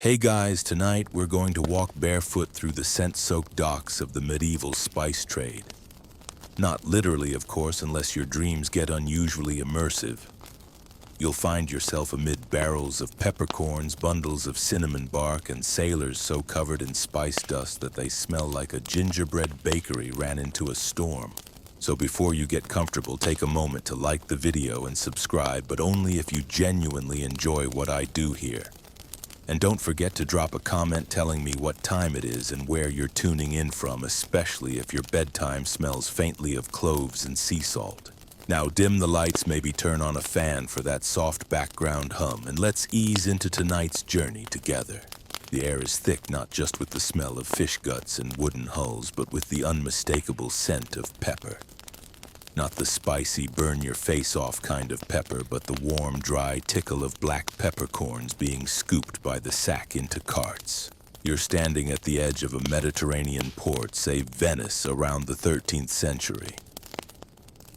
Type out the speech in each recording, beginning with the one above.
Hey guys, tonight we're going to walk barefoot through the scent-soaked docks of the medieval spice trade. Not literally, of course, unless your dreams get unusually immersive. You'll find yourself amid barrels of peppercorns, bundles of cinnamon bark, and sailors so covered in spice dust that they smell like a gingerbread bakery ran into a storm. So before you get comfortable, take a moment to like the video and subscribe, but only if you genuinely enjoy what I do here. And don't forget to drop a comment telling me what time it is and where you're tuning in from, especially if your bedtime smells faintly of cloves and sea salt. Now dim the lights, maybe turn on a fan for that soft background hum, and let's ease into tonight's journey together. The air is thick not just with the smell of fish guts and wooden hulls, but with the unmistakable scent of pepper. Not the spicy, burn-your-face-off kind of pepper, but the warm, dry tickle of black peppercorns being scooped by the sack into carts. You're standing at the edge of a Mediterranean port, say Venice, around the 13th century.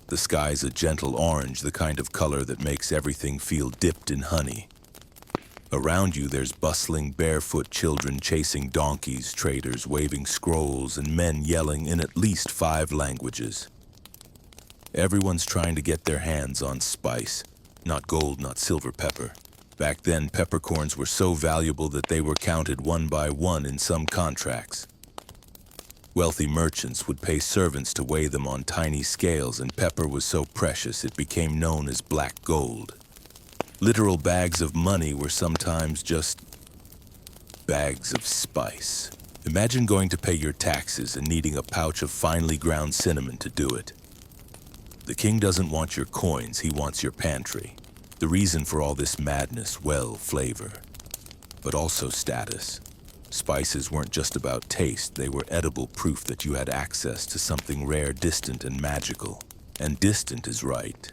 The sky's a gentle orange, the kind of color that makes everything feel dipped in honey. Around you, there's bustling, barefoot children chasing donkeys, traders waving scrolls, and men yelling in at least 5 languages. Everyone's trying to get their hands on spice, not gold, not silver pepper. Back then, peppercorns were so valuable that they were counted one by one in some contracts. Wealthy merchants would pay servants to weigh them on tiny scales, and pepper was so precious it became known as black gold. Literal bags of money were sometimes just bags of spice. Imagine going to pay your taxes and needing a pouch of finely ground cinnamon to do it. The king doesn't want your coins, he wants your pantry. The reason for all this madness, well, flavor, but also status. Spices weren't just about taste, they were edible proof that you had access to something rare, distant, and magical. And distant is right.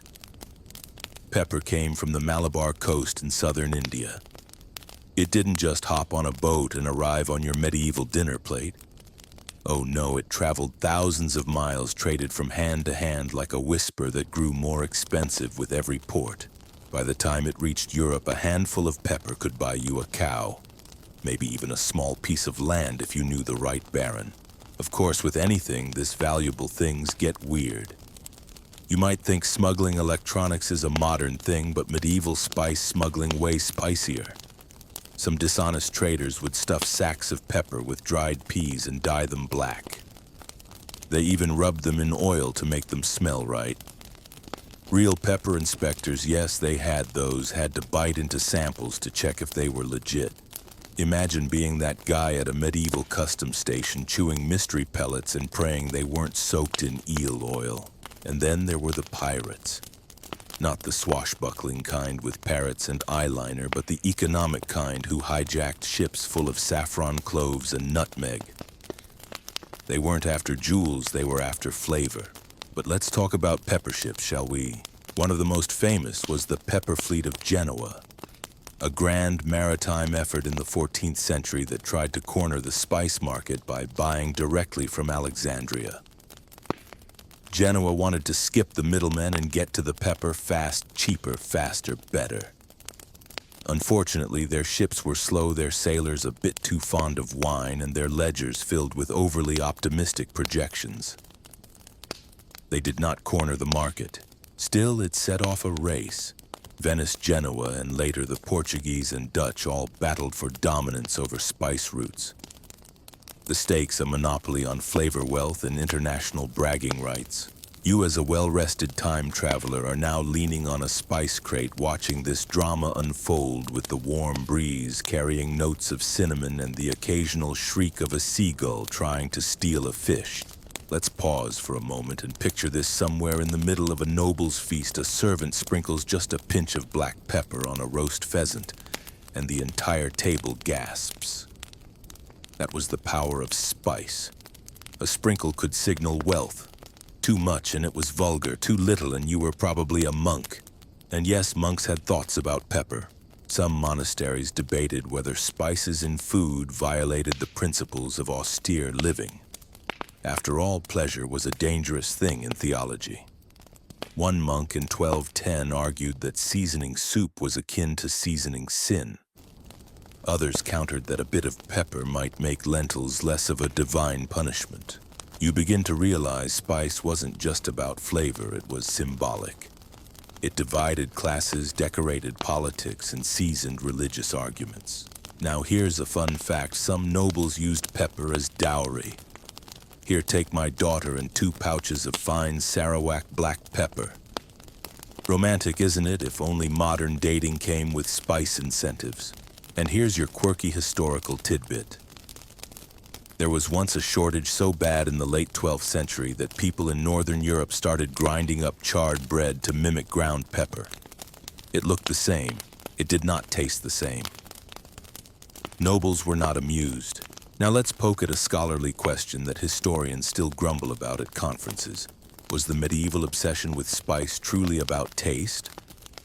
Pepper came from the Malabar coast in southern India. It didn't just hop on a boat and arrive on your medieval dinner plate. Oh no, it traveled thousands of miles, traded from hand to hand like a whisper that grew more expensive with every port. By the time it reached Europe, a handful of pepper could buy you a cow, maybe even a small piece of land if you knew the right baron. Of course, with anything, this valuable things get weird. You might think smuggling electronics is a modern thing, but medieval spice smuggling way spicier. Some dishonest traders would stuff sacks of pepper with dried peas and dye them black. They even rubbed them in oil to make them smell right. Real pepper inspectors, yes, they had those, had to bite into samples to check if they were legit. Imagine being that guy at a medieval customs station chewing mystery pellets and praying they weren't soaked in eel oil. And then there were the pirates. Not the swashbuckling kind with parrots and eyeliner, but the economic kind who hijacked ships full of saffron, cloves, and nutmeg. They weren't after jewels, they were after flavor. But let's talk about pepper ships, shall we? One of the most famous was the Pepper Fleet of Genoa, a grand maritime effort in the 14th century that tried to corner the spice market by buying directly from Alexandria. Genoa wanted to skip the middlemen and get to the pepper fast, cheaper, faster, better. Unfortunately, their ships were slow, their sailors a bit too fond of wine, and their ledgers filled with overly optimistic projections. They did not corner the market. Still, it set off a race. Venice, Genoa, and later the Portuguese and Dutch all battled for dominance over spice routes. The stakes, a monopoly on flavor wealth and international bragging rights. You as a well-rested time traveler are now leaning on a spice crate watching this drama unfold with the warm breeze carrying notes of cinnamon and the occasional shriek of a seagull trying to steal a fish. Let's pause for a moment and picture this somewhere in the middle of a noble's feast. A servant sprinkles just a pinch of black pepper on a roast pheasant, and the entire table gasps. That was the power of spice. A sprinkle could signal wealth. Too much and it was vulgar, too little and you were probably a monk. And yes, monks had thoughts about pepper. Some monasteries debated whether spices in food violated the principles of austere living. After all, pleasure was a dangerous thing in theology. One monk in 1210 argued that seasoning soup was akin to seasoning sin. Others countered that a bit of pepper might make lentils less of a divine punishment. You begin to realize spice wasn't just about flavor, it was symbolic. It divided classes, decorated politics, and seasoned religious arguments. Now here's a fun fact: some nobles used pepper as dowry. Here, take my daughter and 2 pouches of fine Sarawak black pepper. Romantic, isn't it, if only modern dating came with spice incentives? And here's your quirky historical tidbit. There was once a shortage so bad in the late 12th century that people in Northern Europe started grinding up charred bread to mimic ground pepper. It looked the same. It did not taste the same. Nobles were not amused. Now let's poke at a scholarly question that historians still grumble about at conferences. Was the medieval obsession with spice truly about taste?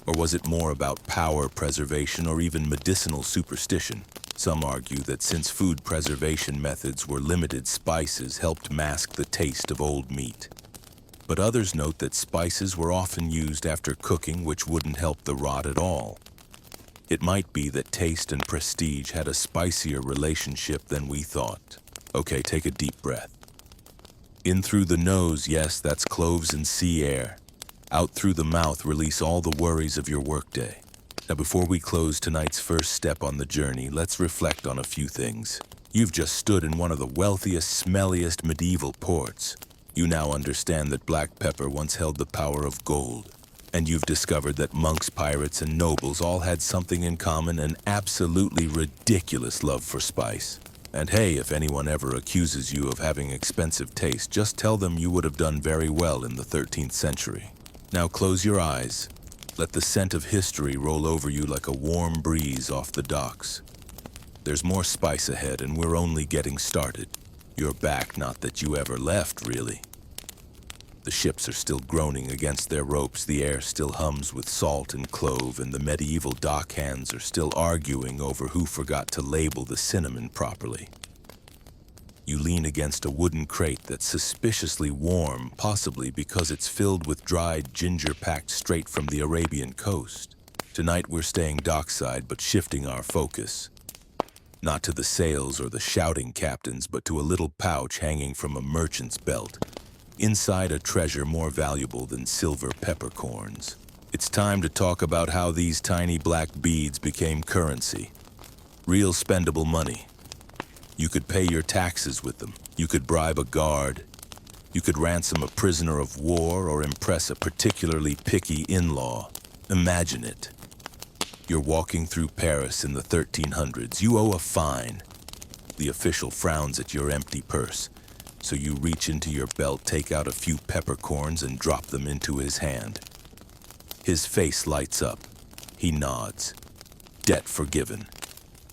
Or was it more about power, preservation, or even medicinal superstition? Some argue that since food preservation methods were limited, spices helped mask the taste of old meat. But others note that spices were often used after cooking, which wouldn't help the rot at all. It might be that taste and prestige had a spicier relationship than we thought. Okay, take a deep breath. In through the nose, yes, that's cloves and sea air. Out through the mouth, release all the worries of your workday. Now, before we close tonight's first step on the journey, let's reflect on a few things. You've just stood in one of the wealthiest, smelliest medieval ports. You now understand that black pepper once held the power of gold. And you've discovered that monks, pirates, and nobles all had something in common: an absolutely ridiculous love for spice. And hey, if anyone ever accuses you of having expensive taste, just tell them you would have done very well in the 13th century. Now close your eyes. Let the scent of history roll over you like a warm breeze off the docks. There's more spice ahead, and we're only getting started. You're back, not that you ever left, really. The ships are still groaning against their ropes, the air still hums with salt and clove, and the medieval dockhands are still arguing over who forgot to label the cinnamon properly. You lean against a wooden crate that's suspiciously warm, possibly because it's filled with dried ginger packed straight from the Arabian coast. Tonight we're staying dockside, but shifting our focus. Not to the sails or the shouting captains, but to a little pouch hanging from a merchant's belt. Inside, a treasure more valuable than silver peppercorns. It's time to talk about how these tiny black beads became currency. Real spendable money. You could pay your taxes with them. You could bribe a guard. You could ransom a prisoner of war or impress a particularly picky in-law. Imagine it. You're walking through Paris in the 1300s. You owe a fine. The official frowns at your empty purse. So you reach into your belt, take out a few peppercorns, and drop them into his hand. His face lights up. He nods. Debt forgiven.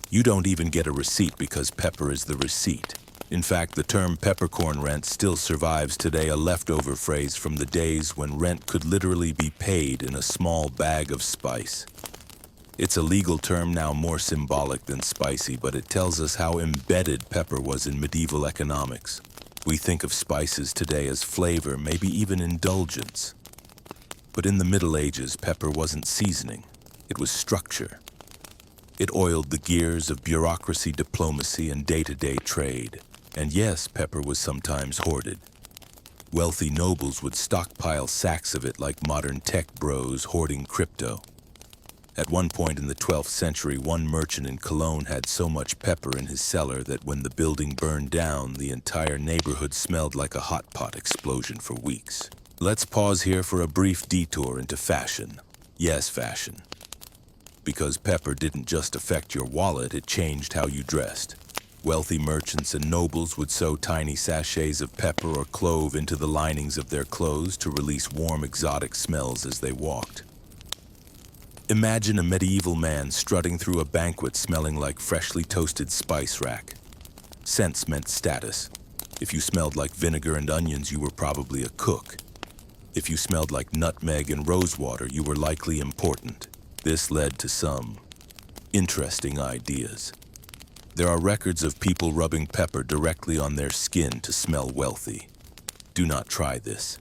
You don't even get a receipt because pepper is the receipt. In fact, the term peppercorn rent still survives today, a leftover phrase from the days when rent could literally be paid in a small bag of spice. It's a legal term now, more symbolic than spicy, but it tells us how embedded pepper was in medieval economics. We think of spices today as flavor, maybe even indulgence. But in the Middle Ages, pepper wasn't seasoning. It was structure. It oiled the gears of bureaucracy, diplomacy, and day-to-day trade. And yes, pepper was sometimes hoarded. Wealthy nobles would stockpile sacks of it like modern tech bros hoarding crypto. At one point in the 12th century, one merchant in Cologne had so much pepper in his cellar that when the building burned down, the entire neighborhood smelled like a hot pot explosion for weeks. Let's pause here for a brief detour into fashion. Yes, fashion. Because pepper didn't just affect your wallet, it changed how you dressed. Wealthy merchants and nobles would sew tiny sachets of pepper or clove into the linings of their clothes to release warm, exotic smells as they walked. Imagine a medieval man strutting through a banquet smelling like freshly toasted spice rack. Scents meant status. If you smelled like vinegar and onions, you were probably a cook. If you smelled like nutmeg and rosewater, you were likely important. This led to some interesting ideas. There are records of people rubbing pepper directly on their skin to smell wealthy. Do not try this.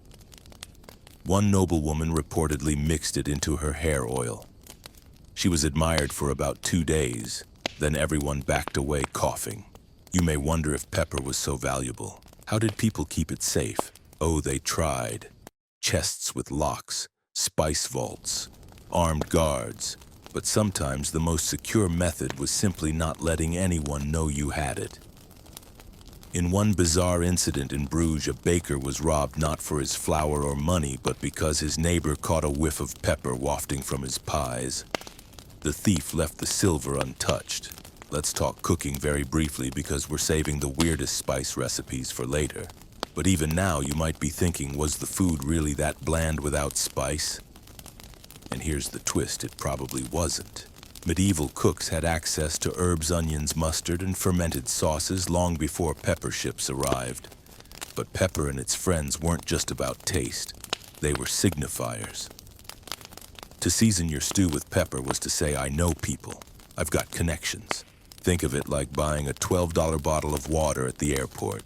One noblewoman reportedly mixed it into her hair oil. She was admired for about 2 days. Then everyone backed away coughing. You may wonder if pepper was so valuable. How did people keep it safe? Oh, they tried. Chests with locks, spice vaults, armed guards. But sometimes the most secure method was simply not letting anyone know you had it. In one bizarre incident in Bruges, a baker was robbed not for his flour or money, but because his neighbor caught a whiff of pepper wafting from his pies. The thief left the silver untouched. Let's talk cooking very briefly because we're saving the weirdest spice recipes for later. But even now you might be thinking, was the food really that bland without spice? And here's the twist, it probably wasn't. Medieval cooks had access to herbs, onions, mustard, and fermented sauces long before pepper ships arrived. But pepper and its friends weren't just about taste. They were signifiers. To season your stew with pepper was to say, I know people. I've got connections. Think of it like buying a $12 bottle of water at the airport.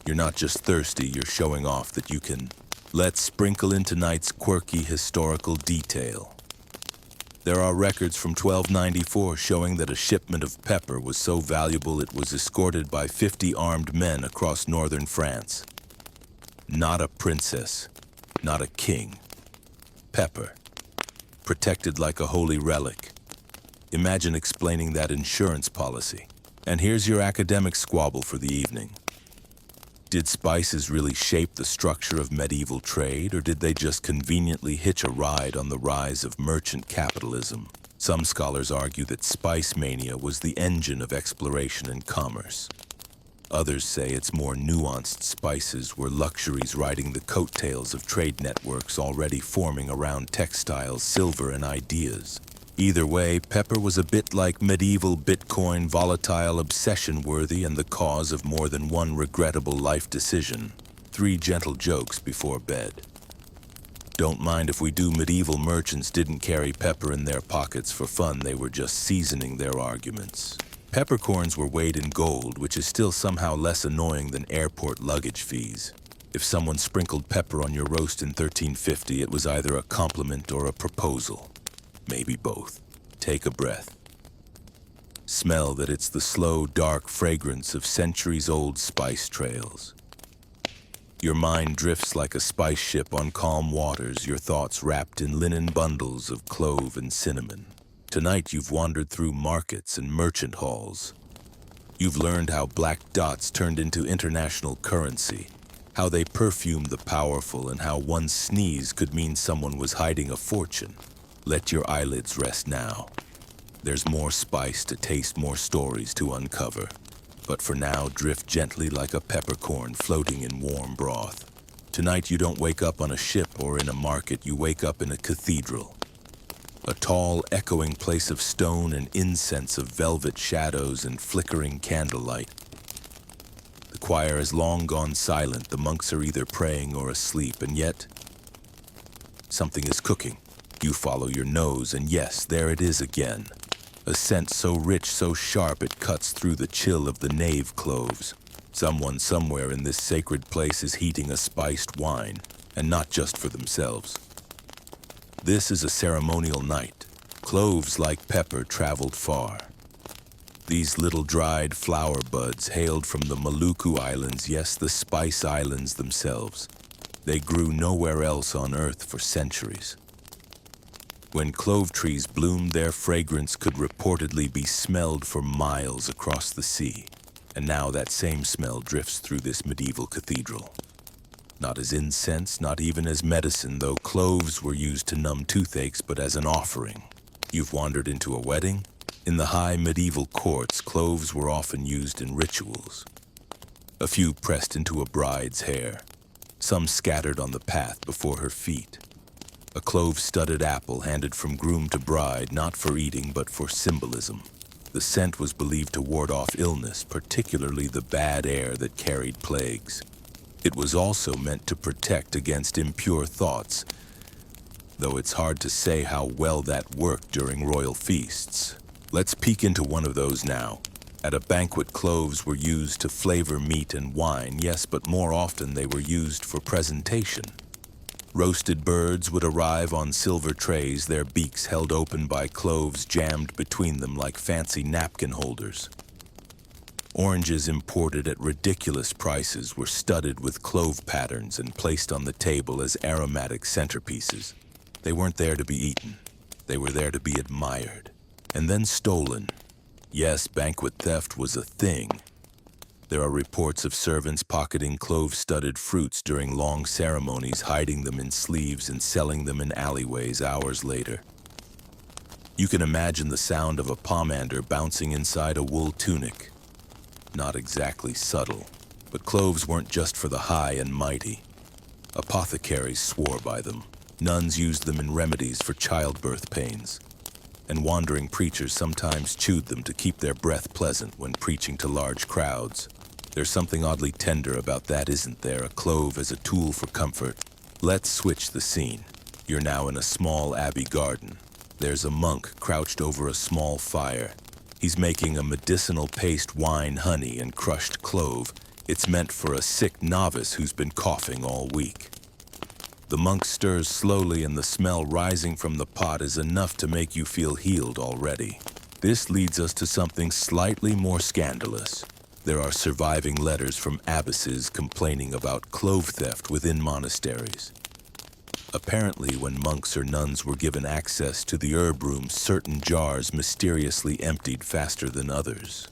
You're not just thirsty, you're showing off that you can. Let's sprinkle in tonight's quirky historical detail. There are records from 1294 showing that a shipment of pepper was so valuable it was escorted by 50 armed men across northern France. Not a princess, not a king. Pepper, protected like a holy relic. Imagine explaining that insurance policy. And here's your academic squabble for the evening. Did spices really shape the structure of medieval trade, or did they just conveniently hitch a ride on the rise of merchant capitalism? Some scholars argue that spice mania was the engine of exploration and commerce. Others say it's more nuanced. Spices were luxuries riding the coattails of trade networks already forming around textiles, silver, and ideas. Either way, pepper was a bit like medieval Bitcoin, volatile, obsession-worthy, and the cause of more than one regrettable life decision. 3 gentle jokes before bed. Don't mind if we do. Medieval merchants didn't carry pepper in their pockets for fun, they were just seasoning their arguments. Peppercorns were weighed in gold, which is still somehow less annoying than airport luggage fees. If someone sprinkled pepper on your roast in 1350, it was either a compliment or a proposal. Maybe both. Take a breath. Smell that it's the slow, dark fragrance of centuries-old spice trails. Your mind drifts like a spice ship on calm waters, your thoughts wrapped in linen bundles of clove and cinnamon. Tonight you've wandered through markets and merchant halls. You've learned how black dots turned into international currency, how they perfumed the powerful, and how one sneeze could mean someone was hiding a fortune. Let your eyelids rest now. There's more spice to taste, more stories to uncover. But for now, drift gently like a peppercorn floating in warm broth. Tonight you don't wake up on a ship or in a market, you wake up in a cathedral. A tall, echoing place of stone and incense of velvet shadows and flickering candlelight. The choir has long gone silent, the monks are either praying or asleep, and yet something is cooking. You follow your nose, and yes, there it is again. A scent so rich, so sharp, it cuts through the chill of the nave cloves. Someone somewhere in this sacred place is heating a spiced wine, and not just for themselves. This is a ceremonial night. Cloves, like pepper, traveled far. These little dried flower buds hailed from the Maluku Islands, yes, the Spice Islands themselves. They grew nowhere else on Earth for centuries. When clove trees bloomed, their fragrance could reportedly be smelled for miles across the sea. And now that same smell drifts through this medieval cathedral. Not as incense, not even as medicine, though cloves were used to numb toothaches, but as an offering. You've wandered into a wedding? In the high medieval courts, cloves were often used in rituals. A few pressed into a bride's hair, some scattered on the path before her feet. A clove-studded apple handed from groom to bride, not for eating but for symbolism. The scent was believed to ward off illness, particularly the bad air that carried plagues. It was also meant to protect against impure thoughts, though it's hard to say how well that worked during royal feasts. Let's peek into one of those now. At a banquet, cloves were used to flavor meat and wine, yes, but more often they were used for presentation. Roasted birds would arrive on silver trays, their beaks held open by cloves jammed between them like fancy napkin holders. Oranges imported at ridiculous prices were studded with clove patterns and placed on the table as aromatic centerpieces. They weren't there to be eaten. They were there to be admired. And then stolen. Yes, banquet theft was a thing. There are reports of servants pocketing clove-studded fruits during long ceremonies, hiding them in sleeves and selling them in alleyways hours later. You can imagine the sound of a pomander bouncing inside a wool tunic. Not exactly subtle, but cloves weren't just for the high and mighty. Apothecaries swore by them. Nuns used them in remedies for childbirth pains. And wandering preachers sometimes chewed them to keep their breath pleasant when preaching to large crowds. There's something oddly tender about that, isn't there? A clove as a tool for comfort. Let's switch the scene. You're now in a small abbey garden. There's a monk crouched over a small fire. He's making a medicinal paste, wine, honey, and crushed clove. It's meant for a sick novice who's been coughing all week. The monk stirs slowly, and the smell rising from the pot is enough to make you feel healed already. This leads us to something slightly more scandalous. There are surviving letters from abbesses complaining about clove theft within monasteries. Apparently, when monks or nuns were given access to the herb room, certain jars mysteriously emptied faster than others.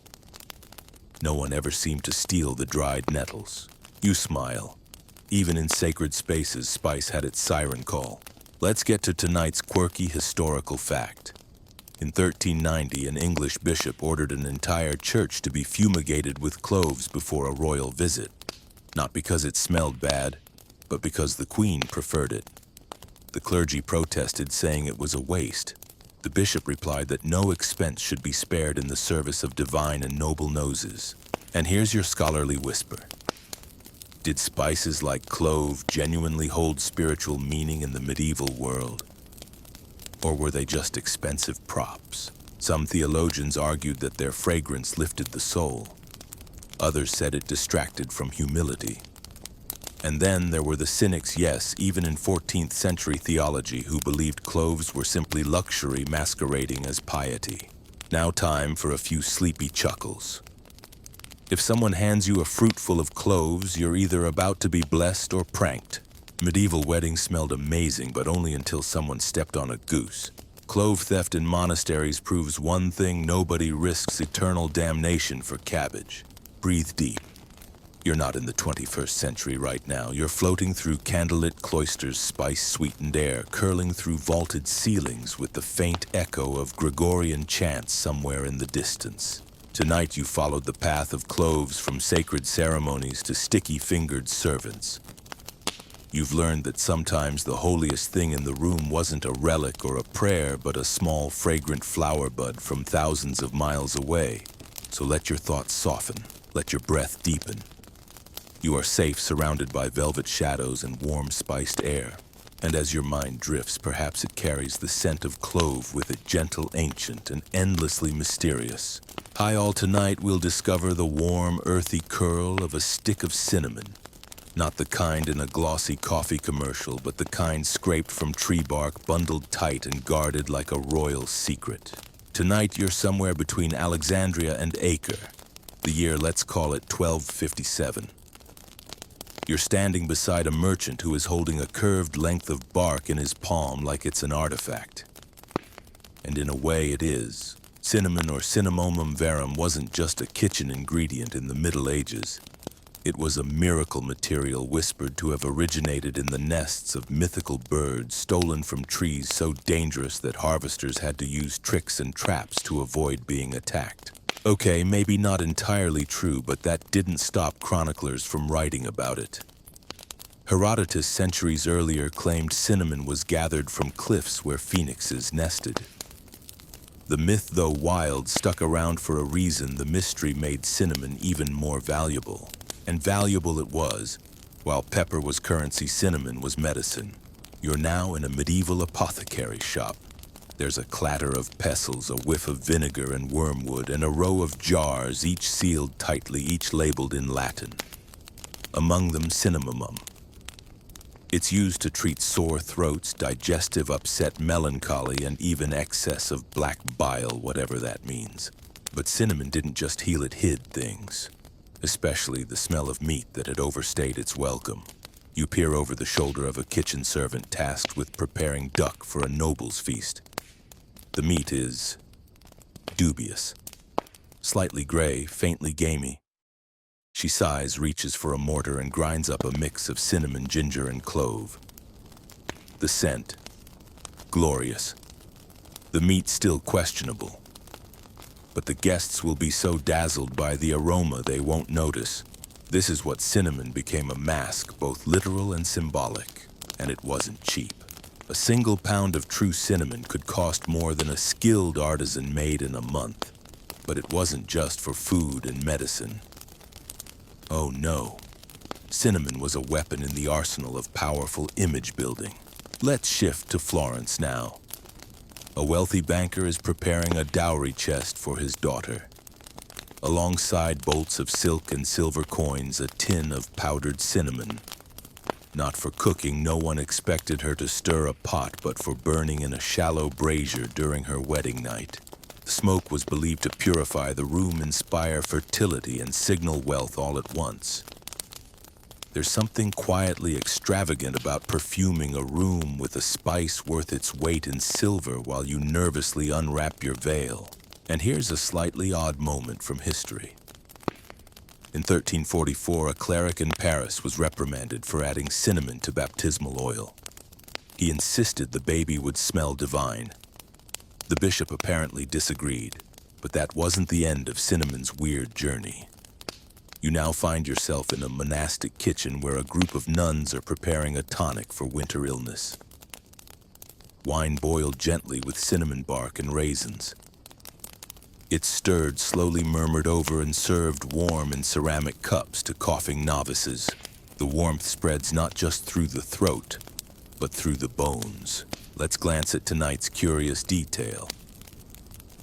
No one ever seemed to steal the dried nettles. You smile. Even in sacred spaces, spice had its siren call. Let's get to tonight's quirky historical fact. In 1390, an English bishop ordered an entire church to be fumigated with cloves before a royal visit. Not because it smelled bad, but because the Queen preferred it. The clergy protested, saying it was a waste. The bishop replied that no expense should be spared in the service of divine and noble noses. And here's your scholarly whisper. Did spices like clove genuinely hold spiritual meaning in the medieval world? Or were they just expensive props? Some theologians argued that their fragrance lifted the soul. Others said it distracted from humility. And then there were the cynics, yes, even in 14th century theology, who believed cloves were simply luxury masquerading as piety. Now time for a few sleepy chuckles. If someone hands you a fruit full of cloves, you're either about to be blessed or pranked. Medieval weddings smelled amazing, but only until someone stepped on a goose. Clove theft in monasteries proves one thing: nobody risks eternal damnation for cabbage. Breathe deep. You're not in the 21st century right now. You're floating through candlelit cloisters, spice-sweetened air, curling through vaulted ceilings with the faint echo of Gregorian chants somewhere in the distance. Tonight you followed the path of cloves from sacred ceremonies to sticky-fingered servants. You've learned that sometimes the holiest thing in the room wasn't a relic or a prayer, but a small, fragrant flower bud from thousands of miles away. So let your thoughts soften. Let your breath deepen. You are safe, surrounded by velvet shadows and warm, spiced air. And as your mind drifts, perhaps it carries the scent of clove with it, gentle, ancient, and endlessly mysterious. Hi all, tonight we'll discover the warm, earthy curl of a stick of cinnamon. Not the kind in a glossy coffee commercial, but the kind scraped from tree bark, bundled tight and guarded like a royal secret. Tonight you're somewhere between Alexandria and Acre. The year, let's call it 1257. You're standing beside a merchant who is holding a curved length of bark in his palm like it's an artifact. And in a way it is. Cinnamon, or cinnamomum verum, wasn't just a kitchen ingredient in the Middle Ages. It was a miracle material whispered to have originated in the nests of mythical birds stolen from trees so dangerous that harvesters had to use tricks and traps to avoid being attacked. Okay, maybe not entirely true, but that didn't stop chroniclers from writing about it. Herodotus, centuries earlier, claimed cinnamon was gathered from cliffs where phoenixes nested. The myth, though wild, stuck around for a reason. The mystery made cinnamon even more valuable. And valuable it was. While pepper was currency, cinnamon was medicine. You're now in a medieval apothecary shop. There's a clatter of pestles, a whiff of vinegar and wormwood, and a row of jars, each sealed tightly, each labeled in Latin. Among them, cinnamomum. It's used to treat sore throats, digestive upset, melancholy, and even excess of black bile, whatever that means. But cinnamon didn't just heal, it hid things, especially the smell of meat that had overstayed its welcome. You peer over the shoulder of a kitchen servant tasked with preparing duck for a noble's feast. The meat is dubious, slightly gray, faintly gamey. She sighs, reaches for a mortar, and grinds up a mix of cinnamon, ginger, and clove. The scent, glorious. The meat still questionable. But the guests will be so dazzled by the aroma they won't notice. This is what cinnamon became, a mask, both literal and symbolic, and it wasn't cheap. A single pound of true cinnamon could cost more than a skilled artisan made in a month. But it wasn't just for food and medicine. Oh no. Cinnamon was a weapon in the arsenal of powerful image building. Let's shift to Florence now. A wealthy banker is preparing a dowry chest for his daughter. Alongside bolts of silk and silver coins, a tin of powdered cinnamon. Not for cooking, no one expected her to stir a pot, but for burning in a shallow brazier during her wedding night. The smoke was believed to purify the room, inspire fertility, and signal wealth all at once. There's something quietly extravagant about perfuming a room with a spice worth its weight in silver while you nervously unwrap your veil. And here's a slightly odd moment from history. In 1344, a cleric in Paris was reprimanded for adding cinnamon to baptismal oil. He insisted the baby would smell divine. The bishop apparently disagreed, but that wasn't the end of cinnamon's weird journey. You now find yourself in a monastic kitchen where a group of nuns are preparing a tonic for winter illness. Wine boiled gently with cinnamon bark and raisins. It's stirred, slowly murmured over, and served warm in ceramic cups to coughing novices. The warmth spreads not just through the throat, but through the bones. Let's glance at tonight's curious detail.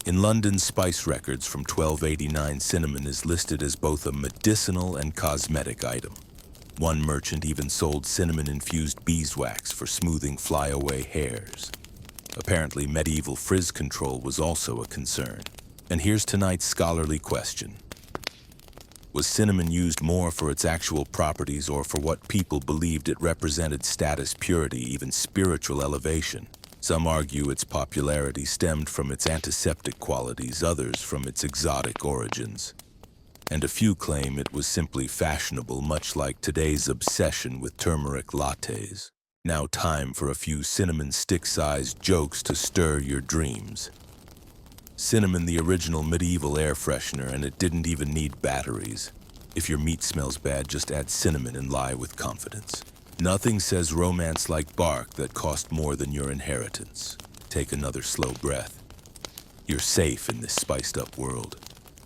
In London's spice records from 1289, cinnamon is listed as both a medicinal and cosmetic item. One merchant even sold cinnamon-infused beeswax for smoothing flyaway hairs. Apparently, medieval frizz control was also a concern. And here's tonight's scholarly question. Was cinnamon used more for its actual properties or for what people believed it represented: status, purity, even spiritual elevation? Some argue its popularity stemmed from its antiseptic qualities, others from its exotic origins. And a few claim it was simply fashionable, much like today's obsession with turmeric lattes. Now time for a few cinnamon stick-sized jokes to stir your dreams. Cinnamon, the original medieval air freshener, and it didn't even need batteries. If your meat smells bad, just add cinnamon and lie with confidence. Nothing says romance like bark that cost more than your inheritance. Take another slow breath. You're safe in this spiced-up world.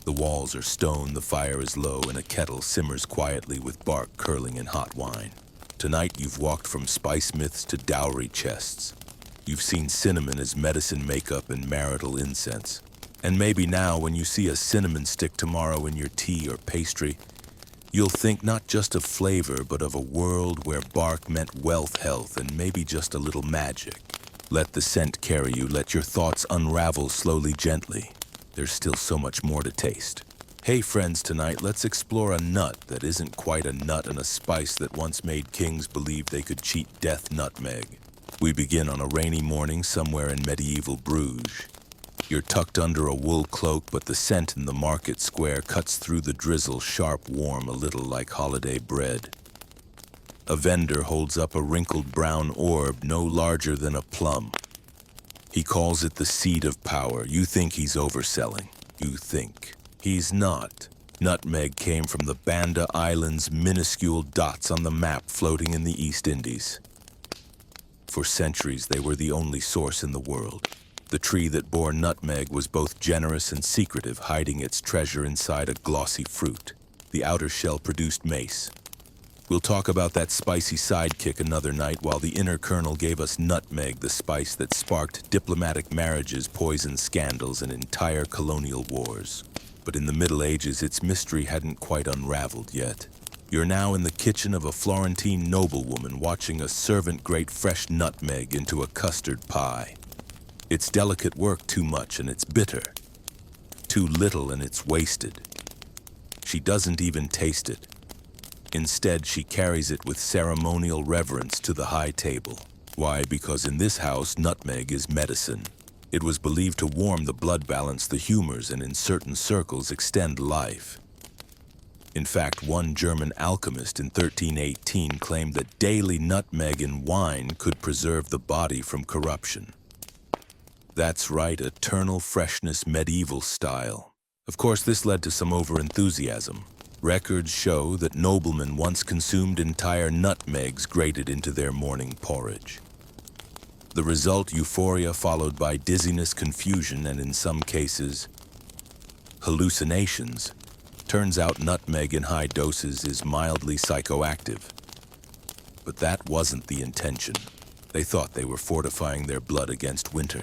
The walls are stone, the fire is low, and a kettle simmers quietly with bark curling in hot wine. Tonight you've walked from spice myths to dowry chests. You've seen cinnamon as medicine, makeup, and marital incense. And maybe now, when you see a cinnamon stick tomorrow in your tea or pastry, you'll think not just of flavor, but of a world where bark meant wealth, health, and maybe just a little magic. Let the scent carry you. Let your thoughts unravel slowly, gently. There's still so much more to taste. Hey friends, tonight let's explore a nut that isn't quite a nut, and a spice that once made kings believe they could cheat death: nutmeg. We begin on a rainy morning somewhere in medieval Bruges. You're tucked under a wool cloak, but the scent in the market square cuts through the drizzle, sharp, warm, a little like holiday bread. A vendor holds up a wrinkled brown orb no larger than a plum. He calls it the seed of power. You think he's overselling. You think. He's not. Nutmeg came from the Banda Islands, minuscule dots on the map floating in the East Indies. For centuries, they were the only source in the world. The tree that bore nutmeg was both generous and secretive, hiding its treasure inside a glossy fruit. The outer shell produced mace. We'll talk about that spicy sidekick another night, while the inner kernel gave us nutmeg, the spice that sparked diplomatic marriages, poison scandals, and entire colonial wars. But in the Middle Ages, its mystery hadn't quite unraveled yet. You're now in the kitchen of a Florentine noblewoman watching a servant grate fresh nutmeg into a custard pie. It's delicate work too much and it's bitter. Too little and it's wasted. She doesn't even taste it. Instead, she carries it with ceremonial reverence to the high table. Why? Because in this house, nutmeg is medicine. It was believed to warm the blood balance, the humors, and in certain circles extend life. In fact, one German alchemist in 1318 claimed that daily nutmeg in wine could preserve the body from corruption. That's right, eternal freshness, medieval style. Of course, this led to some over-enthusiasm. Records show that noblemen once consumed entire nutmegs grated into their morning porridge. The result, euphoria followed by dizziness, confusion, and in some cases, hallucinations. Turns out nutmeg in high doses is mildly psychoactive. But that wasn't the intention. They thought they were fortifying their blood against winter.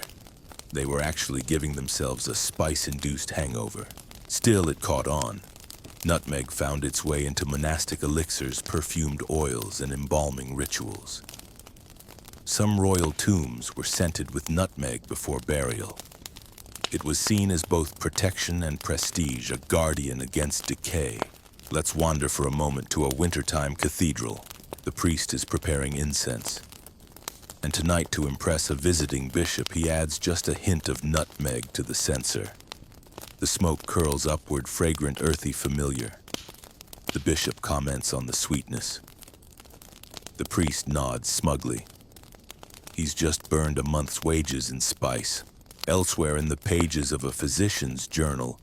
They were actually giving themselves a spice-induced hangover. Still, it caught on. Nutmeg found its way into monastic elixirs, perfumed oils, and embalming rituals. Some royal tombs were scented with nutmeg before burial. It was seen as both protection and prestige, a guardian against decay. Let's wander for a moment to a wintertime cathedral. The priest is preparing incense. And tonight, to impress a visiting bishop, he adds just a hint of nutmeg to the censer. The smoke curls upward, fragrant, earthy, familiar. The bishop comments on the sweetness. The priest nods smugly. He's just burned a month's wages in spice. Elsewhere in the pages of a physician's journal,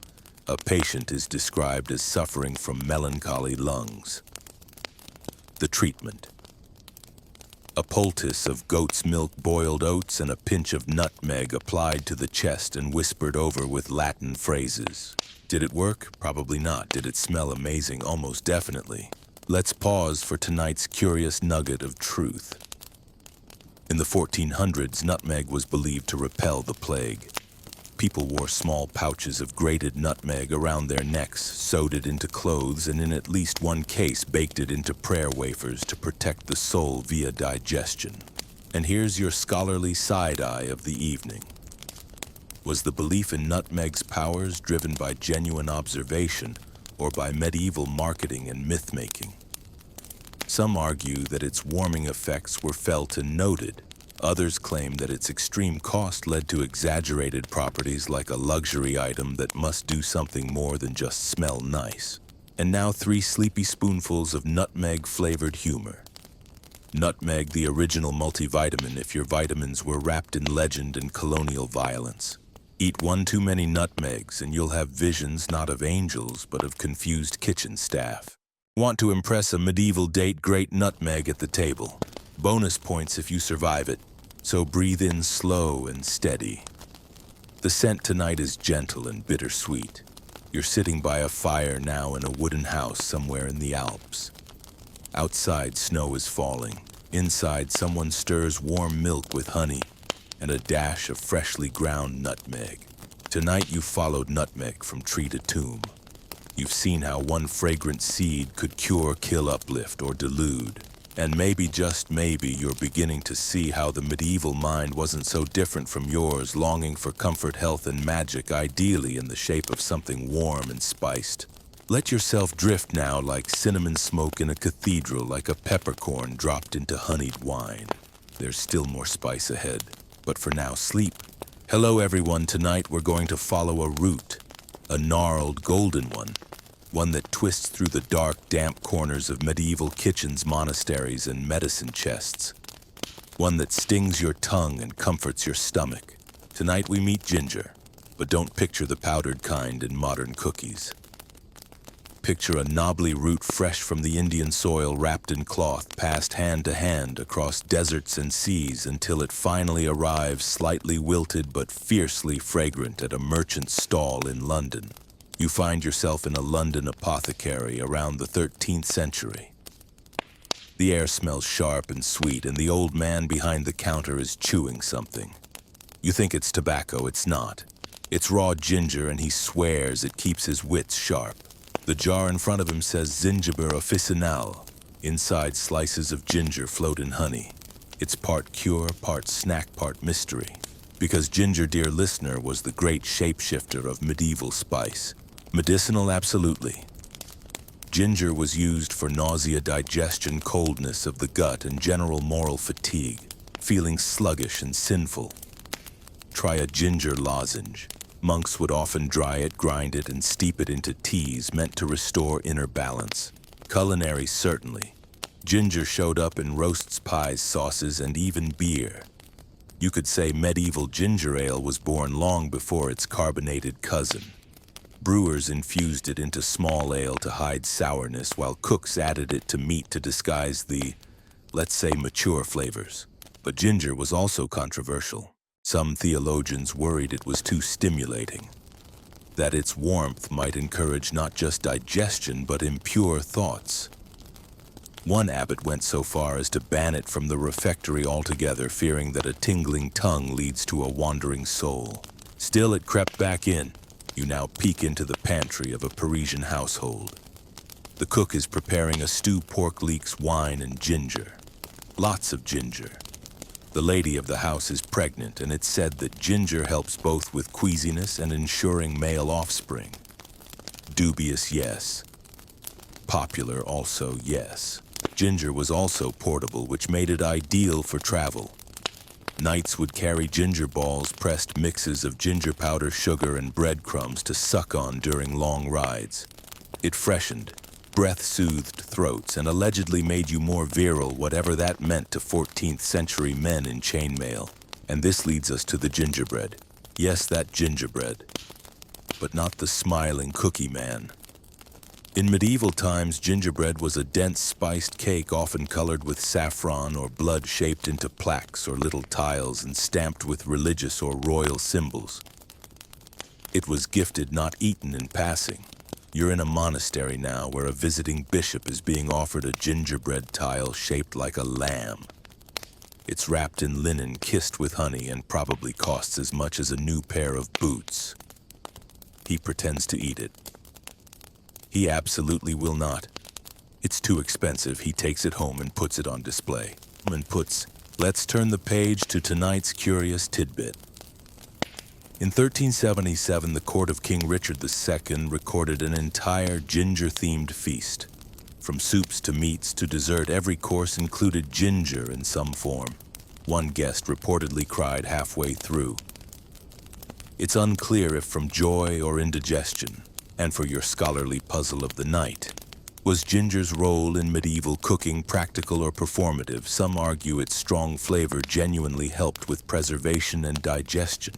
a patient is described as suffering from melancholy lungs. The treatment. A poultice of goat's milk, boiled oats, and a pinch of nutmeg applied to the chest and whispered over with Latin phrases. Did it work? Probably not. Did it smell amazing? Almost definitely. Let's pause for tonight's curious nugget of truth. In the 1400s, nutmeg was believed to repel the plague. People wore small pouches of grated nutmeg around their necks, sewed it into clothes, and in at least one case baked it into prayer wafers to protect the soul via digestion. And here's your scholarly side-eye of the evening. Was the belief in nutmeg's powers driven by genuine observation or by medieval marketing and myth-making? Some argue that its warming effects were felt and noted. Others claim that its extreme cost led to exaggerated properties like a luxury item that must do something more than just smell nice. And now 3 sleepy spoonfuls of nutmeg-flavored humor. Nutmeg, the original multivitamin if your vitamins were wrapped in legend and colonial violence. Eat 1 too many nutmegs and you'll have visions not of angels but of confused kitchen staff. Want to impress a medieval date? Grate nutmeg at the table. Bonus points if you survive it, so breathe in slow and steady. The scent tonight is gentle and bittersweet. You're sitting by a fire now in a wooden house somewhere in the Alps. Outside, snow is falling. Inside, someone stirs warm milk with honey and a dash of freshly ground nutmeg. Tonight, you followed nutmeg from tree to tomb. You've seen how one fragrant seed could cure, kill, uplift, or delude. And maybe, just maybe, you're beginning to see how the medieval mind wasn't so different from yours, longing for comfort, health, and magic, ideally in the shape of something warm and spiced. Let yourself drift now like cinnamon smoke in a cathedral, like a peppercorn dropped into honeyed wine. There's still more spice ahead, but for now, sleep. Hello everyone, tonight we're going to follow a route, a gnarled golden one that twists through the dark, damp corners of medieval kitchens, monasteries, and medicine chests. One that stings your tongue and comforts your stomach. Tonight we meet ginger, but don't picture the powdered kind in modern cookies. Picture a knobbly root fresh from the Indian soil, wrapped in cloth, passed hand to hand across deserts and seas until it finally arrives slightly wilted but fiercely fragrant at a merchant's stall in London. You find yourself in a London apothecary around the 13th century. The air smells sharp and sweet, and the old man behind the counter is chewing something. You think it's tobacco, it's not. It's raw ginger, and he swears it keeps his wits sharp. The jar in front of him says gingembre officinal. Inside, slices of ginger float in honey. It's part cure, part snack, part mystery. Because ginger, dear listener, was the great shapeshifter of medieval spice. Medicinal, absolutely. Ginger was used for nausea, digestion, coldness of the gut, and general moral fatigue, feeling sluggish and sinful. Try a ginger lozenge. Monks would often dry it, grind it, and steep it into teas meant to restore inner balance. Culinary, certainly. Ginger showed up in roasts, pies, sauces, and even beer. You could say medieval ginger ale was born long before its carbonated cousin. Brewers infused it into small ale to hide sourness, while cooks added it to meat to disguise the, let's say, mature flavors. But ginger was also controversial. Some theologians worried it was too stimulating, that its warmth might encourage not just digestion but impure thoughts. One abbot went so far as to ban it from the refectory altogether, fearing that a tingling tongue leads to a wandering soul. Still, it crept back in. You now peek into the pantry of a Parisian household. The cook is preparing a stew, pork leeks, wine, and ginger. Lots of ginger. The lady of the house is pregnant, and it's said that ginger helps both with queasiness and ensuring male offspring. Dubious, yes. Popular, also, yes. Ginger was also portable, which made it ideal for travel. Knights would carry ginger balls, pressed mixes of ginger powder, sugar, and breadcrumbs to suck on during long rides. It freshened, breath-soothed throats, and allegedly made you more virile, whatever that meant to 14th century men in chainmail. And this leads us to the gingerbread. Yes, that gingerbread. But not the smiling cookie man. In medieval times, gingerbread was a dense spiced cake often colored with saffron or blood, shaped into plaques or little tiles and stamped with religious or royal symbols. It was gifted, not eaten in passing. You're in a monastery now where a visiting bishop is being offered a gingerbread tile shaped like a lamb. It's wrapped in linen, kissed with honey, and probably costs as much as a new pair of boots. He pretends to eat it. He absolutely will not. It's too expensive. He takes it home and puts it on display. Let's turn the page to tonight's curious tidbit. In 1377, the court of King Richard II recorded an entire ginger-themed feast. From soups to meats to dessert, every course included ginger in some form. One guest reportedly cried halfway through. It's unclear if from joy or indigestion. And for your scholarly puzzle of the night, was ginger's role in medieval cooking practical or performative? Some argue its strong flavor genuinely helped with preservation and digestion.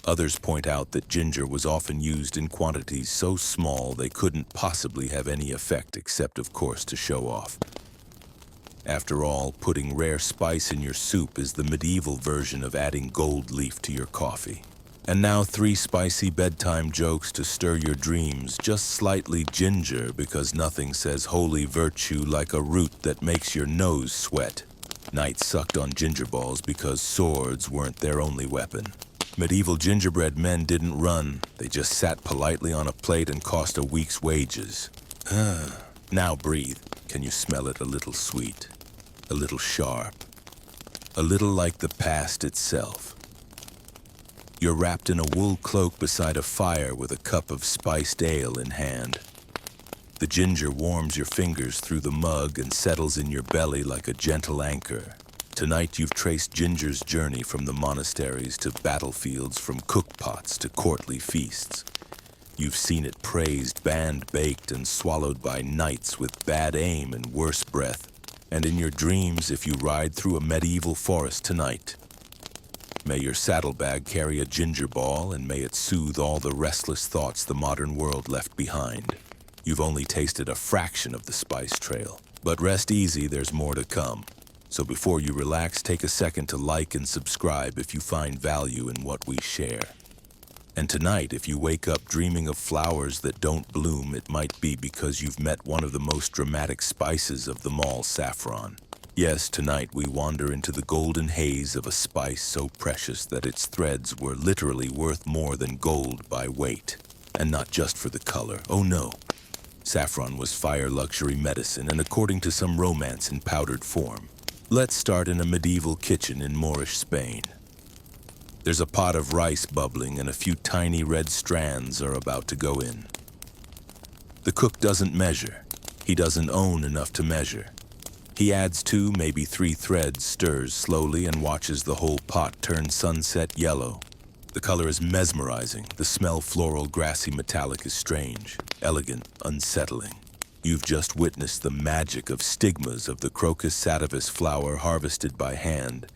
Others point out that ginger was often used in quantities so small they couldn't possibly have any effect except, of course, to show off. After all, putting rare spice in your soup is the medieval version of adding gold leaf to your coffee. And now 3 spicy bedtime jokes to stir your dreams, just slightly ginger, because nothing says holy virtue like a root that makes your nose sweat. Knights sucked on ginger balls because swords weren't their only weapon. Medieval gingerbread men didn't run, they just sat politely on a plate and cost a week's wages. Now breathe. Can you smell it? A little sweet, a little sharp, a little like the past itself. You're wrapped in a wool cloak beside a fire with a cup of spiced ale in hand. The ginger warms your fingers through the mug and settles in your belly like a gentle anchor. Tonight you've traced ginger's journey from the monasteries to battlefields, from cookpots to courtly feasts. You've seen it praised, banned, baked, and swallowed by knights with bad aim and worse breath. And in your dreams, if you ride through a medieval forest tonight, may your saddlebag carry a ginger ball, and may it soothe all the restless thoughts the modern world left behind. You've only tasted a fraction of the spice trail, but rest easy, there's more to come. So before you relax, take a second to like and subscribe if you find value in what we share. And tonight, if you wake up dreaming of flowers that don't bloom, it might be because you've met one of the most dramatic spices of them all, saffron. Yes, tonight we wander into the golden haze of a spice so precious that its threads were literally worth more than gold by weight. And not just for the color, oh no, Saffron was fire luxury medicine, and according to some romance in powdered form. Let's start in a medieval kitchen in Moorish Spain. There's a pot of rice bubbling and a few tiny red strands are about to go in. The cook doesn't measure. He doesn't own enough to measure. He adds 2, maybe 3 threads, stirs slowly, and watches the whole pot turn sunset yellow. The color is mesmerizing. The smell, floral, grassy, metallic, is strange, elegant, unsettling. You've just witnessed the magic of stigmas of the Crocus sativus flower harvested by hand,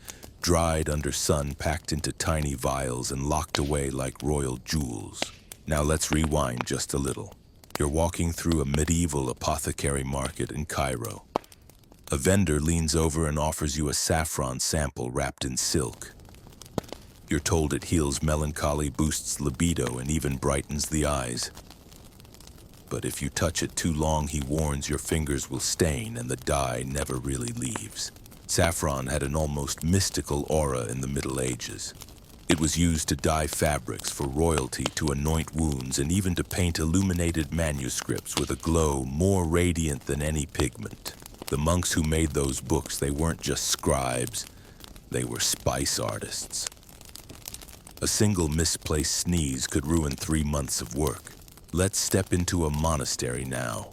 dried under sun, packed into tiny vials and locked away like royal jewels. Now let's rewind just a little. You're walking through a medieval apothecary market in Cairo. A vendor leans over and offers you a saffron sample wrapped in silk. You're told it heals melancholy, boosts libido, and even brightens the eyes. But if you touch it too long, he warns, your fingers will stain and the dye never really leaves. Saffron had an almost mystical aura in the Middle Ages. It was used to dye fabrics for royalty, to anoint wounds, and even to paint illuminated manuscripts with a glow more radiant than any pigment. The monks who made those books, they weren't just scribes, they were spice artists. A single misplaced sneeze could ruin 3 months of work. Let's step into a monastery now.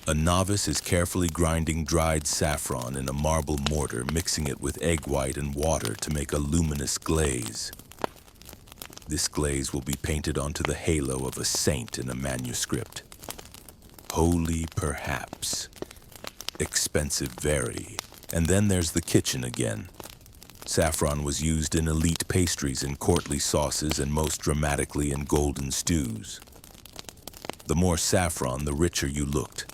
A novice is carefully grinding dried saffron in a marble mortar, mixing it with egg white and water to make a luminous glaze. This glaze will be painted onto the halo of a saint in a manuscript. Holy perhaps. Expensive very. And then there's the kitchen again. Saffron was used in elite pastries and courtly sauces, and most dramatically in golden stews. The more saffron, the richer you looked.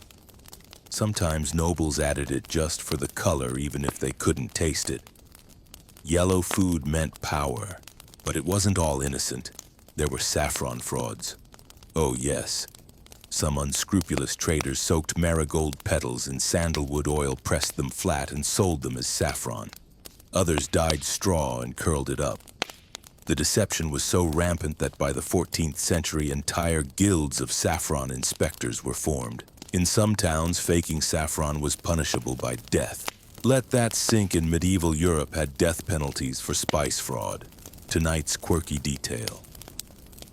Sometimes nobles added it just for the color, even if they couldn't taste it. Yellow food meant power, but it wasn't all innocent. There were saffron frauds. Oh yes. Some unscrupulous traders soaked marigold petals in sandalwood oil, pressed them flat, and sold them as saffron. Others dyed straw and curled it up. The deception was so rampant that by the 14th century, entire guilds of saffron inspectors were formed. In some towns, faking saffron was punishable by death. Let that sink in. Medieval Europe had death penalties for spice fraud. Tonight's quirky detail.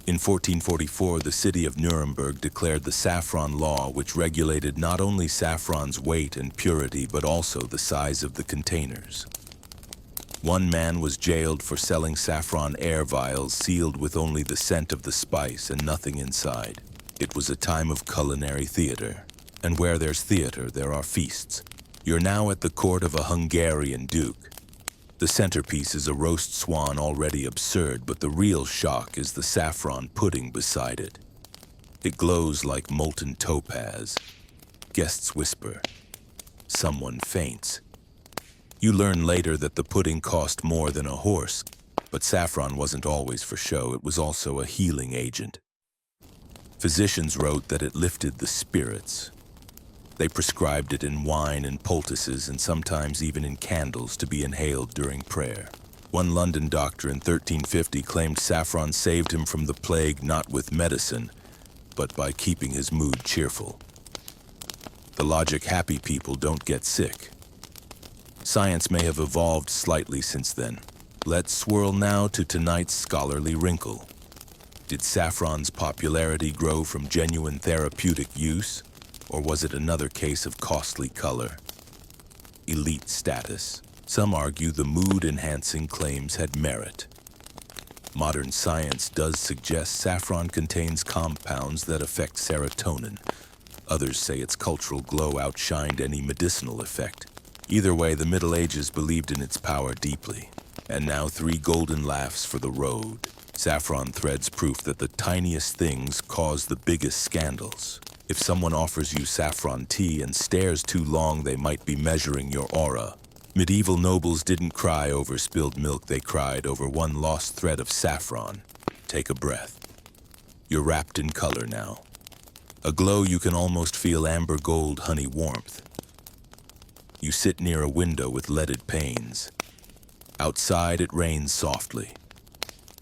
In 1444, the city of Nuremberg declared the saffron law, which regulated not only saffron's weight and purity, but also the size of the containers. One man was jailed for selling saffron air vials sealed with only the scent of the spice and nothing inside. It was a time of culinary theater. And where there's theater, there are feasts. You're now at the court of a Hungarian duke. The centerpiece is a roast swan, already absurd, but the real shock is the saffron pudding beside it. It glows like molten topaz. Guests whisper. Someone faints. You learn later that the pudding cost more than a horse, but saffron wasn't always for show. It was also a healing agent. Physicians wrote that it lifted the spirits. They prescribed it in wine and poultices, and sometimes even in candles to be inhaled during prayer. One London doctor in 1350 claimed saffron saved him from the plague not with medicine, but by keeping his mood cheerful. The logic, happy people don't get sick. Science may have evolved slightly since then. Let's swirl now to tonight's scholarly wrinkle. Did saffron's popularity grow from genuine therapeutic use, or was it another case of costly color? Elite status. Some argue the mood-enhancing claims had merit. Modern science does suggest saffron contains compounds that affect serotonin. Others say its cultural glow outshined any medicinal effect. Either way, the Middle Ages believed in its power deeply. And now 3 golden laughs for the road. Saffron threads proof that the tiniest things cause the biggest scandals. If someone offers you saffron tea and stares too long, they might be measuring your aura. Medieval nobles didn't cry over spilled milk, they cried over one lost thread of saffron. Take a breath. You're wrapped in color now. A glow you can almost feel, amber gold honey warmth. You sit near a window with leaded panes. Outside, it rains softly.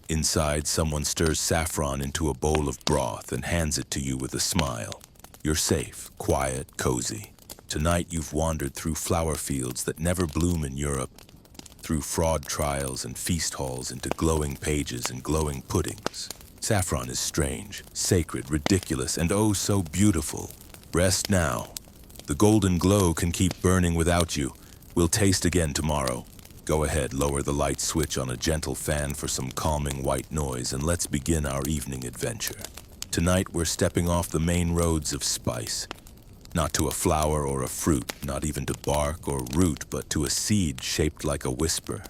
Inside, someone stirs saffron into a bowl of broth and hands it to you with a smile. You're safe, quiet, cozy. Tonight you've wandered through flower fields that never bloom in Europe, through fraud trials and feast halls into glowing pages and glowing puddings. Saffron is strange, sacred, ridiculous, and oh so beautiful. Rest now. The golden glow can keep burning without you. We'll taste again tomorrow. Go ahead, lower the light switch on a gentle fan for some calming white noise, and let's begin our evening adventure. Tonight we're stepping off the main roads of spice. Not to a flower or a fruit, not even to bark or root, but to a seed shaped like a whisper.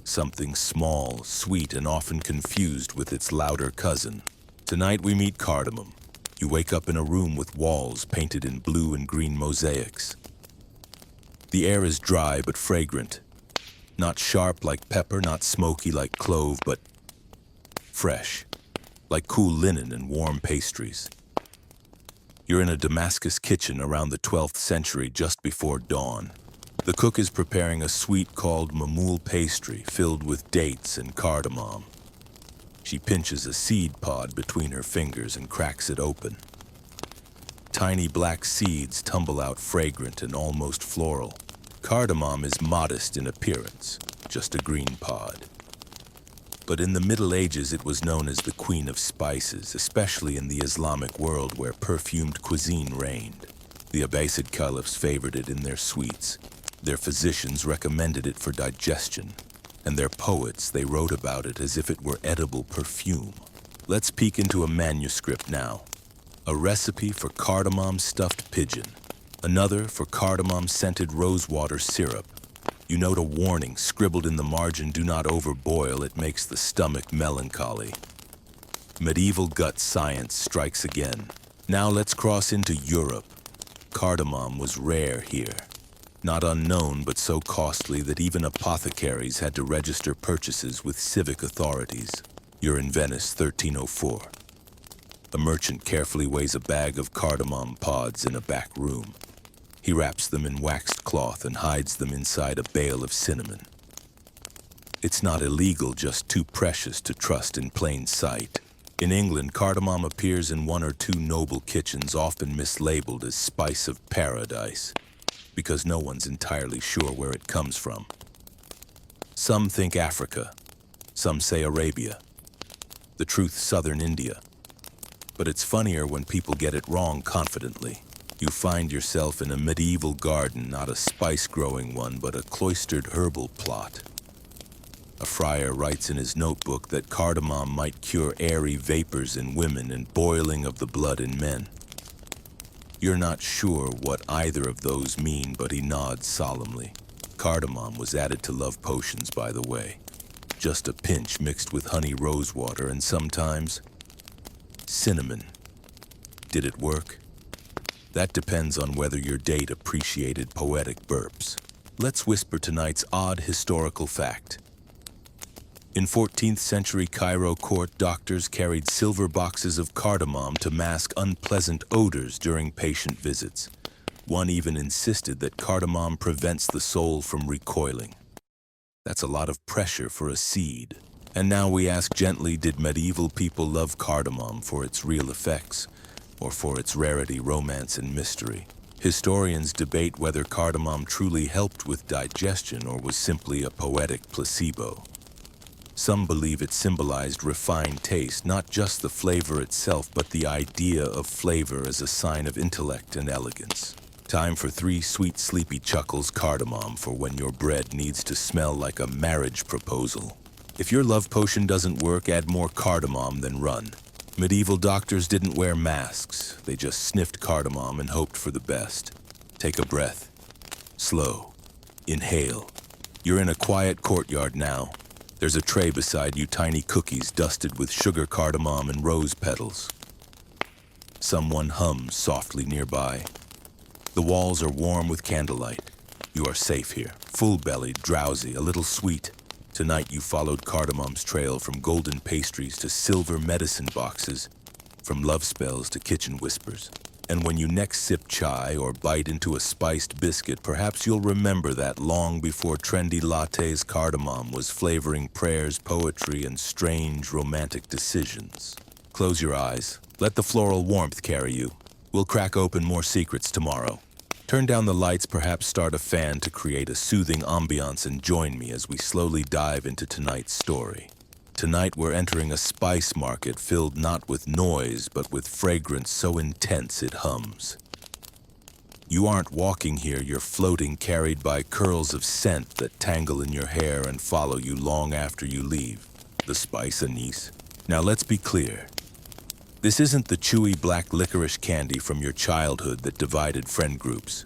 Something small, sweet, and often confused with its louder cousin. Tonight we meet cardamom. You wake up in a room with walls painted in blue and green mosaics. The air is dry but fragrant. Not sharp like pepper, not smoky like clove, but fresh, like cool linen and warm pastries. You're in a Damascus kitchen around the 12th century, just before dawn. The cook is preparing a sweet called mamoul pastry filled with dates and cardamom. She pinches a seed pod between her fingers and cracks it open. Tiny black seeds tumble out fragrant and almost floral. Cardamom is modest in appearance, just a green pod. But in the Middle Ages it was known as the Queen of Spices, especially in the Islamic world where perfumed cuisine reigned. The Abbasid caliphs favored it in their sweets. Their physicians recommended it for digestion, and their poets, they wrote about it as if it were edible perfume. Let's peek into a manuscript now. A recipe for cardamom stuffed pigeon. Another for cardamom-scented rosewater syrup. You note a warning scribbled in the margin, do not overboil, it makes the stomach melancholy. Medieval gut science strikes again. Now let's cross into Europe. Cardamom was rare here. Not unknown, but so costly that even apothecaries had to register purchases with civic authorities. You're in Venice, 1304. A merchant carefully weighs a bag of cardamom pods in a back room. He wraps them in waxed cloth and hides them inside a bale of cinnamon. It's not illegal, just too precious to trust in plain sight. In England, cardamom appears in one or two noble kitchens, often mislabeled as spice of paradise, because no one's entirely sure where it comes from. Some think Africa, some say Arabia, the truth southern India. But it's funnier when people get it wrong confidently. You find yourself in a medieval garden, not a spice-growing one, but a cloistered herbal plot. A friar writes in his notebook that cardamom might cure airy vapors in women and boiling of the blood in men. You're not sure what either of those mean, but he nods solemnly. Cardamom was added to love potions, by the way. Just a pinch mixed with honey rosewater and sometimes cinnamon. Did it work? That depends on whether your date appreciated poetic burps. Let's whisper tonight's odd historical fact. In 14th century Cairo court, doctors carried silver boxes of cardamom to mask unpleasant odors during patient visits. One even insisted that cardamom prevents the soul from recoiling. That's a lot of pressure for a seed. And now we ask gently, did medieval people love cardamom for its real effects, or for its rarity, romance, and mystery? Historians debate whether cardamom truly helped with digestion or was simply a poetic placebo. Some believe it symbolized refined taste, not just the flavor itself, but the idea of flavor as a sign of intellect and elegance. Time for 3 sweet, sleepy chuckles. Cardamom for when your bread needs to smell like a marriage proposal. If your love potion doesn't work, add more cardamom, then run. Medieval doctors didn't wear masks. They just sniffed cardamom and hoped for the best. Take a breath. Slow. Inhale. You're in a quiet courtyard now. There's a tray beside you, tiny cookies dusted with sugar, cardamom, and rose petals. Someone hums softly nearby. The walls are warm with candlelight. You are safe here, full-bellied, drowsy, a little sweet. Tonight you followed cardamom's trail from golden pastries to silver medicine boxes, from love spells to kitchen whispers. And when you next sip chai or bite into a spiced biscuit, perhaps you'll remember that long before trendy lattes, cardamom was flavoring prayers, poetry, and strange romantic decisions. Close your eyes. Let the floral warmth carry you. We'll crack open more secrets tomorrow. Turn down the lights, perhaps start a fan to create a soothing ambiance, and join me as we slowly dive into tonight's story. Tonight we're entering a spice market filled not with noise, but with fragrance so intense it hums. You aren't walking here, you're floating, carried by curls of scent that tangle in your hair and follow you long after you leave. The spice anise. Now let's be clear. This isn't the chewy black licorice candy from your childhood that divided friend groups.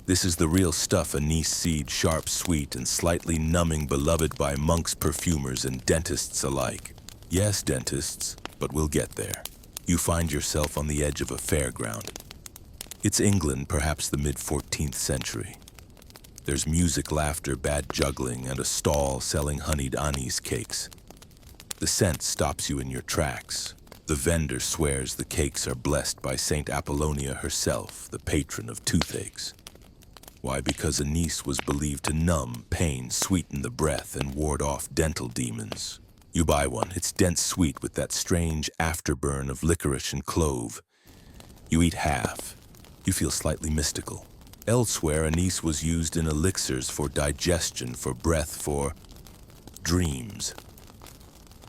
This is the real stuff, anise seed, sharp, sweet, and slightly numbing, beloved by monks, perfumers, and dentists alike. Yes, dentists, but we'll get there. You find yourself on the edge of a fairground. It's England, perhaps the mid-14th century. There's music, laughter, bad juggling, and a stall selling honeyed anise cakes. The scent stops you in your tracks. The vendor swears the cakes are blessed by Saint Apollonia herself, the patron of toothaches. Why? Because anise was believed to numb pain, sweeten the breath, and ward off dental demons. You buy one. It's dense sweet with that strange afterburn of licorice and clove. You eat half. You feel slightly mystical. Elsewhere, anise was used in elixirs for digestion, for breath, for dreams.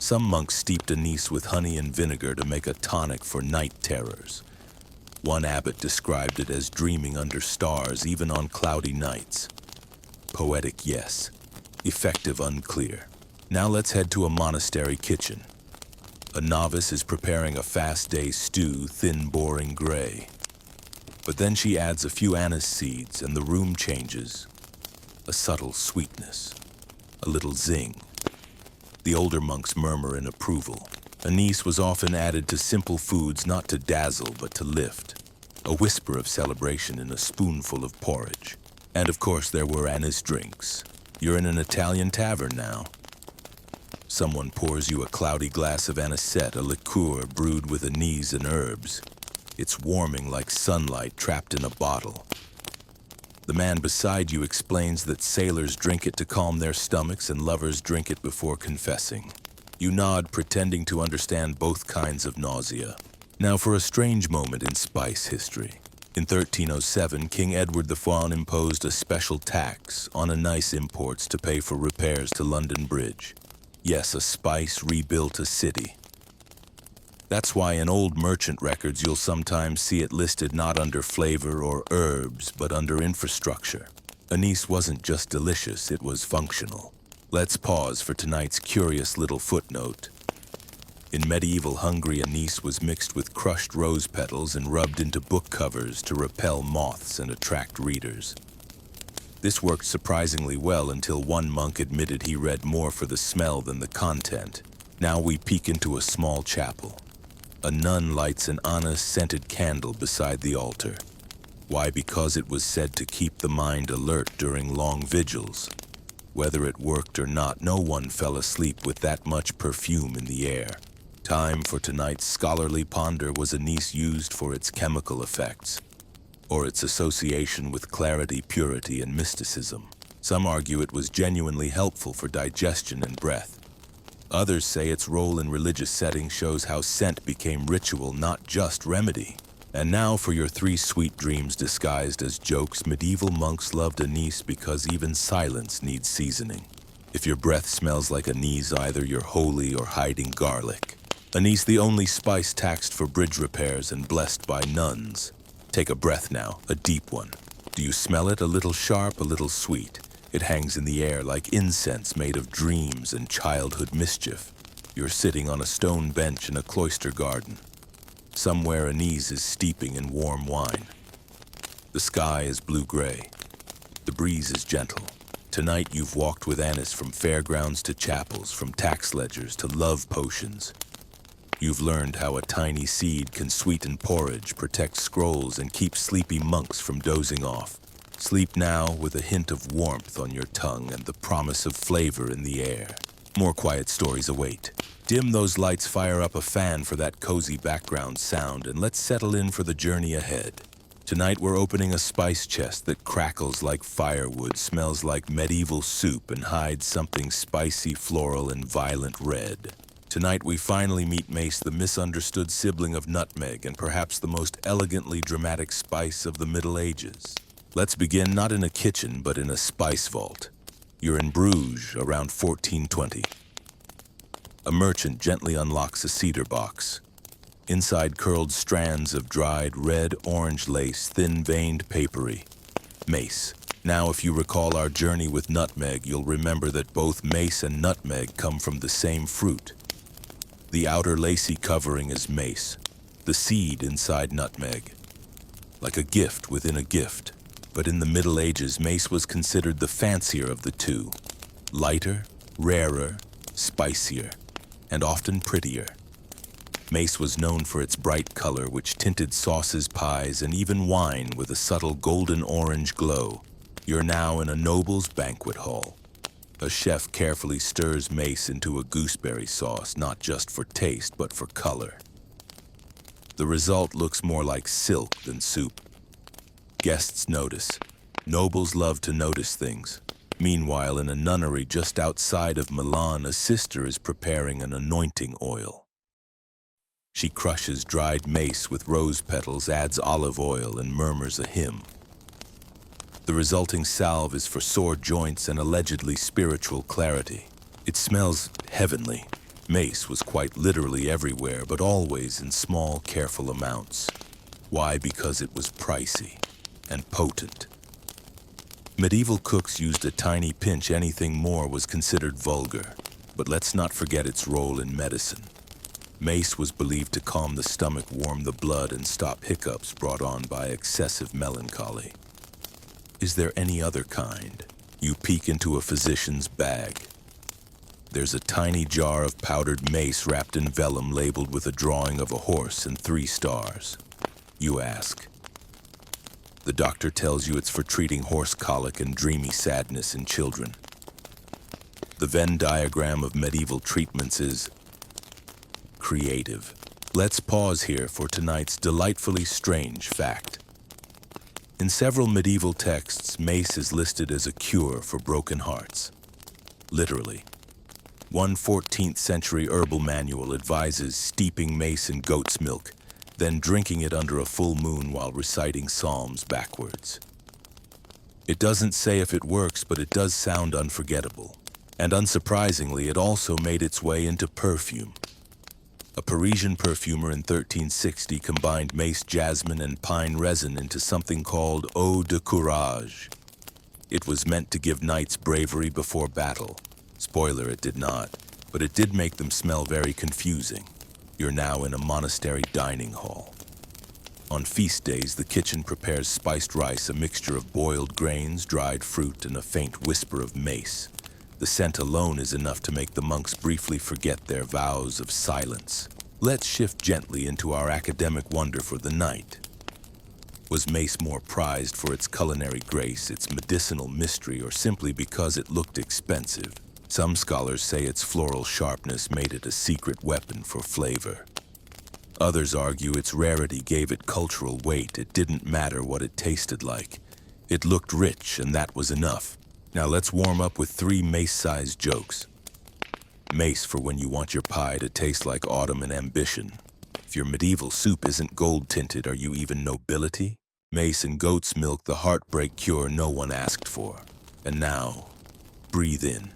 Some monks steeped anise with honey and vinegar to make a tonic for night terrors. One abbot described it as dreaming under stars, even on cloudy nights. Poetic, yes. Effective, unclear. Now let's head to a monastery kitchen. A novice is preparing a fast day stew, thin, boring gray. But then she adds a few anise seeds and the room changes. A subtle sweetness. A little zing. The older monks murmur in approval. Anise was often added to simple foods, not to dazzle, but to lift. A whisper of celebration in a spoonful of porridge. And of course there were anise drinks. You're in an Italian tavern now. Someone pours you a cloudy glass of anisette, a liqueur brewed with anise and herbs. It's warming like sunlight trapped in a bottle. The man beside you explains that sailors drink it to calm their stomachs and lovers drink it before confessing. You nod, pretending to understand both kinds of nausea. Now for a strange moment in spice history. In 1307, King Edward IV imposed a special tax on anise imports to pay for repairs to London Bridge. Yes, a spice rebuilt a city. That's why in old merchant records you'll sometimes see it listed not under flavor or herbs, but under infrastructure. Anise wasn't just delicious, it was functional. Let's pause for tonight's curious little footnote. In medieval Hungary, anise was mixed with crushed rose petals and rubbed into book covers to repel moths and attract readers. This worked surprisingly well until one monk admitted he read more for the smell than the content. Now we peek into a small chapel. A nun lights an anise-scented candle beside the altar. Why? Because it was said to keep the mind alert during long vigils. Whether it worked or not, no one fell asleep with that much perfume in the air. Time for tonight's scholarly ponder. Was anise used for its chemical effects, or its association with clarity, purity, and mysticism? Some argue it was genuinely helpful for digestion and breath. Others say its role in religious settings shows how scent became ritual, not just remedy. And now for your 3 sweet dreams disguised as jokes. Medieval monks loved anise because even silence needs seasoning. If your breath smells like anise, either you're holy or hiding garlic. Anise, the only spice taxed for bridge repairs and blessed by nuns. Take a breath now, a deep one. Do you smell it? A little sharp, a little sweet. It hangs in the air like incense made of dreams and childhood mischief. You're sitting on a stone bench in a cloister garden. Somewhere anise is steeping in warm wine. The sky is blue-gray. The breeze is gentle. Tonight you've walked with anise from fairgrounds to chapels, from tax ledgers to love potions. You've learned how a tiny seed can sweeten porridge, protect scrolls, and keep sleepy monks from dozing off. Sleep now with a hint of warmth on your tongue and the promise of flavor in the air. More quiet stories await. Dim those lights, fire up a fan for that cozy background sound, and let's settle in for the journey ahead. Tonight we're opening a spice chest that crackles like firewood, smells like medieval soup, and hides something spicy, floral, and violent red. Tonight we finally meet mace, the misunderstood sibling of nutmeg and perhaps the most elegantly dramatic spice of the Middle Ages. Let's begin not in a kitchen but in a spice vault. You're in Bruges around 1420. A merchant gently unlocks a cedar box. Inside curled strands of dried red-orange lace, thin-veined papery. Mace. Now, if you recall our journey with nutmeg, you'll remember that both mace and nutmeg come from the same fruit. The outer lacy covering is mace, the seed inside nutmeg. Like a gift within a gift. But in the Middle Ages, mace was considered the fancier of the two. Lighter, rarer, spicier, and often prettier. Mace was known for its bright color, which tinted sauces, pies, and even wine with a subtle golden-orange glow. You're now in a noble's banquet hall. A chef carefully stirs mace into a gooseberry sauce, not just for taste, but for color. The result looks more like silk than soup. Guests notice. Nobles love to notice things. Meanwhile, in a nunnery just outside of Milan, a sister is preparing an anointing oil. She crushes dried mace with rose petals, adds olive oil, and murmurs a hymn. The resulting salve is for sore joints and allegedly spiritual clarity. It smells heavenly. Mace was quite literally everywhere, but always in small, careful amounts. Why? Because it was pricey and potent. Medieval cooks used a tiny pinch. Anything more was considered vulgar. But let's not forget its role in medicine. Mace was believed to calm the stomach, warm the blood, and stop hiccups brought on by excessive melancholy. Is there any other kind? You peek into a physician's bag. There's a tiny jar of powdered mace wrapped in vellum labeled with a drawing of a horse and 3 stars. You ask. The doctor tells you it's for treating horse colic and dreamy sadness in children. The Venn diagram of medieval treatments is creative. Let's pause here for tonight's delightfully strange fact. In several medieval texts, mace is listed as a cure for broken hearts. Literally. One 14th century herbal manual advises steeping mace in goat's milk, then drinking it under a full moon while reciting psalms backwards. It doesn't say if it works, but it does sound unforgettable. And unsurprisingly, it also made its way into perfume. A Parisian perfumer in 1360 combined mace, jasmine, and pine resin into something called eau de courage. It was meant to give knights bravery before battle. Spoiler, it did not, but it did make them smell very confusing. You're now in a monastery dining hall. On feast days, the kitchen prepares spiced rice, a mixture of boiled grains, dried fruit, and a faint whisper of mace. The scent alone is enough to make the monks briefly forget their vows of silence. Let's shift gently into our academic wonder for the night. Was mace more prized for its culinary grace, its medicinal mystery, or simply because it looked expensive? Some scholars say its floral sharpness made it a secret weapon for flavor. Others argue its rarity gave it cultural weight. It didn't matter what it tasted like. It looked rich, and that was enough. Now let's warm up with 3 mace-sized jokes. Mace for when you want your pie to taste like autumn and ambition. If your medieval soup isn't gold-tinted, are you even nobility? Mace and goat's milk, the heartbreak cure no one asked for. And now, breathe in.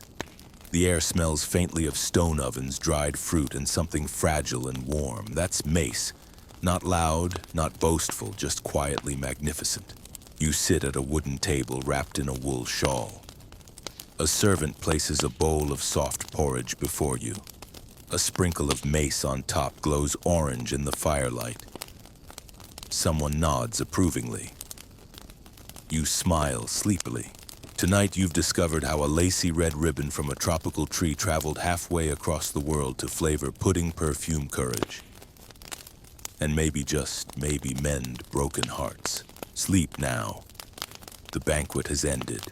The air smells faintly of stone ovens, dried fruit, and something fragile and warm. That's mace. Not loud, not boastful, just quietly magnificent. You sit at a wooden table wrapped in a wool shawl. A servant places a bowl of soft porridge before you. A sprinkle of mace on top glows orange in the firelight. Someone nods approvingly. You smile sleepily. Tonight you've discovered how a lacy red ribbon from a tropical tree traveled halfway across the world to flavor pudding perfume courage. And maybe, just maybe, mend broken hearts. Sleep now. The banquet has ended.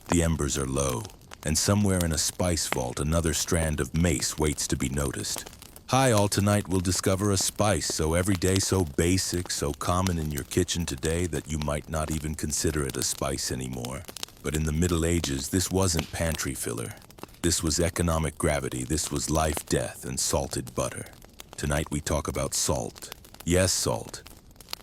The embers are low, and somewhere in a spice vault another strand of mace waits to be noticed. Hi all, tonight we'll discover a spice so everyday, so basic, so common in your kitchen today that you might not even consider it a spice anymore. But in the Middle Ages, this wasn't pantry filler. This was economic gravity, this was life, death, and salted butter. Tonight we talk about salt. Yes, salt.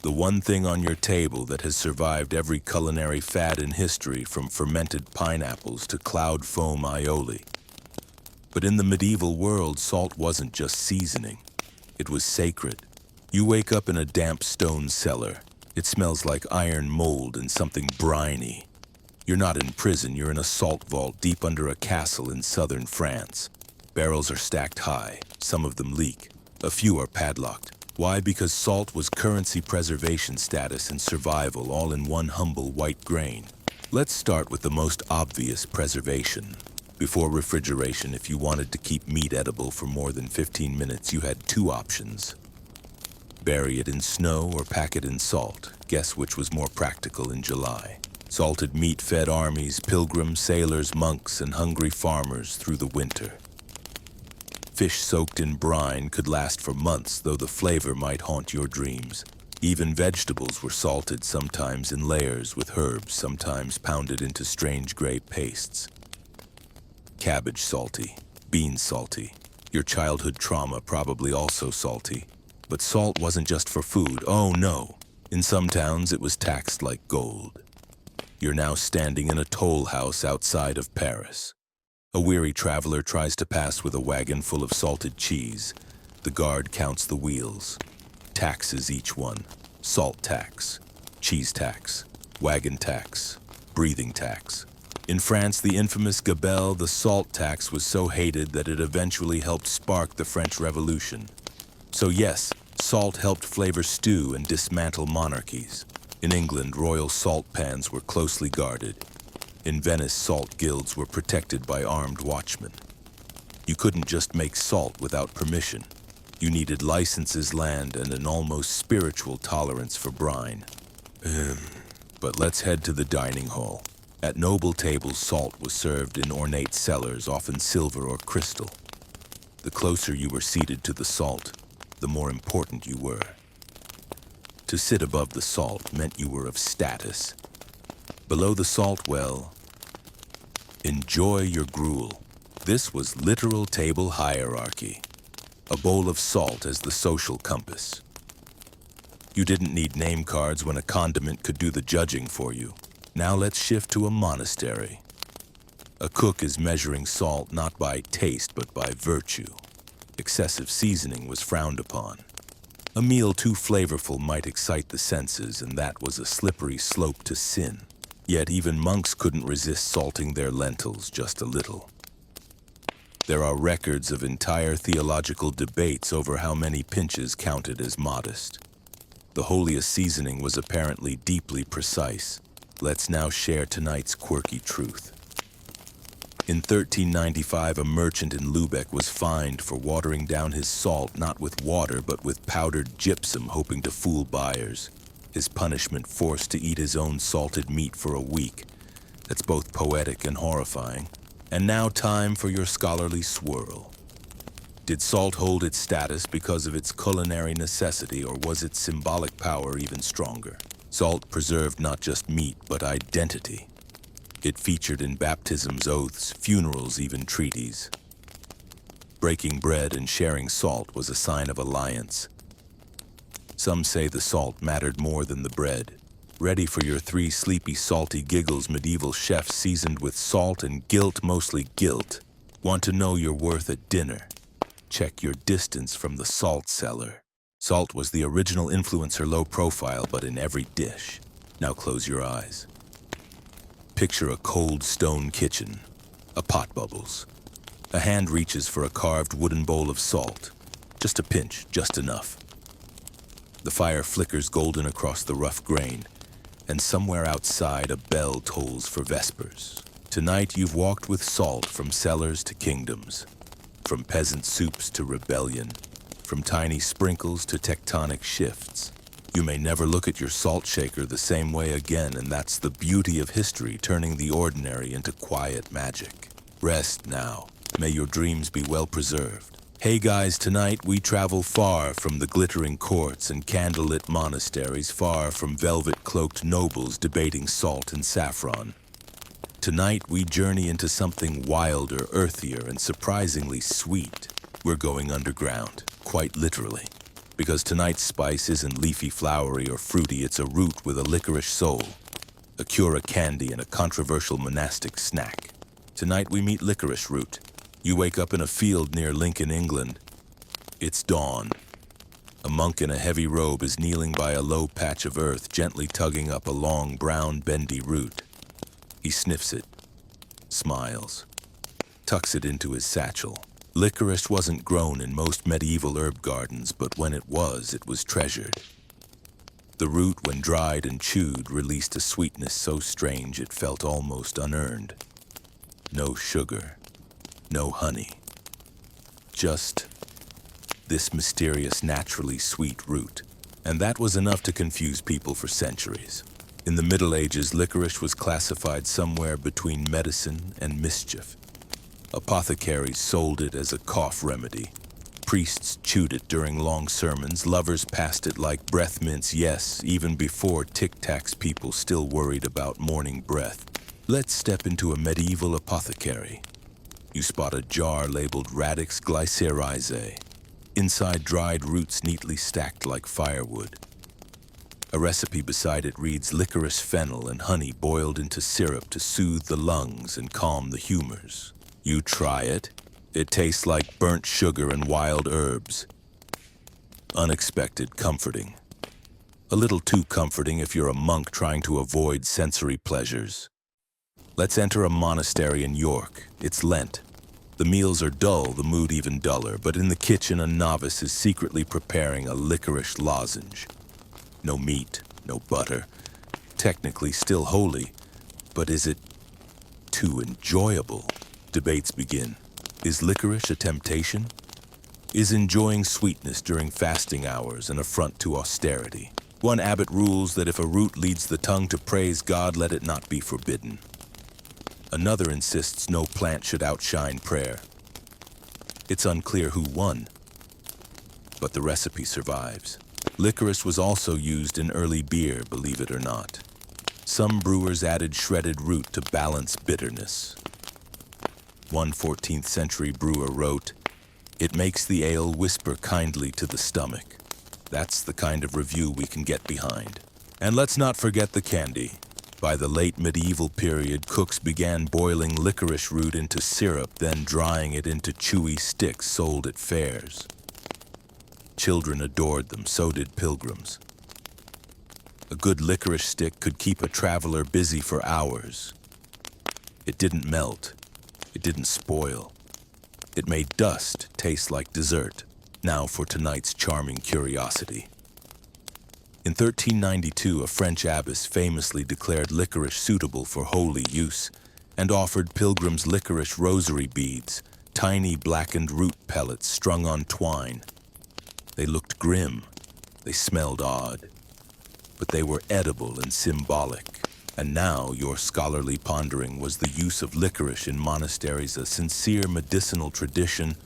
The one thing on your table that has survived every culinary fad in history, from fermented pineapples to cloud foam aioli. But in the medieval world, salt wasn't just seasoning. It was sacred. You wake up in a damp stone cellar. It smells like iron mold and something briny. You're not in prison, you're in a salt vault deep under a castle in southern France. Barrels are stacked high, some of them leak. A few are padlocked. Why? Because salt was currency preservation status and survival all in one humble white grain. Let's start with the most obvious preservation. Before refrigeration, if you wanted to keep meat edible for more than 15 minutes, you had two options. Bury it in snow or pack it in salt. Guess which was more practical in July. Salted meat fed armies, pilgrims, sailors, monks, and hungry farmers through the winter. Fish soaked in brine could last for months, though the flavor might haunt your dreams. Even vegetables were salted, sometimes in layers with herbs, sometimes pounded into strange gray pastes. Cabbage salty, beans salty. Your childhood trauma probably also salty. But salt wasn't just for food, oh no. In some towns it was taxed like gold. You're now standing in a toll house outside of Paris. A weary traveler tries to pass with a wagon full of salted cheese. The guard counts the wheels, taxes each one. Salt tax, cheese tax, wagon tax, breathing tax. In France, the infamous gabelle, the salt tax, was so hated that it eventually helped spark the French Revolution. So yes, salt helped flavor stew and dismantle monarchies. In England, royal salt pans were closely guarded. In Venice, salt guilds were protected by armed watchmen. You couldn't just make salt without permission. You needed licenses, land, and an almost spiritual tolerance for brine. But let's head to the dining hall. At noble tables, salt was served in ornate cellars, often silver or crystal. The closer you were seated to the salt, the more important you were. To sit above the salt meant you were of status. Below the salt, well, enjoy your gruel. This was literal table hierarchy. A bowl of salt as the social compass. You didn't need name cards when a condiment could do the judging for you. Now let's shift to a monastery. A cook is measuring salt not by taste but by virtue. Excessive seasoning was frowned upon. A meal too flavorful might excite the senses, and that was a slippery slope to sin. Yet even monks couldn't resist salting their lentils just a little. There are records of entire theological debates over how many pinches counted as modest. The holiest seasoning was apparently deeply precise. Let's now share tonight's quirky truth. In 1395, a merchant in Lubeck was fined for watering down his salt not with water but with powdered gypsum, hoping to fool buyers. His punishment, forced to eat his own salted meat for a week. That's both poetic and horrifying. And now time for your scholarly swirl. Did salt hold its status because of its culinary necessity, or was its symbolic power even stronger? Salt preserved not just meat, but identity. It featured in baptisms, oaths, funerals, even treaties. Breaking bread and sharing salt was a sign of alliance. Some say the salt mattered more than the bread. Ready for your 3 sleepy, salty giggles, medieval chefs seasoned with salt and guilt, mostly guilt. Want to know your worth at dinner? Check your distance from the salt cellar. Salt was the original influencer, low profile, but in every dish. Now close your eyes. Picture a cold stone kitchen. A pot bubbles. A hand reaches for a carved wooden bowl of salt. Just a pinch, just enough. The fire flickers golden across the rough grain, and somewhere outside a bell tolls for vespers. Tonight you've walked with salt from cellars to kingdoms, from peasant soups to rebellion, from tiny sprinkles to tectonic shifts. You may never look at your salt shaker the same way again, and that's the beauty of history, turning the ordinary into quiet magic. Rest now. May your dreams be well preserved. Hey guys, tonight we travel far from the glittering courts and candlelit monasteries, far from velvet-cloaked nobles debating salt and saffron. Tonight, we journey into something wilder, earthier, and surprisingly sweet. We're going underground, quite literally. Because tonight's spice isn't leafy, flowery, or fruity, it's a root with a licorice soul, a cura candy, and a controversial monastic snack. Tonight, we meet licorice root. You wake up in a field near Lincoln, England. It's dawn. A monk in a heavy robe is kneeling by a low patch of earth, gently tugging up a long, brown, bendy root. He sniffs it, smiles, tucks it into his satchel. Licorice wasn't grown in most medieval herb gardens, but when it was treasured. The root, when dried and chewed, released a sweetness so strange it felt almost unearned. No sugar, no honey, just this mysterious, naturally sweet root. And that was enough to confuse people for centuries. In the Middle Ages, licorice was classified somewhere between medicine and mischief. Apothecaries sold it as a cough remedy. Priests chewed it during long sermons. Lovers passed it like breath mints. Yes, even before Tic Tacs, people still worried about morning breath. Let's step into a medieval apothecary. You spot a jar labeled Radix glycerizae. Inside, dried roots neatly stacked like firewood. A recipe beside it reads licorice, fennel, and honey boiled into syrup to soothe the lungs and calm the humors. You try it. It tastes like burnt sugar and wild herbs. Unexpected, comforting. A little too comforting if you're a monk trying to avoid sensory pleasures. Let's enter a monastery in York. It's Lent. The meals are dull, the mood even duller, but in the kitchen a novice is secretly preparing a licorice lozenge. No meat, no butter. Technically still holy, but is it too enjoyable? Debates begin. Is licorice a temptation? Is enjoying sweetness during fasting hours an affront to austerity? One abbot rules that if a root leads the tongue to praise God, let it not be forbidden. Another insists no plant should outshine prayer. It's unclear who won, but the recipe survives. Licorice was also used in early beer, believe it or not. Some brewers added shredded root to balance bitterness. One 14th century brewer wrote, "It makes the ale whisper kindly to the stomach." That's the kind of review we can get behind. And let's not forget the candy. By the late medieval period, cooks began boiling licorice root into syrup, then drying it into chewy sticks sold at fairs. Children adored them, so did pilgrims. A good licorice stick could keep a traveler busy for hours. It didn't melt. It didn't spoil. It made dust taste like dessert. Now for tonight's charming curiosity. In 1392, a French abbess famously declared licorice suitable for holy use and offered pilgrims licorice rosary beads, tiny blackened root pellets strung on twine. They looked grim, they smelled odd, but they were edible and symbolic. And now your scholarly pondering, was the use of licorice in monasteries a sincere medicinal tradition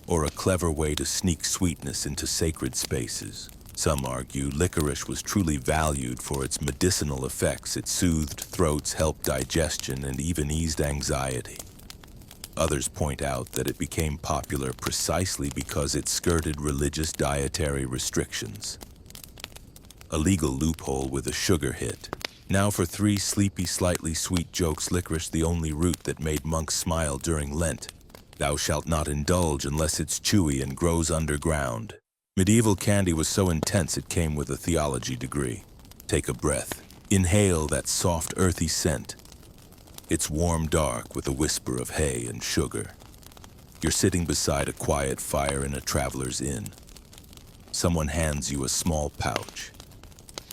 or a clever way to sneak sweetness into sacred spaces? Some argue licorice was truly valued for its medicinal effects. It soothed throats, helped digestion, and even eased anxiety. Others point out that it became popular precisely because it skirted religious dietary restrictions. A legal loophole with a sugar hit. Now for 3 sleepy, slightly sweet jokes. Licorice, the only root that made monks smile during Lent. Thou shalt not indulge unless it's chewy and grows underground. Medieval candy was so intense it came with a theology degree. Take a breath. Inhale that soft, earthy scent. It's warm, dark, with a whisper of hay and sugar. You're sitting beside a quiet fire in a traveler's inn. Someone hands you a small pouch.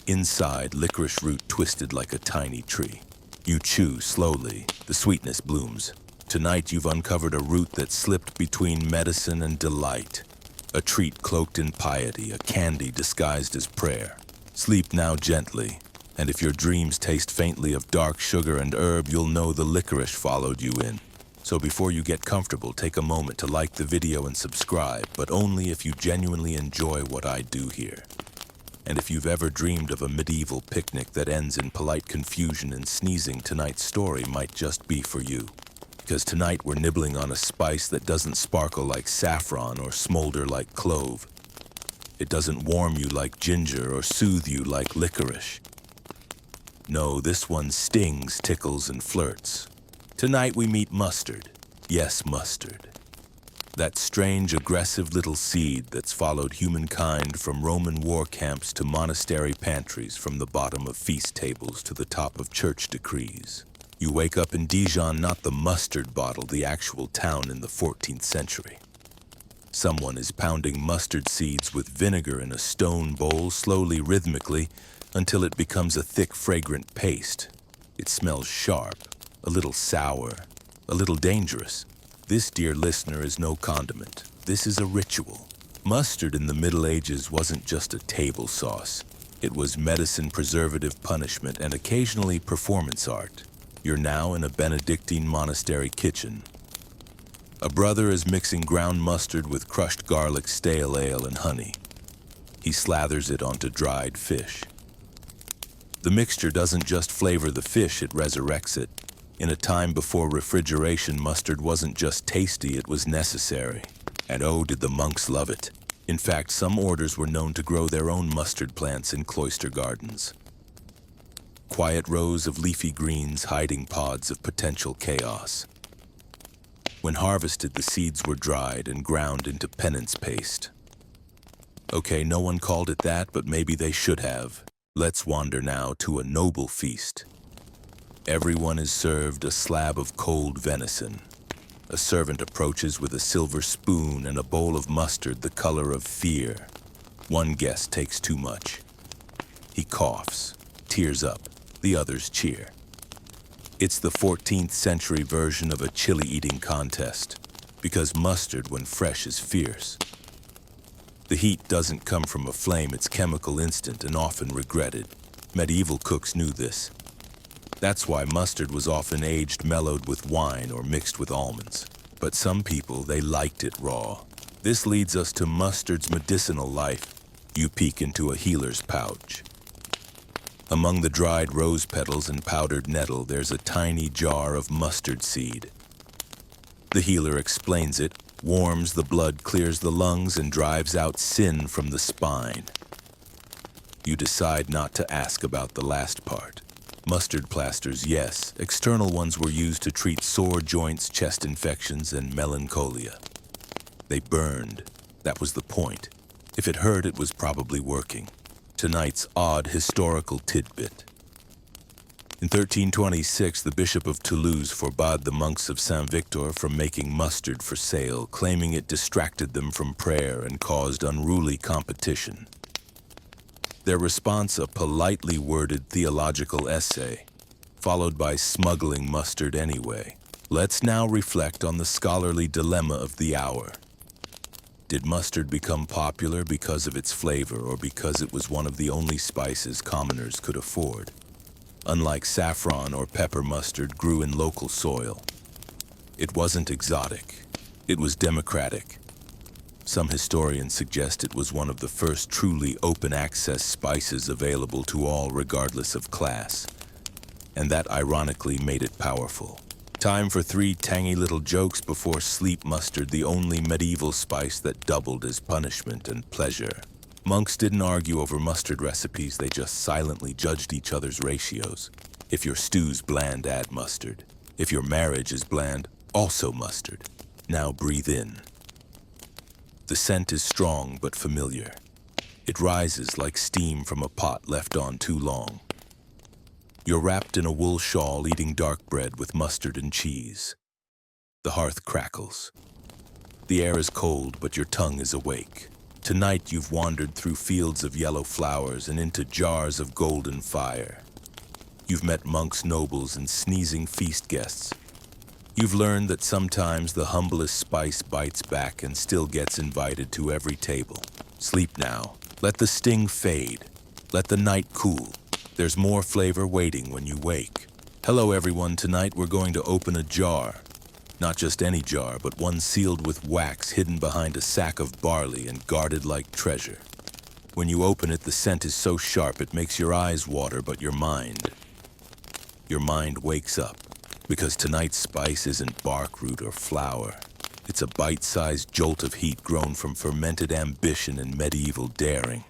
Inside, licorice root twisted like a tiny tree. You chew slowly. The sweetness blooms. Tonight you've uncovered a root that slipped between medicine and delight. A treat cloaked in piety, a candy disguised as prayer. Sleep now gently, and if your dreams taste faintly of dark sugar and herb, you'll know the licorice followed you in. So before you get comfortable, take a moment to like the video and subscribe, but only if you genuinely enjoy what I do here. And if you've ever dreamed of a medieval picnic that ends in polite confusion and sneezing, tonight's story might just be for you. Because tonight we're nibbling on a spice that doesn't sparkle like saffron or smolder like clove. It doesn't warm you like ginger or soothe you like licorice. No, this one stings, tickles, and flirts. Tonight we meet mustard. Yes, mustard. That strange, aggressive little seed that's followed humankind from Roman war camps to monastery pantries, from the bottom of feast tables to the top of church decrees. You wake up in Dijon, not the mustard bottle, the actual town in the 14th century. Someone is pounding mustard seeds with vinegar in a stone bowl, slowly, rhythmically, until it becomes a thick, fragrant paste. It smells sharp, a little sour, a little dangerous. This, dear listener, is no condiment. This is a ritual. Mustard in the Middle Ages wasn't just a table sauce. It was medicine, preservative, punishment, and occasionally performance art. You're now in a Benedictine monastery kitchen. A brother is mixing ground mustard with crushed garlic, stale ale, and honey. He slathers it onto dried fish. The mixture doesn't just flavor the fish, it resurrects it. In a time before refrigeration, mustard wasn't just tasty, it was necessary. And oh, did the monks love it. In fact, some orders were known to grow their own mustard plants in cloister gardens. Quiet rows of leafy greens hiding pods of potential chaos. When harvested, the seeds were dried and ground into penance paste. Okay, no one called it that, but maybe they should have. Let's wander now to a noble feast. Everyone is served a slab of cold venison. A servant approaches with a silver spoon and a bowl of mustard the color of fear. One guest takes too much. He coughs, tears up. The others cheer. It's the 14th century version of a chili eating contest, because mustard, when fresh, is fierce. The heat doesn't come from a flame, it's chemical, instant, and often regretted. Medieval cooks knew this. That's why mustard was often aged, mellowed with wine, or mixed with almonds. But some people, they liked it raw. This leads us to mustard's medicinal life. You peek into a healer's pouch. Among the dried rose petals and powdered nettle, there's a tiny jar of mustard seed. The healer explains it, warms the blood, clears the lungs, and drives out sin from the spine. You decide not to ask about the last part. Mustard plasters, yes. External ones were used to treat sore joints, chest infections, and melancholia. They burned. That was the point. If it hurt, it was probably working. Tonight's odd historical tidbit. In 1326, the Bishop of Toulouse forbade the monks of Saint-Victor from making mustard for sale, claiming it distracted them from prayer and caused unruly competition. Their response, a politely worded theological essay, followed by smuggling mustard anyway. Let's now reflect on the scholarly dilemma of the hour. Did mustard become popular because of its flavor or because it was one of the only spices commoners could afford? Unlike saffron or pepper, mustard grew in local soil. It wasn't exotic. It was democratic. Some historians suggest it was one of the first truly open-access spices available to all regardless of class. And that ironically made it powerful. Time for 3 tangy little jokes before sleep. Mustard, the only medieval spice that doubled as punishment and pleasure. Monks didn't argue over mustard recipes, they just silently judged each other's ratios. If your stew's bland, add mustard. If your marriage is bland, also mustard. Now breathe in. The scent is strong but familiar. It rises like steam from a pot left on too long. You're wrapped in a wool shawl eating dark bread with mustard and cheese. The hearth crackles. The air is cold, but your tongue is awake. Tonight you've wandered through fields of yellow flowers and into jars of golden fire. You've met monks, nobles, and sneezing feast guests. You've learned that sometimes the humblest spice bites back and still gets invited to every table. Sleep now. Let the sting fade. Let the night cool. There's more flavor waiting when you wake. Hello everyone, tonight we're going to open a jar. Not just any jar, but one sealed with wax, hidden behind a sack of barley and guarded like treasure. When you open it, the scent is so sharp it makes your eyes water, but your mind wakes up. Because tonight's spice isn't bark root or flower. It's a bite-sized jolt of heat grown from fermented ambition and medieval daring.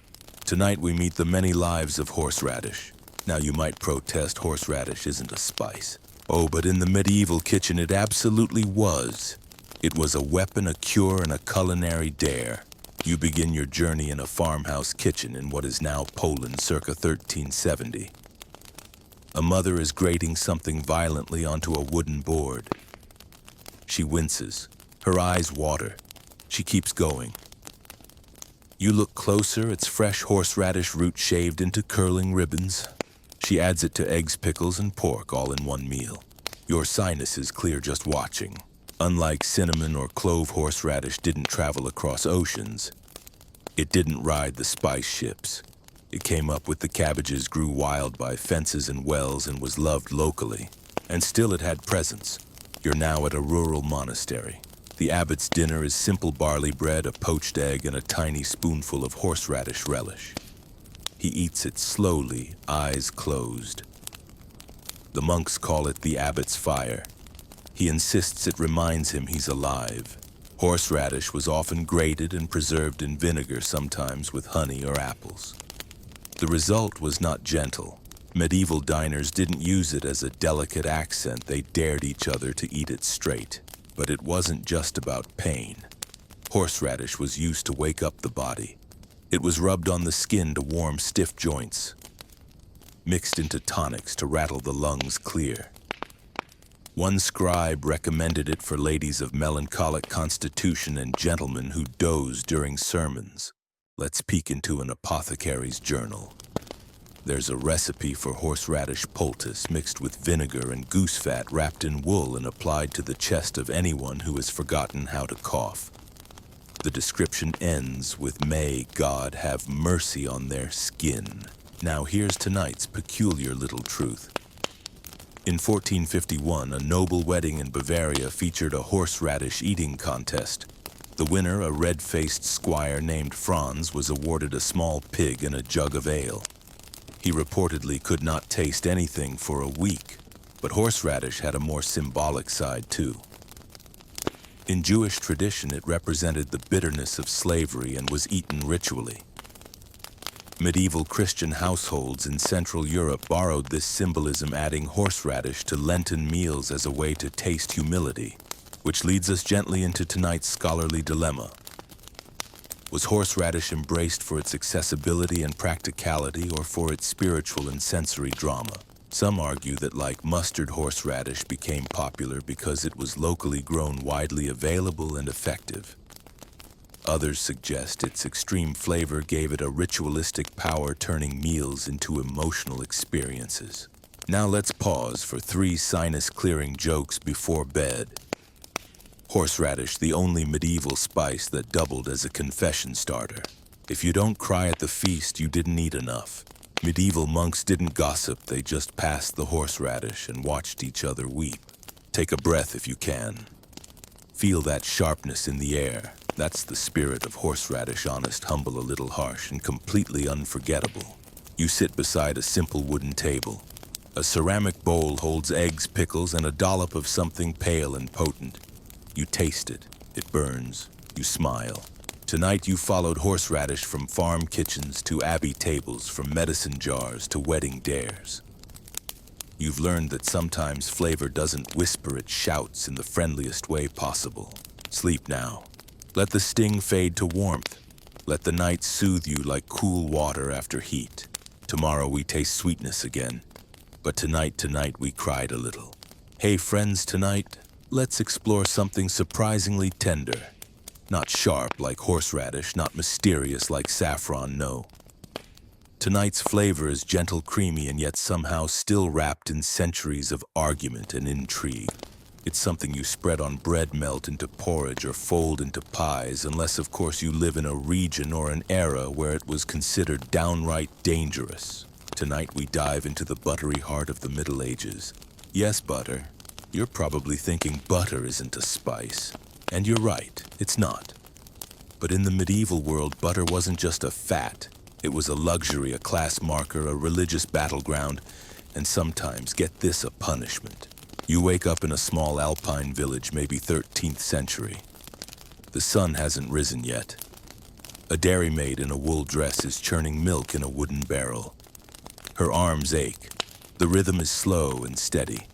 Tonight we meet the many lives of horseradish. Now you might protest horseradish isn't a spice. Oh, but in the medieval kitchen it absolutely was. It was a weapon, a cure, and a culinary dare. You begin your journey in a farmhouse kitchen in what is now Poland circa 1370. A mother is grating something violently onto a wooden board. She winces. Her eyes water. She keeps going. You look closer, it's fresh horseradish root shaved into curling ribbons. She adds it to eggs, pickles, and pork all in one meal. Your sinuses clear just watching. Unlike cinnamon or clove, horseradish didn't travel across oceans. It didn't ride the spice ships. It came up with the cabbages, grew wild by fences and wells, and was loved locally. And still it had presence. You're now at a rural monastery. The abbot's dinner is simple barley bread, a poached egg, and a tiny spoonful of horseradish relish. He eats it slowly, eyes closed. The monks call it the abbot's fire. He insists it reminds him he's alive. Horseradish was often grated and preserved in vinegar, sometimes with honey or apples. The result was not gentle. Medieval diners didn't use it as a delicate accent. They dared each other to eat it straight. But it wasn't just about pain. Horseradish was used to wake up the body. It was rubbed on the skin to warm stiff joints, mixed into tonics to rattle the lungs clear. One scribe recommended it for ladies of melancholic constitution and gentlemen who doze during sermons. Let's peek into an apothecary's journal. There's a recipe for horseradish poultice mixed with vinegar and goose fat wrapped in wool and applied to the chest of anyone who has forgotten how to cough. The description ends with, "May God have mercy on their skin." Now here's tonight's peculiar little truth. In 1451, a noble wedding in Bavaria featured a horseradish eating contest. The winner, a red-faced squire named Franz, was awarded a small pig and a jug of ale. He reportedly could not taste anything for a week, but horseradish had a more symbolic side too. In Jewish tradition, it represented the bitterness of slavery and was eaten ritually. Medieval Christian households in Central Europe borrowed this symbolism, adding horseradish to Lenten meals as a way to taste humility, which leads us gently into tonight's scholarly dilemma. Was horseradish embraced for its accessibility and practicality, or for its spiritual and sensory drama? Some argue that, like mustard, horseradish became popular because it was locally grown, widely available, and effective. Others suggest its extreme flavor gave it a ritualistic power, turning meals into emotional experiences. Now let's pause for 3 sinus-clearing jokes before bed. Horseradish, the only medieval spice that doubled as a confession starter. If you don't cry at the feast, you didn't eat enough. Medieval monks didn't gossip, they just passed the horseradish and watched each other weep. Take a breath if you can. Feel that sharpness in the air. That's the spirit of horseradish, honest, humble, a little harsh, and completely unforgettable. You sit beside a simple wooden table. A ceramic bowl holds eggs, pickles, and a dollop of something pale and potent. You taste it. It burns. You smile. Tonight you followed horseradish from farm kitchens to abbey tables, from medicine jars to wedding dares. You've learned that sometimes flavor doesn't whisper, it shouts in the friendliest way possible. Sleep now. Let the sting fade to warmth. Let the night soothe you like cool water after heat. Tomorrow we taste sweetness again. But tonight we cried a little. Hey friends, tonight, let's explore something surprisingly tender. Not sharp like horseradish, not mysterious like saffron, no. Tonight's flavor is gentle, creamy, and yet somehow still wrapped in centuries of argument and intrigue. It's something you spread on bread, melt into porridge, or fold into pies, unless of course you live in a region or an era where it was considered downright dangerous. Tonight we dive into the buttery heart of the Middle Ages. Yes, butter. You're probably thinking butter isn't a spice. And you're right, it's not. But in the medieval world, butter wasn't just a fat. It was a luxury, a class marker, a religious battleground, and sometimes, get this, a punishment. You wake up in a small alpine village, maybe 13th century. The sun hasn't risen yet. A dairymaid in a wool dress is churning milk in a wooden barrel. Her arms ache. The rhythm is slow and steady.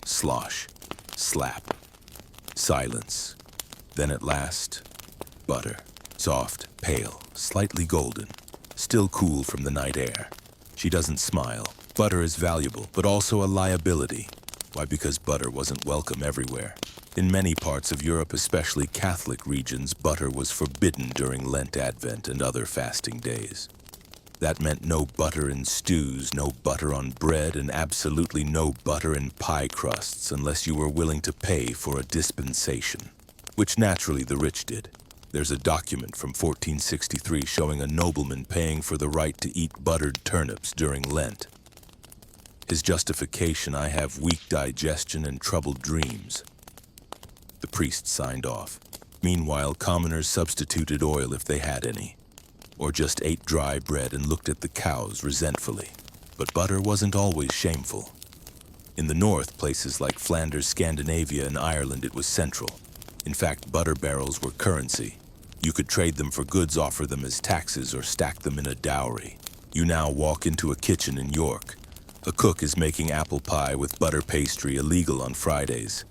Slosh, slap, silence. Then at last, butter. Soft, pale, slightly golden, still cool from the night air. She doesn't smile. Butter is valuable, but also a liability. Why? Because butter wasn't welcome everywhere. In many parts of Europe, especially Catholic regions, butter was forbidden during Lent, Advent, and other fasting days. That meant no butter in stews, no butter on bread, and absolutely no butter in pie crusts unless you were willing to pay for a dispensation, which naturally the rich did. There's a document from 1463 showing a nobleman paying for the right to eat buttered turnips during Lent. His justification: I have weak digestion and troubled dreams. The priest signed off. Meanwhile, commoners substituted oil if they had any, or just ate dry bread and looked at the cows resentfully. But butter wasn't always shameful. In the north, places like Flanders, Scandinavia, and Ireland, it was central. In fact, butter barrels were currency. You could trade them for goods, offer them as taxes, or stack them in a dowry. You now walk into a kitchen in York. A cook is making apple pie with butter pastry, illegal on Fridays.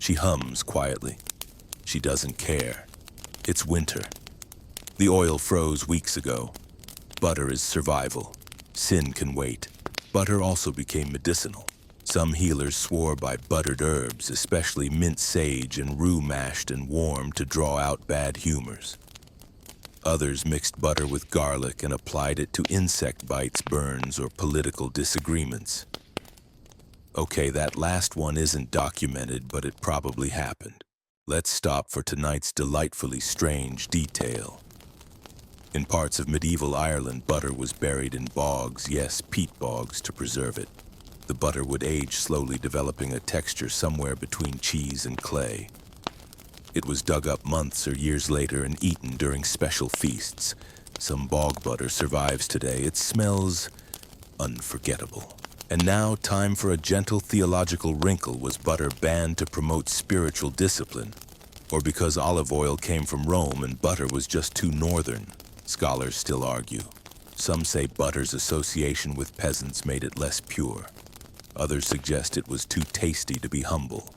She hums quietly. She doesn't care. It's winter. The oil froze weeks ago. Butter is survival. Sin can wait. Butter also became medicinal. Some healers swore by buttered herbs, especially mint sage and rue mashed and warmed to draw out bad humors. Others mixed butter with garlic and applied it to insect bites, burns, or political disagreements. Okay, that last one isn't documented, but it probably happened. Let's stop for tonight's delightfully strange detail. In parts of medieval Ireland, butter was buried in bogs, yes, peat bogs, to preserve it. The butter would age slowly, developing a texture somewhere between cheese and clay. It was dug up months or years later and eaten during special feasts. Some bog butter survives today. It smells unforgettable. And now, time for a gentle theological wrinkle. Was butter banned to promote spiritual discipline, or because olive oil came from Rome and butter was just too northern? Scholars still argue. Some say butter's association with peasants made it less pure. Others suggest it was too tasty to be humble.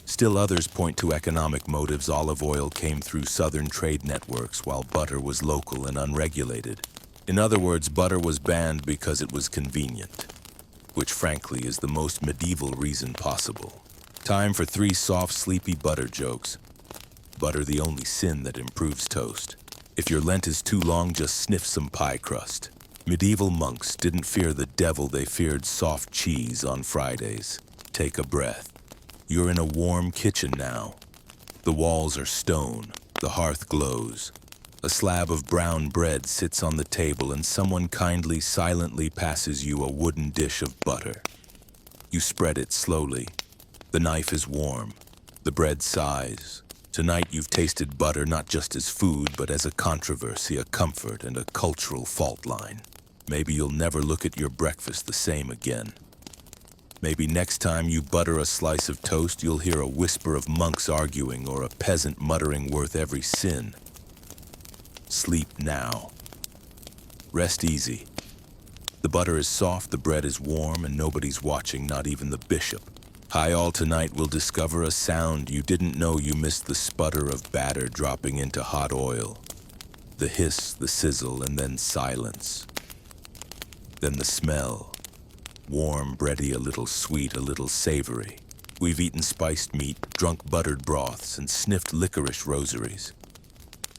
Still others point to economic motives. Olive oil came through southern trade networks, while butter was local and unregulated. In other words, butter was banned because it was convenient, which frankly is the most medieval reason possible. Time for 3 soft, sleepy butter jokes. Butter the only sin that improves toast. If your Lent is too long, just sniff some pie crust. Medieval monks didn't fear the devil, they feared soft cheese on Fridays. Take a breath. You're in a warm kitchen now. The walls are stone, the hearth glows. A slab of brown bread sits on the table and someone kindly, silently passes you a wooden dish of butter. You spread it slowly. The knife is warm. The bread sighs. Tonight you've tasted butter not just as food, but as a controversy, a comfort, and a cultural fault line. Maybe you'll never look at your breakfast the same again. Maybe next time you butter a slice of toast, you'll hear a whisper of monks arguing or a peasant muttering worth every sin. Sleep now. Rest easy. The butter is soft, the bread is warm, and nobody's watching, not even the bishop. Hi all, tonight we'll discover a sound you didn't know you missed: the sputter of batter dropping into hot oil. The hiss, the sizzle, and then silence. Then the smell. Warm, bready, a little sweet, a little savory. We've eaten spiced meat, drunk buttered broths, and sniffed licorice rosaries.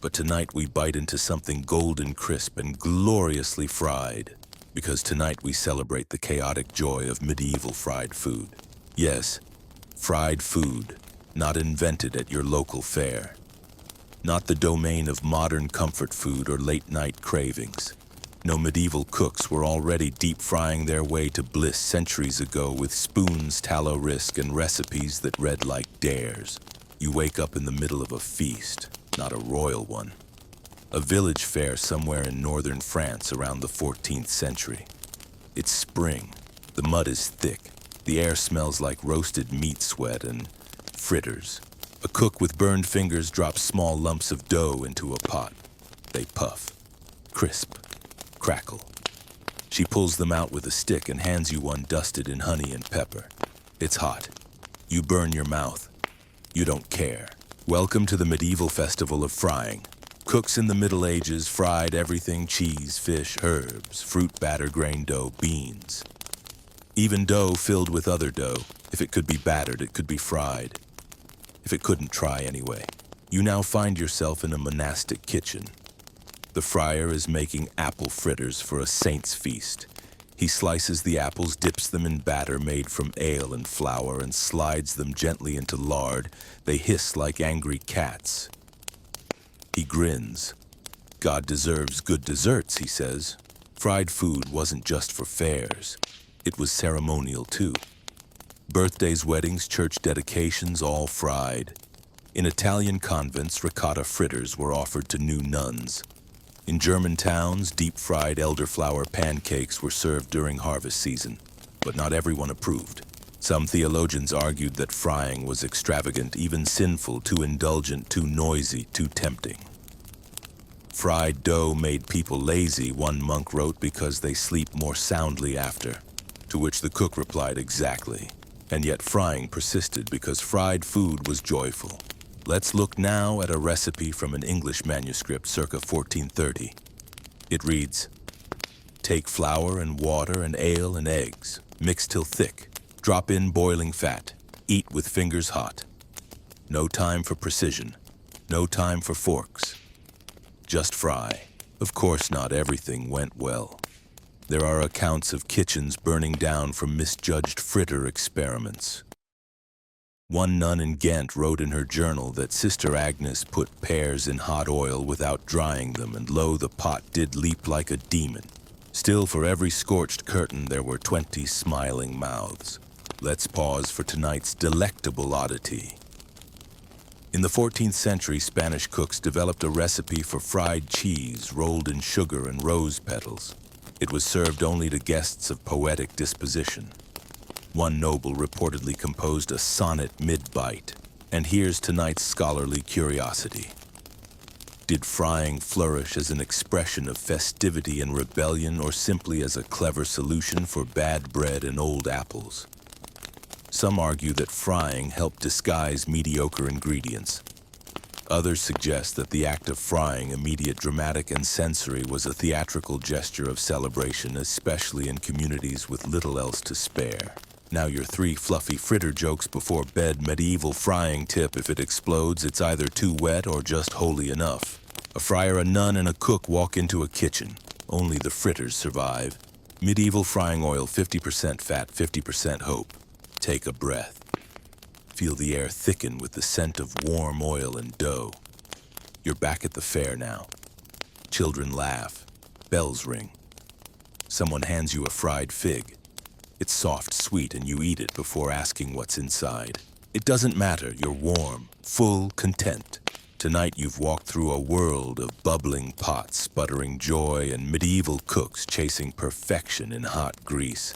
But tonight we bite into something golden crisp and gloriously fried, because tonight we celebrate the chaotic joy of medieval fried food. Yes, fried food, not invented at your local fair. Not the domain of modern comfort food or late-night cravings. No, medieval cooks were already deep-frying their way to bliss centuries ago with spoons, tallow risk, and recipes that read like dares. You wake up in the middle of a feast, not a royal one. a village fair somewhere in northern France around the 14th century. It's spring, the mud is thick, the air smells like roasted meat sweat and fritters. A cook with burned fingers drops small lumps of dough into a pot. They puff, crisp, crackle. She pulls them out with a stick and hands you one dusted in honey and pepper. It's hot. You burn your mouth. You don't care. Welcome to the medieval festival of frying. Cooks in the Middle Ages fried everything: cheese, fish, herbs, fruit batter, grain dough, beans. Even dough filled with other dough. If it could be battered, it could be fried. If it couldn't, try anyway. You now find yourself in a monastic kitchen. The friar is making apple fritters for a saint's feast. He slices the apples, dips them in batter made from ale and flour, and slides them gently into lard. They hiss like angry cats. He grins. God deserves good desserts, he says. Fried food wasn't just for fairs. It was ceremonial, too. Birthdays, weddings, church dedications, all fried. In Italian convents, ricotta fritters were offered to new nuns. In German towns, deep-fried elderflower pancakes were served during harvest season, but not everyone approved. Some theologians argued that frying was extravagant, even sinful, too indulgent, too noisy, too tempting. Fried dough made people lazy, one monk wrote, because they sleep more soundly after, to which the cook replied, exactly. And yet frying persisted because fried food was joyful. Let's look now at a recipe from an English manuscript circa 1430. It reads, "Take flour and water and ale and eggs, mix till thick, drop in boiling fat, eat with fingers hot. No time for precision, no time for forks. Just fry." Of course, not everything went well. There are accounts of kitchens burning down from misjudged fritter experiments. One nun in Ghent wrote in her journal that Sister Agnes put pears in hot oil without drying them, and lo, the pot did leap like a demon. Still, for every scorched curtain, there were 20 smiling mouths. Let's pause for tonight's delectable oddity. In the 14th century, Spanish cooks developed a recipe for fried cheese rolled in sugar and rose petals. It was served only to guests of poetic disposition. One noble reportedly composed a sonnet mid-bite. And here's tonight's scholarly curiosity. Did frying flourish as an expression of festivity and rebellion, or simply as a clever solution for bad bread and old apples? Some argue that frying helped disguise mediocre ingredients. Others suggest that the act of frying, immediate, dramatic, and sensory, was a theatrical gesture of celebration, especially in communities with little else to spare. Now your 3 fluffy fritter jokes before bed. Medieval frying tip: if it explodes, it's either too wet or just holy enough. A friar, a nun, and a cook walk into a kitchen. Only the fritters survive. Medieval frying oil, 50% fat, 50% hope. Take a breath. Feel the air thicken with the scent of warm oil and dough. You're back at the fair now. Children laugh. Bells ring. Someone hands you a fried fig. It's soft, sweet, and you eat it before asking what's inside. It doesn't matter. You're warm, full, content. Tonight you've walked through a world of bubbling pots, sputtering joy, and medieval cooks chasing perfection in hot grease.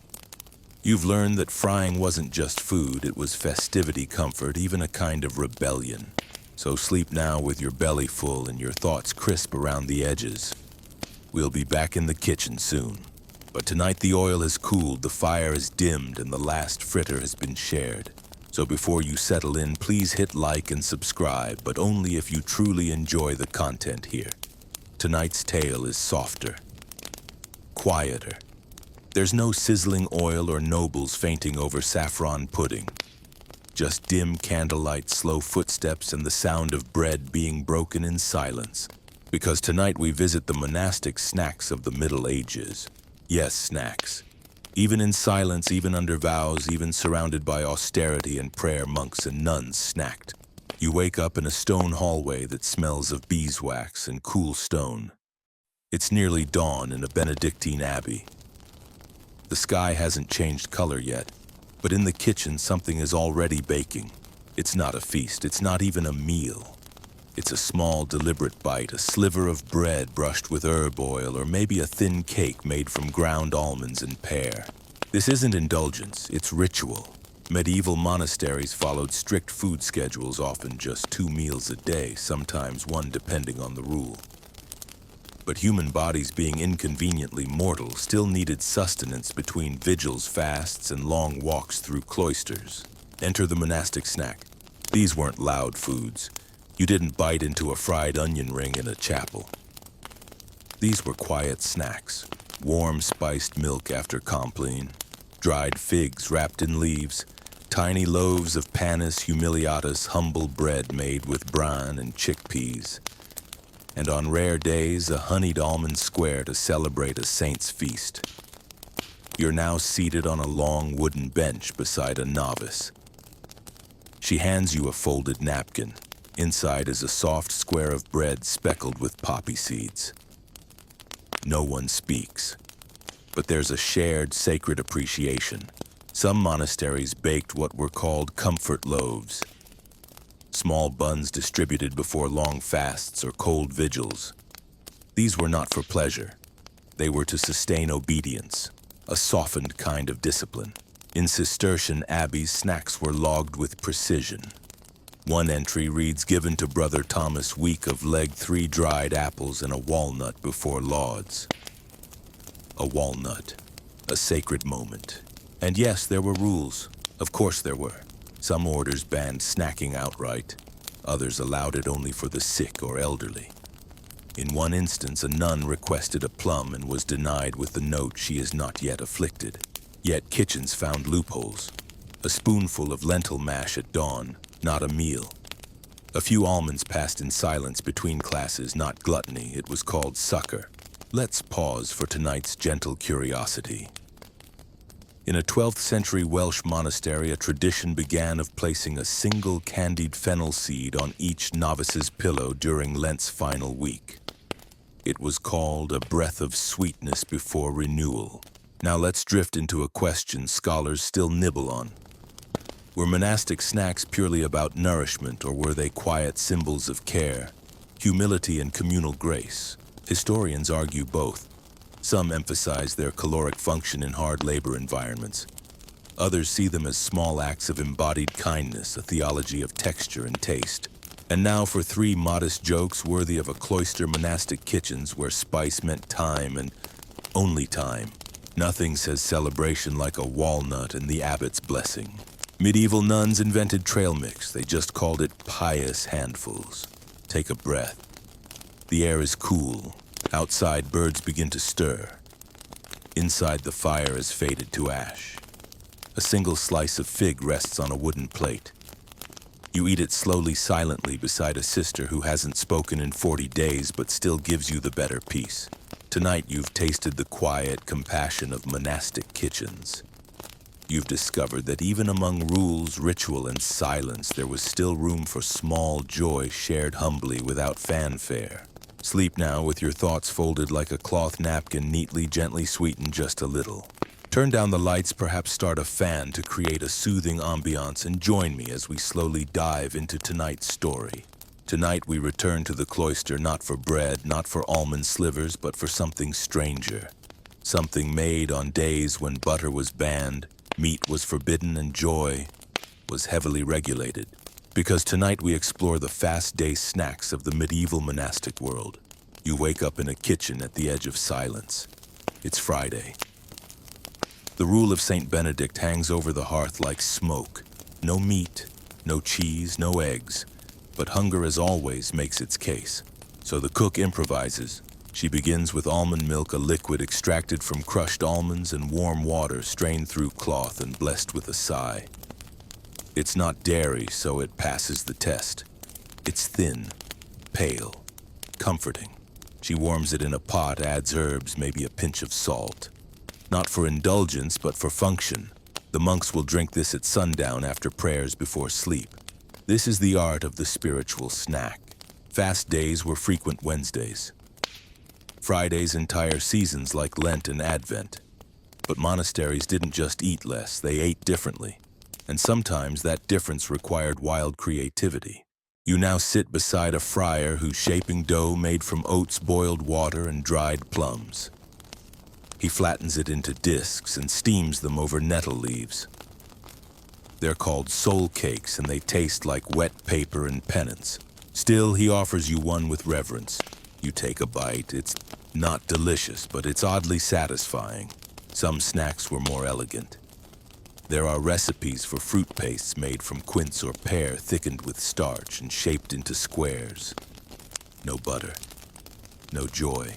You've learned that frying wasn't just food, it was festivity, comfort, even a kind of rebellion. So sleep now with your belly full and your thoughts crisp around the edges. We'll be back in the kitchen soon. But tonight the oil has cooled, the fire is dimmed, and the last fritter has been shared. So before you settle in, please hit like and subscribe, but only if you truly enjoy the content here. Tonight's tale is softer, quieter. There's no sizzling oil or nobles fainting over saffron pudding. Just dim candlelight, slow footsteps, and the sound of bread being broken in silence. Because tonight we visit the monastic snacks of the Middle Ages. Yes, snacks. Even in silence, even under vows, even surrounded by austerity and prayer, monks and nuns snacked. You wake up in a stone hallway that smells of beeswax and cool stone. It's nearly dawn in a Benedictine abbey. The sky hasn't changed color yet, but in the kitchen something is already baking. It's not a feast, it's not even a meal. It's a small, deliberate bite, a sliver of bread brushed with herb oil, or maybe a thin cake made from ground almonds and pear. This isn't indulgence, it's ritual. Medieval monasteries followed strict food schedules, often just 2 meals a day, sometimes one depending on the rule. But human bodies, being inconveniently mortal, still needed sustenance between vigils, fasts, and long walks through cloisters. Enter the monastic snack. These weren't loud foods. You didn't bite into a fried onion ring in a chapel. These were quiet snacks. Warm spiced milk after compline, dried figs wrapped in leaves, tiny loaves of panis humiliatus, humble bread made with bran and chickpeas, and on rare days a honeyed almond square to celebrate a saint's feast. You're now seated on a long wooden bench beside a novice. She hands you a folded napkin. Inside is a soft square of bread speckled with poppy seeds. No one speaks, but there's a shared sacred appreciation. Some monasteries baked what were called comfort loaves, small buns distributed before long fasts or cold vigils. These were not for pleasure. They were to sustain obedience, a softened kind of discipline. In Cistercian abbeys, snacks were logged with precision. One entry reads, given to Brother Thomas, week of leg, 3 dried apples and a walnut before lauds. A walnut, a sacred moment. And yes, there were rules. Of course there were. Some orders banned snacking outright. Others allowed it only for the sick or elderly. In one instance, a nun requested a plum and was denied with the note, she is not yet afflicted. Yet kitchens found loopholes. A spoonful of lentil mash at dawn, not a meal. A few almonds passed in silence between classes, not gluttony. It was called succor. Let's pause for tonight's gentle curiosity. In a 12th century Welsh monastery, a tradition began of placing a single candied fennel seed on each novice's pillow during Lent's final week. It was called a breath of sweetness before renewal. Now let's drift into a question scholars still nibble on. Were monastic snacks purely about nourishment, or were they quiet symbols of care, humility, and communal grace? Historians argue both. Some emphasize their caloric function in hard labor environments. Others see them as small acts of embodied kindness, a theology of texture and taste. And now for 3 modest jokes worthy of a cloister monastic kitchens where spice meant time and only time. Nothing says celebration like a walnut and the abbot's blessing. Medieval nuns invented trail mix. They just called it pious handfuls. Take a breath. The air is cool. Outside, birds begin to stir. Inside, the fire has faded to ash. A single slice of fig rests on a wooden plate. You eat it slowly, silently, beside a sister who hasn't spoken in 40 days but still gives you the better piece. Tonight, you've tasted the quiet compassion of monastic kitchens. You've discovered that even among rules, ritual, and silence, there was still room for small joy shared humbly without fanfare. Sleep now with your thoughts folded like a cloth napkin, neatly, gently sweetened just a little. Turn down the lights, perhaps start a fan to create a soothing ambiance, and join me as we slowly dive into tonight's story. Tonight we return to the cloister, not for bread, not for almond slivers, but for something stranger. Something made on days when butter was banned, meat was forbidden, and joy was heavily regulated. Because tonight we explore the fast day snacks of the medieval monastic world. You wake up in a kitchen at the edge of silence. It's Friday. The rule of St. Benedict hangs over the hearth like smoke. No meat, no cheese, no eggs. But hunger, as always, makes its case. So the cook improvises. She begins with almond milk, a liquid extracted from crushed almonds, and warm water strained through cloth and blessed with a sigh. It's not dairy, so it passes the test. It's thin, pale, comforting. She warms it in a pot, adds herbs, maybe a pinch of salt. Not for indulgence, but for function. The monks will drink this at sundown after prayers before sleep. This is the art of the spiritual snack. Fast days were frequent Wednesdays. Fridays entire seasons like Lent and Advent. But monasteries didn't just eat less, they ate differently. And sometimes that difference required wild creativity. You now sit beside a fryer who's shaping dough made from oats, boiled water, and dried plums. He flattens it into discs and steams them over nettle leaves. They're called soul cakes, and they taste like wet paper and penance. Still, he offers you one with reverence. You take a bite. It's not delicious, but it's oddly satisfying. Some snacks were more elegant. There are recipes for fruit pastes made from quince or pear thickened with starch and shaped into squares. No butter, no joy,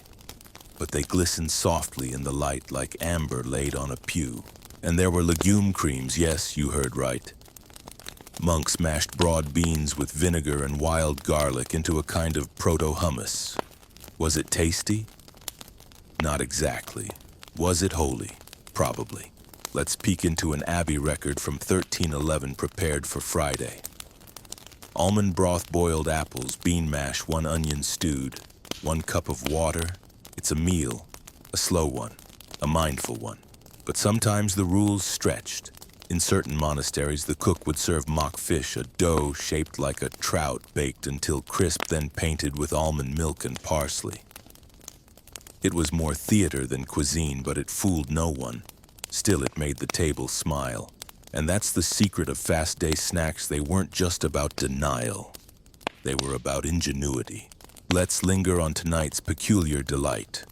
but they glisten softly in the light like amber laid on a pew. And there were legume creams, yes, you heard right. Monks mashed broad beans with vinegar and wild garlic into a kind of proto-hummus. Was it tasty? Not exactly. Was it holy? Probably. Let's peek into an Abbey record from 1311 prepared for Friday. Almond broth, boiled apples, bean mash, 1 onion stewed, 1 cup of water. It's a meal, a slow one, a mindful one. But sometimes the rules stretched. In certain monasteries, the cook would serve mock fish, a dough shaped like a trout, baked until crisp, then painted with almond milk and parsley. It was more theater than cuisine, but it fooled no one. Still, it made the table smile. And that's the secret of fast day snacks. They weren't just about denial. They were about ingenuity. Let's linger on tonight's peculiar delight.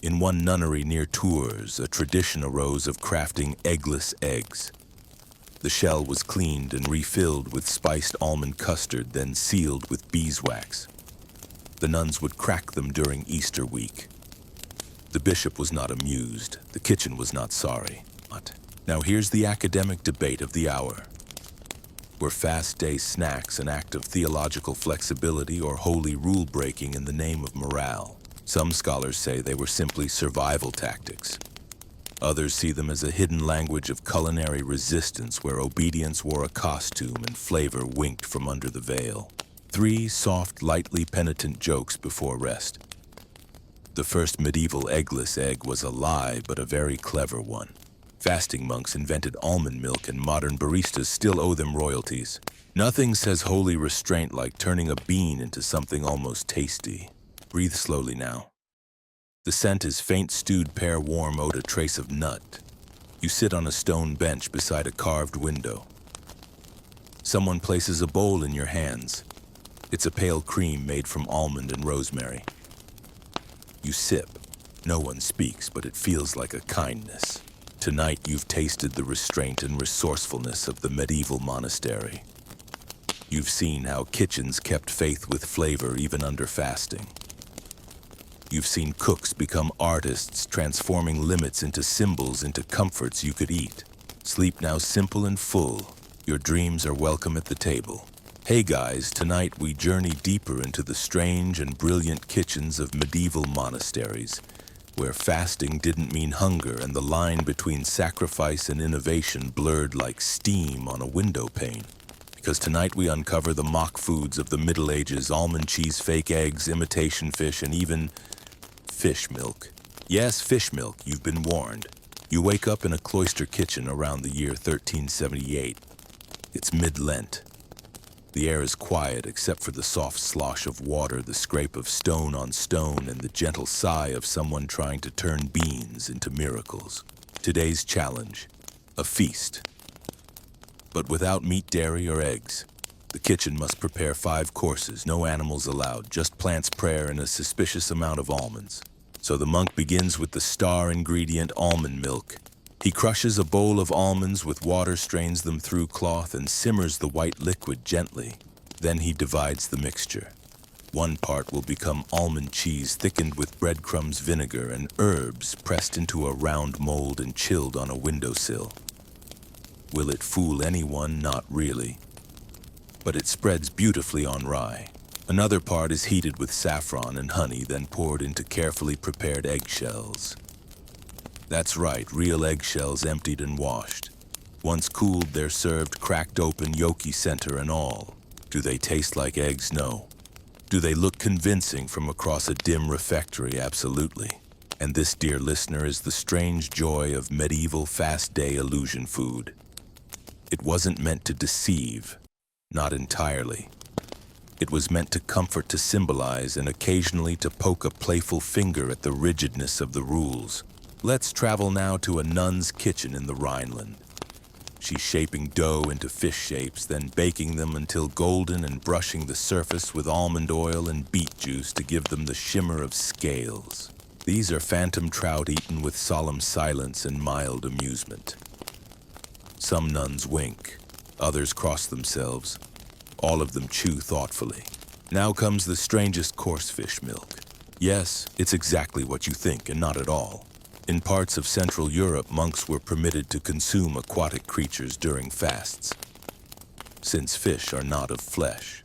In one nunnery near Tours, a tradition arose of crafting eggless eggs. The shell was cleaned and refilled with spiced almond custard, then sealed with beeswax. The nuns would crack them during Easter week. The bishop was not amused. The kitchen was not sorry. Now here's the academic debate of the hour. Were fast day snacks an act of theological flexibility or holy rule-breaking in the name of morale? Some scholars say they were simply survival tactics. Others see them as a hidden language of culinary resistance where obedience wore a costume and flavor winked from under the veil. 3 soft, lightly penitent jokes before rest. The first medieval eggless egg was a lie, but a very clever one. Fasting monks invented almond milk, and modern baristas still owe them royalties. Nothing says holy restraint like turning a bean into something almost tasty. Breathe slowly now. The scent is faint stewed pear, warm oat, a trace of nut. You sit on a stone bench beside a carved window. Someone places a bowl in your hands. It's a pale cream made from almond and rosemary. You sip. No one speaks, but it feels like a kindness. Tonight you've tasted the restraint and resourcefulness of the medieval monastery. You've seen how kitchens kept faith with flavor even under fasting. You've seen cooks become artists, transforming limits into symbols, into comforts you could eat. Sleep now simple and full. Your dreams are welcome at the table. Hey guys, tonight we journey deeper into the strange and brilliant kitchens of medieval monasteries, where fasting didn't mean hunger and the line between sacrifice and innovation blurred like steam on a window pane. Because tonight we uncover the mock foods of the Middle Ages: almond cheese, fake eggs, imitation fish, and even fish milk. Yes, fish milk, you've been warned. You wake up in a cloister kitchen around the year 1378. It's mid-Lent. The air is quiet except for the soft slosh of water, the scrape of stone on stone, and the gentle sigh of someone trying to turn beans into miracles. Today's challenge: a feast. But without meat, dairy, or eggs. The kitchen must prepare 5 courses, no animals allowed, just plants, prayer, and a suspicious amount of almonds. So the monk begins with the star ingredient, almond milk. He crushes a bowl of almonds with water, strains them through cloth, and simmers the white liquid gently. Then he divides the mixture. 1 part will become almond cheese thickened with breadcrumbs, vinegar, and herbs pressed into a round mold and chilled on a windowsill. Will it fool anyone? Not really. But it spreads beautifully on rye. Another part is heated with saffron and honey, then poured into carefully prepared eggshells. That's right, real eggshells emptied and washed. Once cooled, they're served cracked open, yolky center and all. Do they taste like eggs? No. Do they look convincing from across a dim refectory? Absolutely. And this, dear listener, is the strange joy of medieval fast day illusion food. It wasn't meant to deceive. Not entirely. It was meant to comfort, to symbolize, and occasionally to poke a playful finger at the rigidness of the rules. Let's travel now to a nun's kitchen in the Rhineland. She's shaping dough into fish shapes, then baking them until golden and brushing the surface with almond oil and beet juice to give them the shimmer of scales. These are phantom trout eaten with solemn silence and mild amusement. Some nuns wink, others cross themselves. All of them chew thoughtfully. Now comes the strangest coarse fish milk. Yes, it's exactly what you think and not at all. In parts of Central Europe, monks were permitted to consume aquatic creatures during fasts, since fish are not of flesh.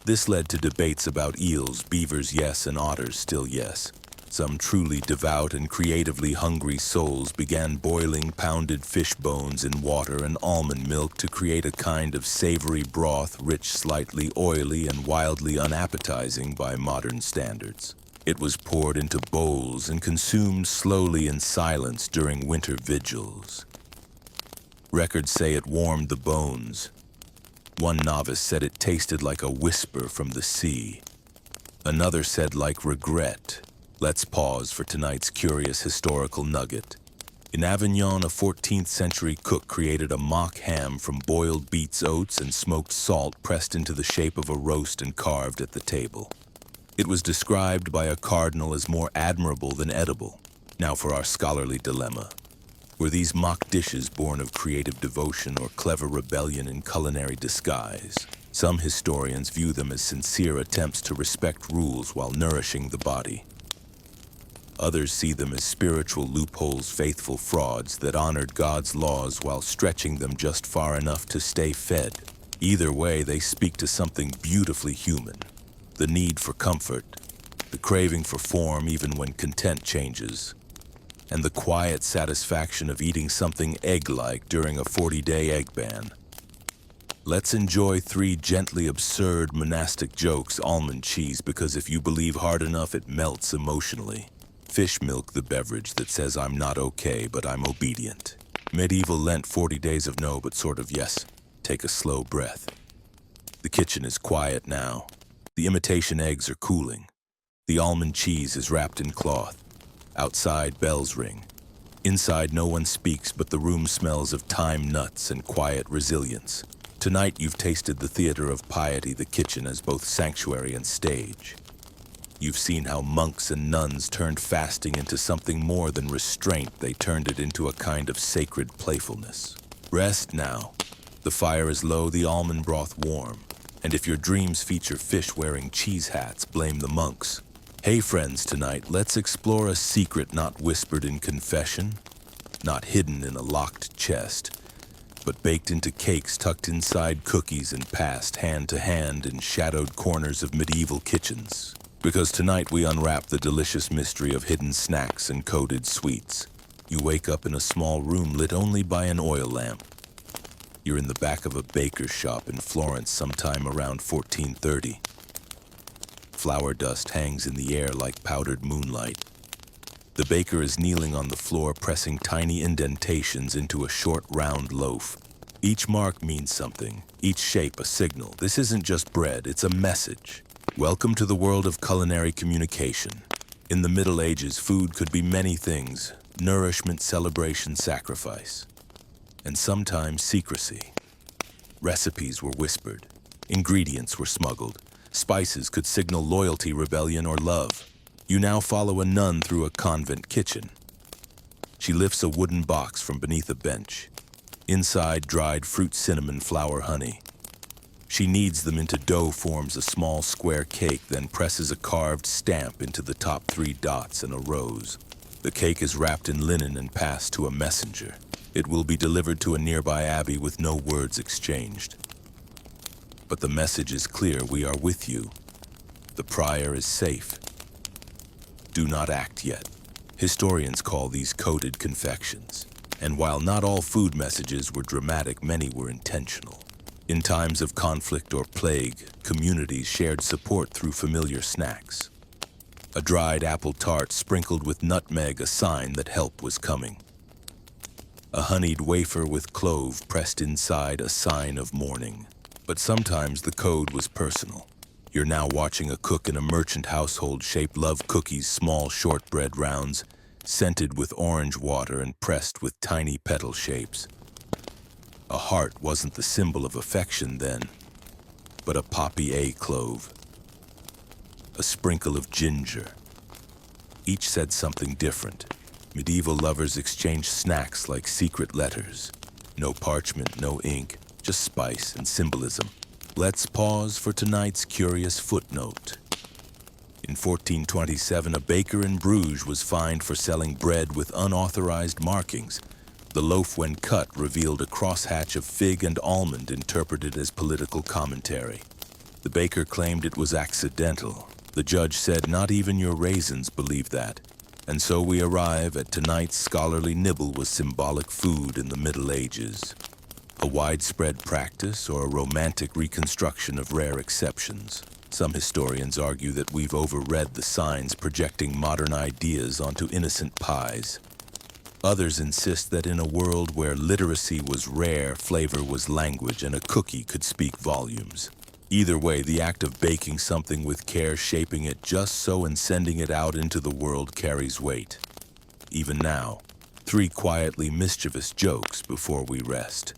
This led to debates about eels, beavers, yes, and otters, still yes. Some truly devout and creatively hungry souls began boiling pounded fish bones in water and almond milk to create a kind of savory broth, rich, slightly oily, and wildly unappetizing by modern standards. It was poured into bowls and consumed slowly in silence during winter vigils. Records say it warmed the bones. One novice said it tasted like a whisper from the sea. Another said like regret. Let's pause for tonight's curious historical nugget. In Avignon, a 14th century cook created a mock ham from boiled beets, oats, and smoked salt pressed into the shape of a roast and carved at the table. It was described by a cardinal as more admirable than edible. Now for our scholarly dilemma. Were these mock dishes born of creative devotion or clever rebellion in culinary disguise? Some historians view them as sincere attempts to respect rules while nourishing the body. Others see them as spiritual loopholes, faithful frauds that honored God's laws while stretching them just far enough to stay fed. Either way, they speak to something beautifully human. The need for comfort, the craving for form even when content changes, and the quiet satisfaction of eating something egg-like during a 40-day egg ban. Let's enjoy 3 gently absurd monastic jokes. Almond cheese, because if you believe hard enough, it melts emotionally. Fish milk, the beverage that says I'm not okay, but I'm obedient. Medieval Lent, 40 days of no, but sort of yes. Take a slow breath. The kitchen is quiet now. The imitation eggs are cooling. The almond cheese is wrapped in cloth. Outside, bells ring. Inside, no one speaks, but the room smells of thyme nuts and quiet resilience. Tonight, you've tasted the theater of piety, the kitchen as both sanctuary and stage. You've seen how monks and nuns turned fasting into something more than restraint. They turned it into a kind of sacred playfulness. Rest now. The fire is low, the almond broth warm. And if your dreams feature fish wearing cheese hats, blame the monks. Hey friends, tonight let's explore a secret not whispered in confession, not hidden in a locked chest, but baked into cakes tucked inside cookies and passed hand to hand in shadowed corners of medieval kitchens. Because tonight we unwrap the delicious mystery of hidden snacks and coded sweets. You wake up in a small room lit only by an oil lamp. You're in the back of a baker's shop in Florence sometime around 1430. Flour dust hangs in the air like powdered moonlight. The baker is kneeling on the floor, pressing tiny indentations into a short, round loaf. Each mark means something, each shape a signal. This isn't just bread, it's a message. Welcome to the world of culinary communication. In the Middle Ages, food could be many things: nourishment, celebration, sacrifice, and sometimes secrecy. Recipes were whispered, ingredients were smuggled, spices could signal loyalty, rebellion, or love. You now follow a nun through a convent kitchen. She lifts a wooden box from beneath a bench. Inside, dried fruit, cinnamon, flour, honey. She kneads them into dough, forms a small square cake, then presses a carved stamp into the top 3 dots and a rose. The cake is wrapped in linen and passed to a messenger. It will be delivered to a nearby abbey with no words exchanged. But the message is clear: we are with you. The prior is safe. Do not act yet. Historians call these coded confections. And while not all food messages were dramatic, many were intentional. In times of conflict or plague, communities shared support through familiar snacks. A dried apple tart sprinkled with nutmeg, a sign that help was coming. A honeyed wafer with clove pressed inside, a sign of mourning. But sometimes the code was personal. You're now watching a cook in a merchant household shape love cookies, small shortbread rounds, scented with orange water and pressed with tiny petal shapes. A heart wasn't the symbol of affection then, but a poppy A clove, a sprinkle of ginger. Each said something different. Medieval lovers exchanged snacks like secret letters. No parchment, no ink, just spice and symbolism. Let's pause for tonight's curious footnote. In 1427, a baker in Bruges was fined for selling bread with unauthorized markings. The loaf, when cut, revealed a crosshatch of fig and almond interpreted as political commentary. The baker claimed it was accidental. The judge said not even your raisins believe that. And so we arrive at tonight's scholarly nibble with symbolic food in the Middle Ages. A widespread practice or a romantic reconstruction of rare exceptions? Some historians argue that we've overread the signs projecting modern ideas onto innocent pies. Others insist that in a world where literacy was rare, flavor was language, and a cookie could speak volumes. Either way, the act of baking something with care, shaping it just so, and sending it out into the world carries weight. Even now, 3 quietly mischievous jokes before we rest.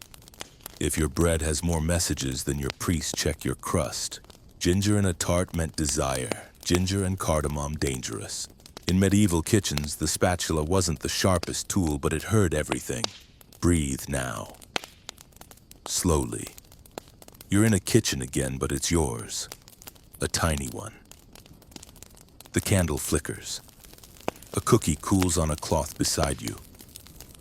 If your bread has more messages than your priest, check your crust. Ginger in a tart meant desire. Ginger and cardamom dangerous. In medieval kitchens, the spatula wasn't the sharpest tool, but it heard everything. Breathe now. Slowly. You're in a kitchen again, but it's yours. A tiny one. The candle flickers. A cookie cools on a cloth beside you.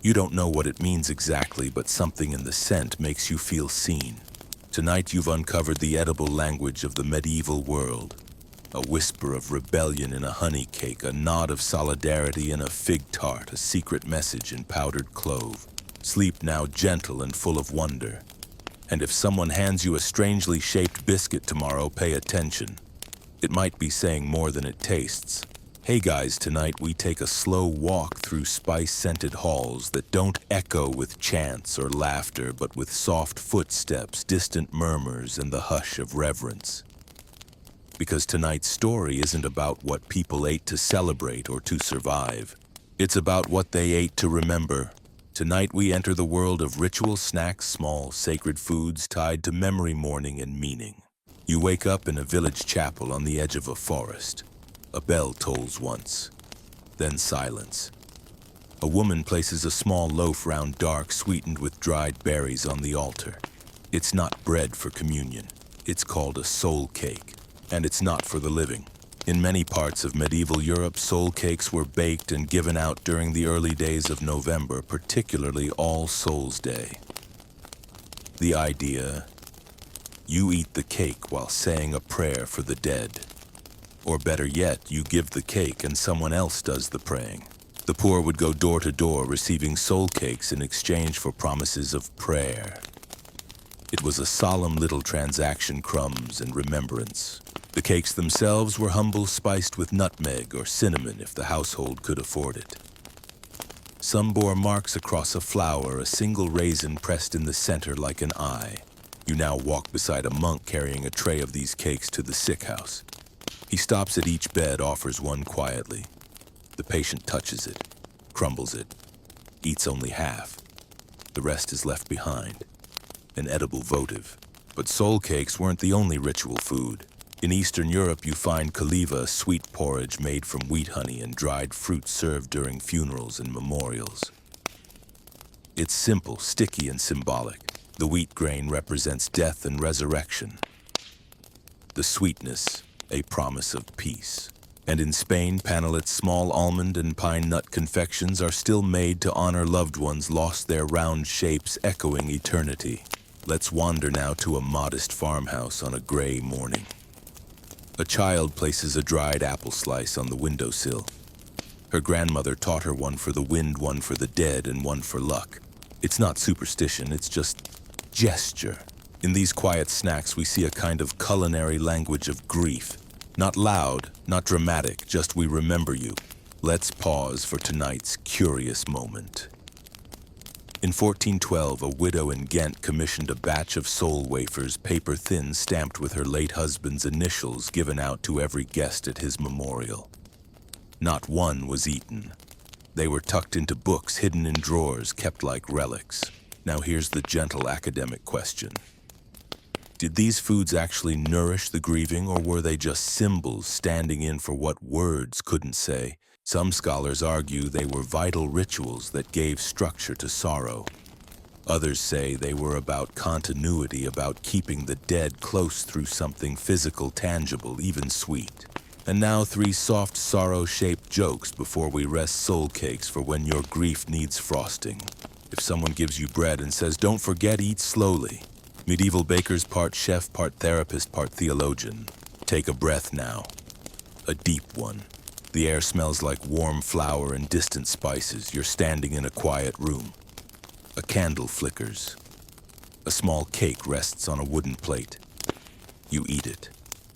You don't know what it means exactly, but something in the scent makes you feel seen. Tonight you've uncovered the edible language of the medieval world. A whisper of rebellion in a honey cake, a nod of solidarity in a fig tart, a secret message in powdered clove. Sleep now, gentle and full of wonder. And if someone hands you a strangely shaped biscuit tomorrow, pay attention. It might be saying more than it tastes. Hey guys, tonight we take a slow walk through spice-scented halls that don't echo with chants or laughter, but with soft footsteps, distant murmurs, and the hush of reverence. Because tonight's story isn't about what people ate to celebrate or to survive. It's about what they ate to remember. Tonight we enter the world of ritual snacks, small, sacred foods tied to memory, mourning, and meaning. You wake up in a village chapel on the edge of a forest. A bell tolls once, then silence. A woman places a small loaf round dark, sweetened with dried berries on the altar. It's not bread for communion. It's called a soul cake, and it's not for the living. In many parts of medieval Europe, soul cakes were baked and given out during the early days of November, particularly All Souls' Day. The idea: you eat the cake while saying a prayer for the dead. Or better yet, you give the cake and someone else does the praying. The poor would go door to door receiving soul cakes in exchange for promises of prayer. It was a solemn little transaction, crumbs and remembrance. The cakes themselves were humble, spiced with nutmeg or cinnamon if the household could afford it. Some bore marks across a flower, a single raisin pressed in the center like an eye. You now walk beside a monk carrying a tray of these cakes to the sick house. He stops at each bed, offers one quietly. The patient touches it, crumbles it, eats only half. The rest is left behind, an edible votive. But soul cakes weren't the only ritual food. In Eastern Europe, you find kaliva, a sweet porridge made from wheat honey and dried fruit served during funerals and memorials. It's simple, sticky, and symbolic. The wheat grain represents death and resurrection. The sweetness, a promise of peace. And in Spain, panelit's small almond and pine nut confections are still made to honor loved ones lost, their round shapes echoing eternity. Let's wander now to a modest farmhouse on a gray morning. A child places a dried apple slice on the windowsill. Her grandmother taught her one for the wind, one for the dead, and one for luck. It's not superstition, it's just gesture. In these quiet snacks, we see a kind of culinary language of grief. Not loud, not dramatic, just we remember you. Let's pause for tonight's curious moment. In 1412, a widow in Ghent commissioned a batch of soul wafers, paper thin, stamped with her late husband's initials, given out to every guest at his memorial. Not one was eaten. They were tucked into books, hidden in drawers, kept like relics. Now here's the gentle academic question. Did these foods actually nourish the grieving, or were they just symbols standing in for what words couldn't say? Some scholars argue they were vital rituals that gave structure to sorrow. Others say they were about continuity, about keeping the dead close through something physical, tangible, even sweet. And now 3 soft, sorrow-shaped jokes before we rest soul cakes for when your grief needs frosting. If someone gives you bread and says, "Don't forget, eat slowly." Medieval bakers, part chef, part therapist, part theologian. Take a breath now. A deep one. The air smells like warm flour and distant spices. You're standing in a quiet room. A candle flickers. A small cake rests on a wooden plate. You eat it.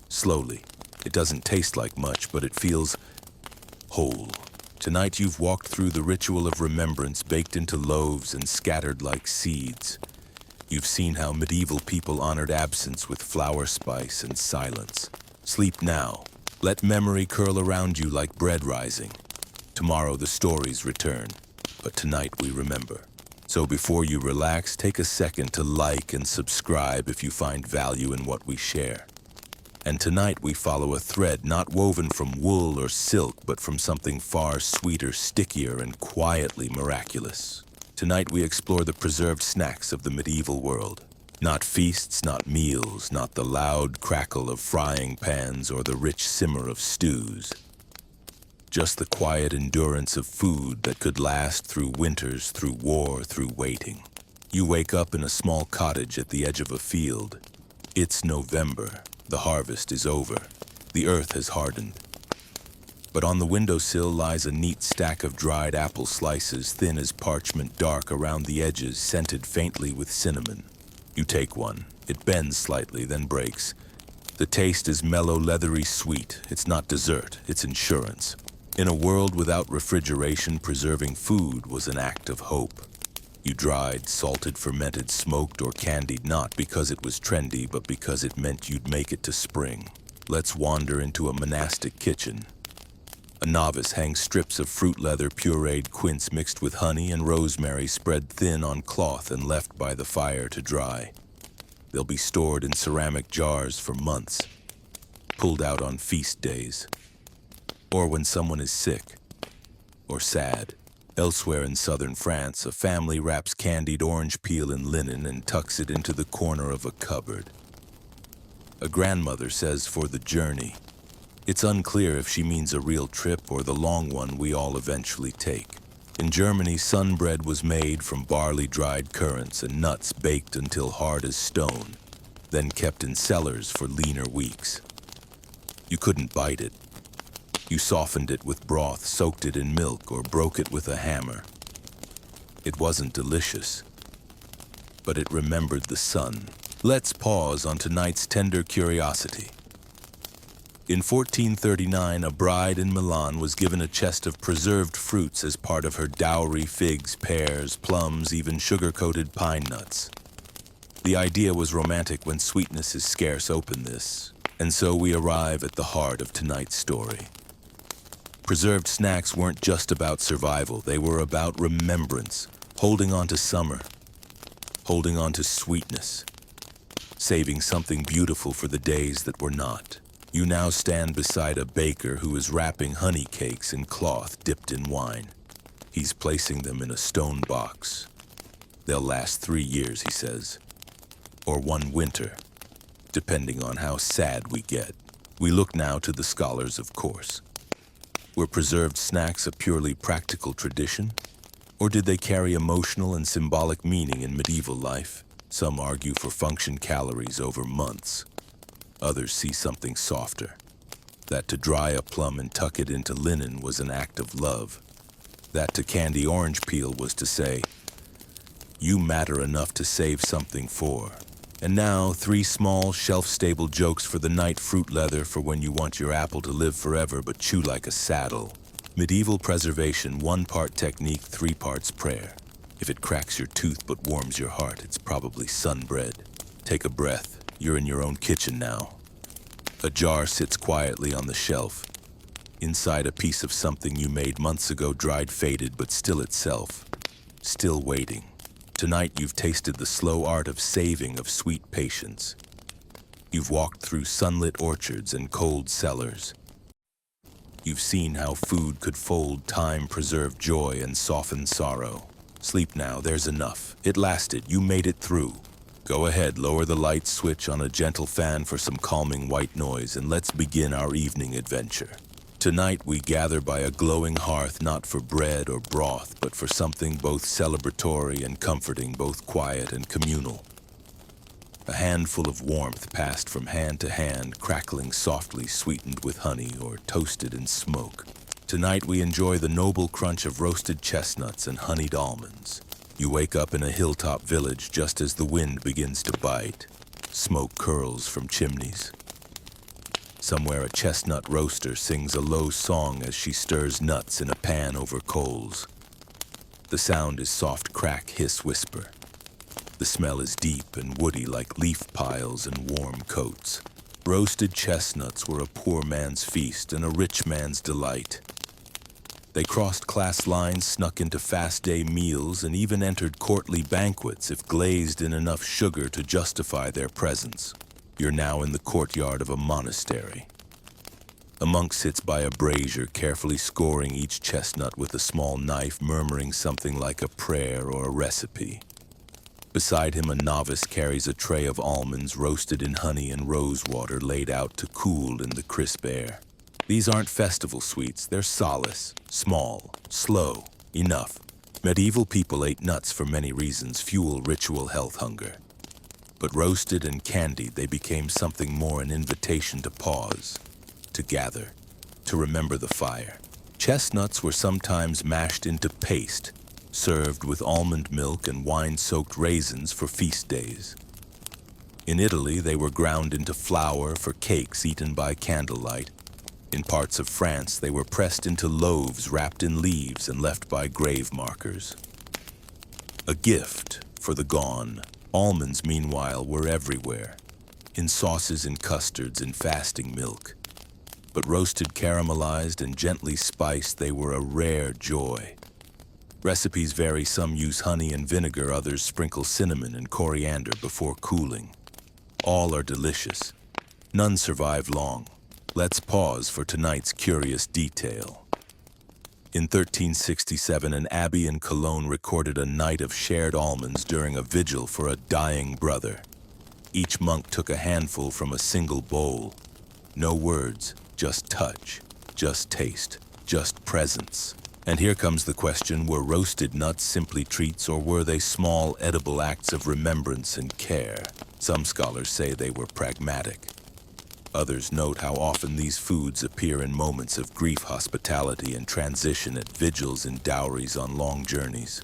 Slowly. It doesn't taste like much, but it feels whole. Tonight you've walked through the ritual of remembrance, baked into loaves and scattered like seeds. You've seen how medieval people honored absence with flower, spice, and silence. Sleep now. Let memory curl around you like bread rising. Tomorrow the stories return, but tonight we remember. So before you relax, take a second to like and subscribe if you find value in what we share. And tonight we follow a thread not woven from wool or silk, but from something far sweeter, stickier, and quietly miraculous. Tonight we explore the preserved snacks of the medieval world. Not feasts, not meals, not the loud crackle of frying pans or the rich simmer of stews. Just the quiet endurance of food that could last through winters, through war, through waiting. You wake up in a small cottage at the edge of a field. It's November. The harvest is over. The earth has hardened. But on the windowsill lies a neat stack of dried apple slices, thin as parchment, dark around the edges, scented faintly with cinnamon. You take one. It bends slightly, then breaks. The taste is mellow, leathery sweet. It's not dessert, it's insurance. In a world without refrigeration, preserving food was an act of hope. You dried, salted, fermented, smoked, or candied, not because it was trendy, but because it meant you'd make it to spring. Let's wander into a monastic kitchen. A novice hangs strips of fruit leather, pureed quince mixed with honey and rosemary, spread thin on cloth and left by the fire to dry. They'll be stored in ceramic jars for months, pulled out on feast days, or when someone is sick or sad. Elsewhere in southern France, a family wraps candied orange peel in linen and tucks it into the corner of a cupboard. A grandmother says for the journey. It's unclear if she means a real trip or the long one we all eventually take. In Germany, sun bread was made from barley, dried currants, and nuts baked until hard as stone, then kept in cellars for leaner weeks. You couldn't bite it. You softened it with broth, soaked it in milk, or broke it with a hammer. It wasn't delicious, but it remembered the sun. Let's pause on tonight's tender curiosity. In 1439, a bride in Milan was given a chest of preserved fruits as part of her dowry: figs, pears, plums, even sugar-coated pine nuts. The idea was romantic. When sweetness is scarce, open this. And so we arrive at the heart of tonight's story. Preserved snacks weren't just about survival. They were about remembrance, holding on to summer, holding on to sweetness, saving something beautiful for the days that were not. You now stand beside a baker who is wrapping honey cakes in cloth dipped in wine. He's placing them in a stone box. They'll last 3 years, he says, or 1 winter, depending on how sad we get. We look now to the scholars, of course. Were preserved snacks a purely practical tradition? Or did they carry emotional and symbolic meaning in medieval life? Some argue for function, calories over months. Others see something softer. That to dry a plum and tuck it into linen was an act of love. That to candy orange peel was to say, you matter enough to save something for. And now, 3 small, shelf-stable jokes for the night: fruit leather for when you want your apple to live forever but chew like a saddle. Medieval preservation: 1 part technique, 3 parts prayer. If it cracks your tooth but warms your heart, it's probably sun-bred. Take a breath. You're in your own kitchen now. A jar sits quietly on the shelf. Inside, a piece of something you made months ago, dried, faded, but still itself. Still waiting. Tonight you've tasted the slow art of saving, of sweet patience. You've walked through sunlit orchards and cold cellars. You've seen how food could fold time, preserve joy, and soften sorrow. Sleep now, there's enough. It lasted, you made it through. Go ahead, lower the light switch on a gentle fan for some calming white noise, and let's begin our evening adventure. Tonight we gather by a glowing hearth, not for bread or broth, but for something both celebratory and comforting, both quiet and communal. A handful of warmth passed from hand to hand, crackling softly, sweetened with honey or toasted in smoke. Tonight we enjoy the noble crunch of roasted chestnuts and honeyed almonds. You wake up in a hilltop village just as the wind begins to bite. Smoke curls from chimneys. Somewhere a chestnut roaster sings a low song as she stirs nuts in a pan over coals. The sound is soft crack, hiss, whisper. The smell is deep and woody like leaf piles and warm coats. Roasted chestnuts were a poor man's feast and a rich man's delight. They crossed class lines, snuck into fast-day meals, and even entered courtly banquets if glazed in enough sugar to justify their presence. You're now in the courtyard of a monastery. A monk sits by a brazier, carefully scoring each chestnut with a small knife, murmuring something like a prayer or a recipe. Beside him, a novice carries a tray of almonds roasted in honey and rose water laid out to cool in the crisp air. These aren't festival sweets, they're solace. Small, slow, enough. Medieval people ate nuts for many reasons, fuel, ritual, health, hunger. But roasted and candied, they became something more, an invitation to pause, to gather, to remember the fire. Chestnuts were sometimes mashed into paste, served with almond milk and wine-soaked raisins for feast days. In Italy, they were ground into flour for cakes eaten by candlelight. In parts of France, they were pressed into loaves wrapped in leaves and left by grave markers. A gift for the gone. Almonds, meanwhile, were everywhere, in sauces and custards and fasting milk. But roasted, caramelized, and gently spiced, they were a rare joy. Recipes vary. Some use honey and vinegar, others sprinkle cinnamon and coriander before cooling. All are delicious. None survive long. Let's pause for tonight's curious detail. In 1367, an abbey in Cologne recorded a night of shared almonds during a vigil for a dying brother. Each monk took a handful from a single bowl. No words, just touch, just taste, just presence. And here comes the question, were roasted nuts simply treats, or were they small, edible acts of remembrance and care? Some scholars say they were pragmatic. Others note how often these foods appear in moments of grief, hospitality, and transition, at vigils and dowries on long journeys.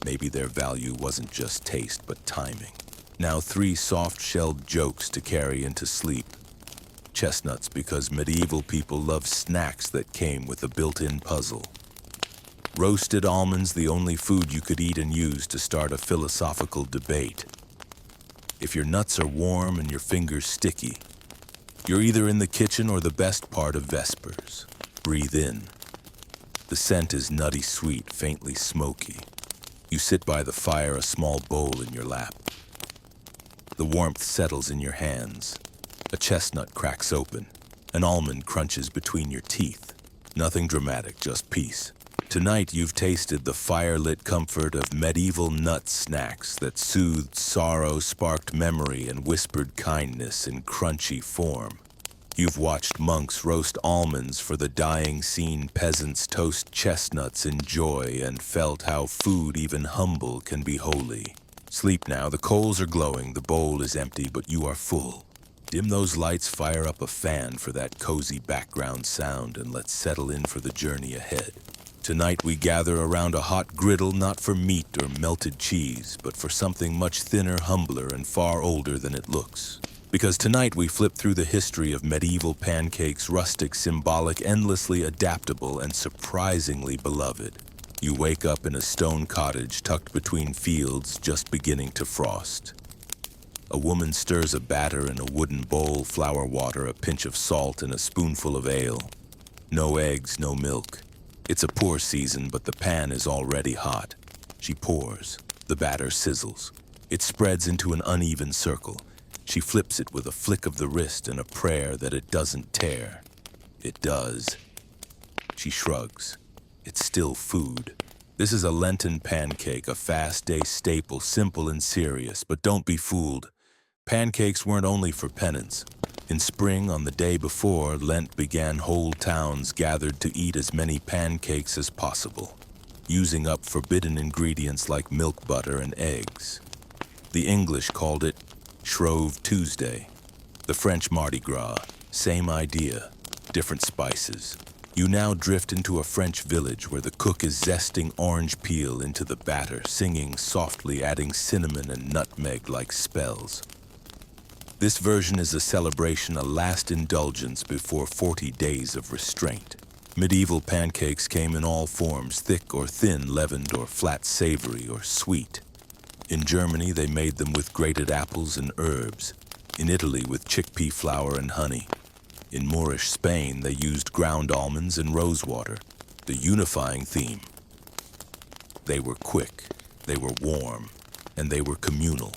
Maybe their value wasn't just taste, but timing. Now 3 soft-shelled jokes to carry into sleep. Chestnuts, because medieval people loved snacks that came with a built-in puzzle. Roasted almonds, the only food you could eat and use to start a philosophical debate. If your nuts are warm and your fingers sticky, you're either in the kitchen or the best part of Vespers. Breathe in. The scent is nutty sweet, faintly smoky. You sit by the fire, a small bowl in your lap. The warmth settles in your hands. A chestnut cracks open. An almond crunches between your teeth. Nothing dramatic, just peace. Tonight you've tasted the fire-lit comfort of medieval nut snacks that soothed sorrow, sparked memory, and whispered kindness in crunchy form. You've watched monks roast almonds for the dying, seen peasants toast chestnuts in joy, and felt how food, even humble, can be holy. Sleep now, the coals are glowing, the bowl is empty, but you are full. Dim those lights, fire up a fan for that cozy background sound, and let's settle in for the journey ahead. Tonight we gather around a hot griddle, not for meat or melted cheese, but for something much thinner, humbler, and far older than it looks. Because tonight we flip through the history of medieval pancakes, rustic, symbolic, endlessly adaptable, and surprisingly beloved. You wake up in a stone cottage tucked between fields just beginning to frost. A woman stirs a batter in a wooden bowl, flour, water, a pinch of salt, and a spoonful of ale. No eggs, no milk. It's a poor season, but the pan is already hot. She pours. The batter sizzles. It spreads into an uneven circle. She flips it with a flick of the wrist and a prayer that it doesn't tear. It does. She shrugs. It's still food. This is a Lenten pancake, a fast day staple, simple and serious, but don't be fooled. Pancakes weren't only for penance. In spring, on the day before Lent began, whole towns gathered to eat as many pancakes as possible, using up forbidden ingredients like milk, butter, and eggs. The English called it Shrove Tuesday. The French Mardi Gras, same idea, different spices. You now drift into a French village where the cook is zesting orange peel into the batter, singing softly, adding cinnamon and nutmeg like spells. This version is a celebration, a last indulgence before 40 days of restraint. Medieval pancakes came in all forms, thick or thin, leavened or flat, savory or sweet. In Germany, they made them with grated apples and herbs. In Italy, with chickpea flour and honey. In Moorish Spain, they used ground almonds and rosewater, the unifying theme. They were quick, they were warm, and they were communal.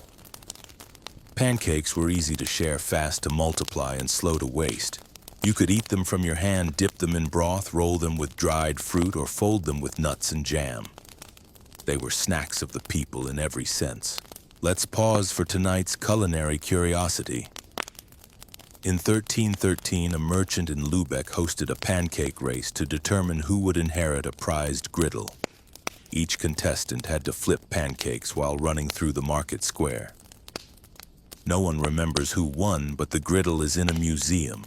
Pancakes were easy to share, fast to multiply, and slow to waste. You could eat them from your hand, dip them in broth, roll them with dried fruit, or fold them with nuts and jam. They were snacks of the people in every sense. Let's pause for tonight's culinary curiosity. In 1313, a merchant in Lubeck hosted a pancake race to determine who would inherit a prized griddle. Each contestant had to flip pancakes while running through the market square. No one remembers who won, but the griddle is in a museum.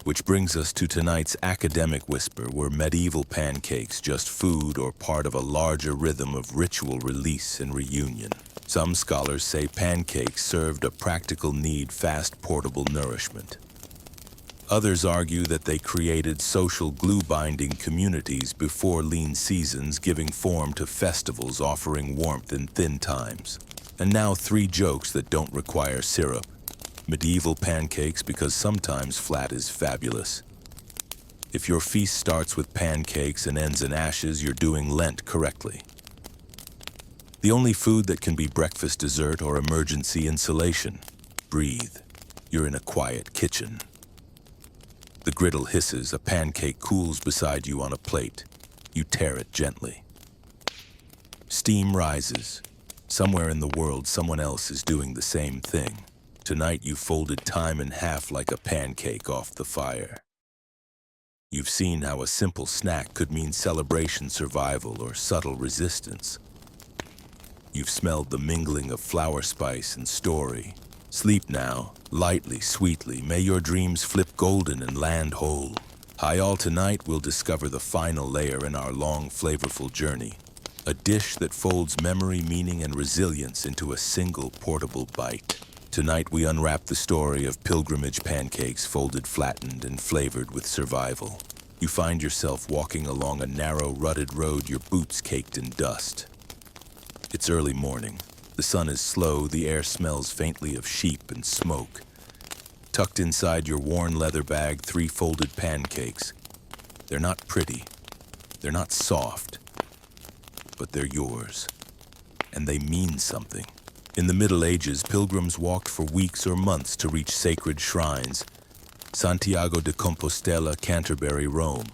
Which brings us to tonight's academic whisper, were medieval pancakes just food or part of a larger rhythm of ritual release and reunion? Some scholars say pancakes served a practical need, fast, portable nourishment. Others argue that they created social glue-binding communities before lean seasons, giving form to festivals, offering warmth in thin times. And now 3 jokes that don't require syrup. Medieval pancakes, because sometimes flat is fabulous. If your feast starts with pancakes and ends in ashes, you're doing Lent correctly. The only food that can be breakfast, dessert, or emergency insulation. Breathe. You're in a quiet kitchen. The griddle hisses, a pancake cools beside you on a plate. You tear it gently. Steam rises. Somewhere in the world, someone else is doing the same thing. Tonight you folded time in half like a pancake off the fire. You've seen how a simple snack could mean celebration, survival, or subtle resistance. You've smelled the mingling of flower, spice, and story. Sleep now, lightly, sweetly. May your dreams flip golden and land whole. Hi all, tonight we'll discover the final layer in our long, flavorful journey. A dish that folds memory, meaning, and resilience into a single portable bite. Tonight we unwrap the story of pilgrimage pancakes, folded, flattened, and flavored with survival. You find yourself walking along a narrow, rutted road, your boots caked in dust. It's early morning. The sun is slow, the air smells faintly of sheep and smoke. Tucked inside your worn leather bag, 3 folded pancakes. They're not pretty, they're not soft, but they're yours. And they mean something. In the Middle Ages, pilgrims walked for weeks or months to reach sacred shrines. Santiago de Compostela, Canterbury, Rome.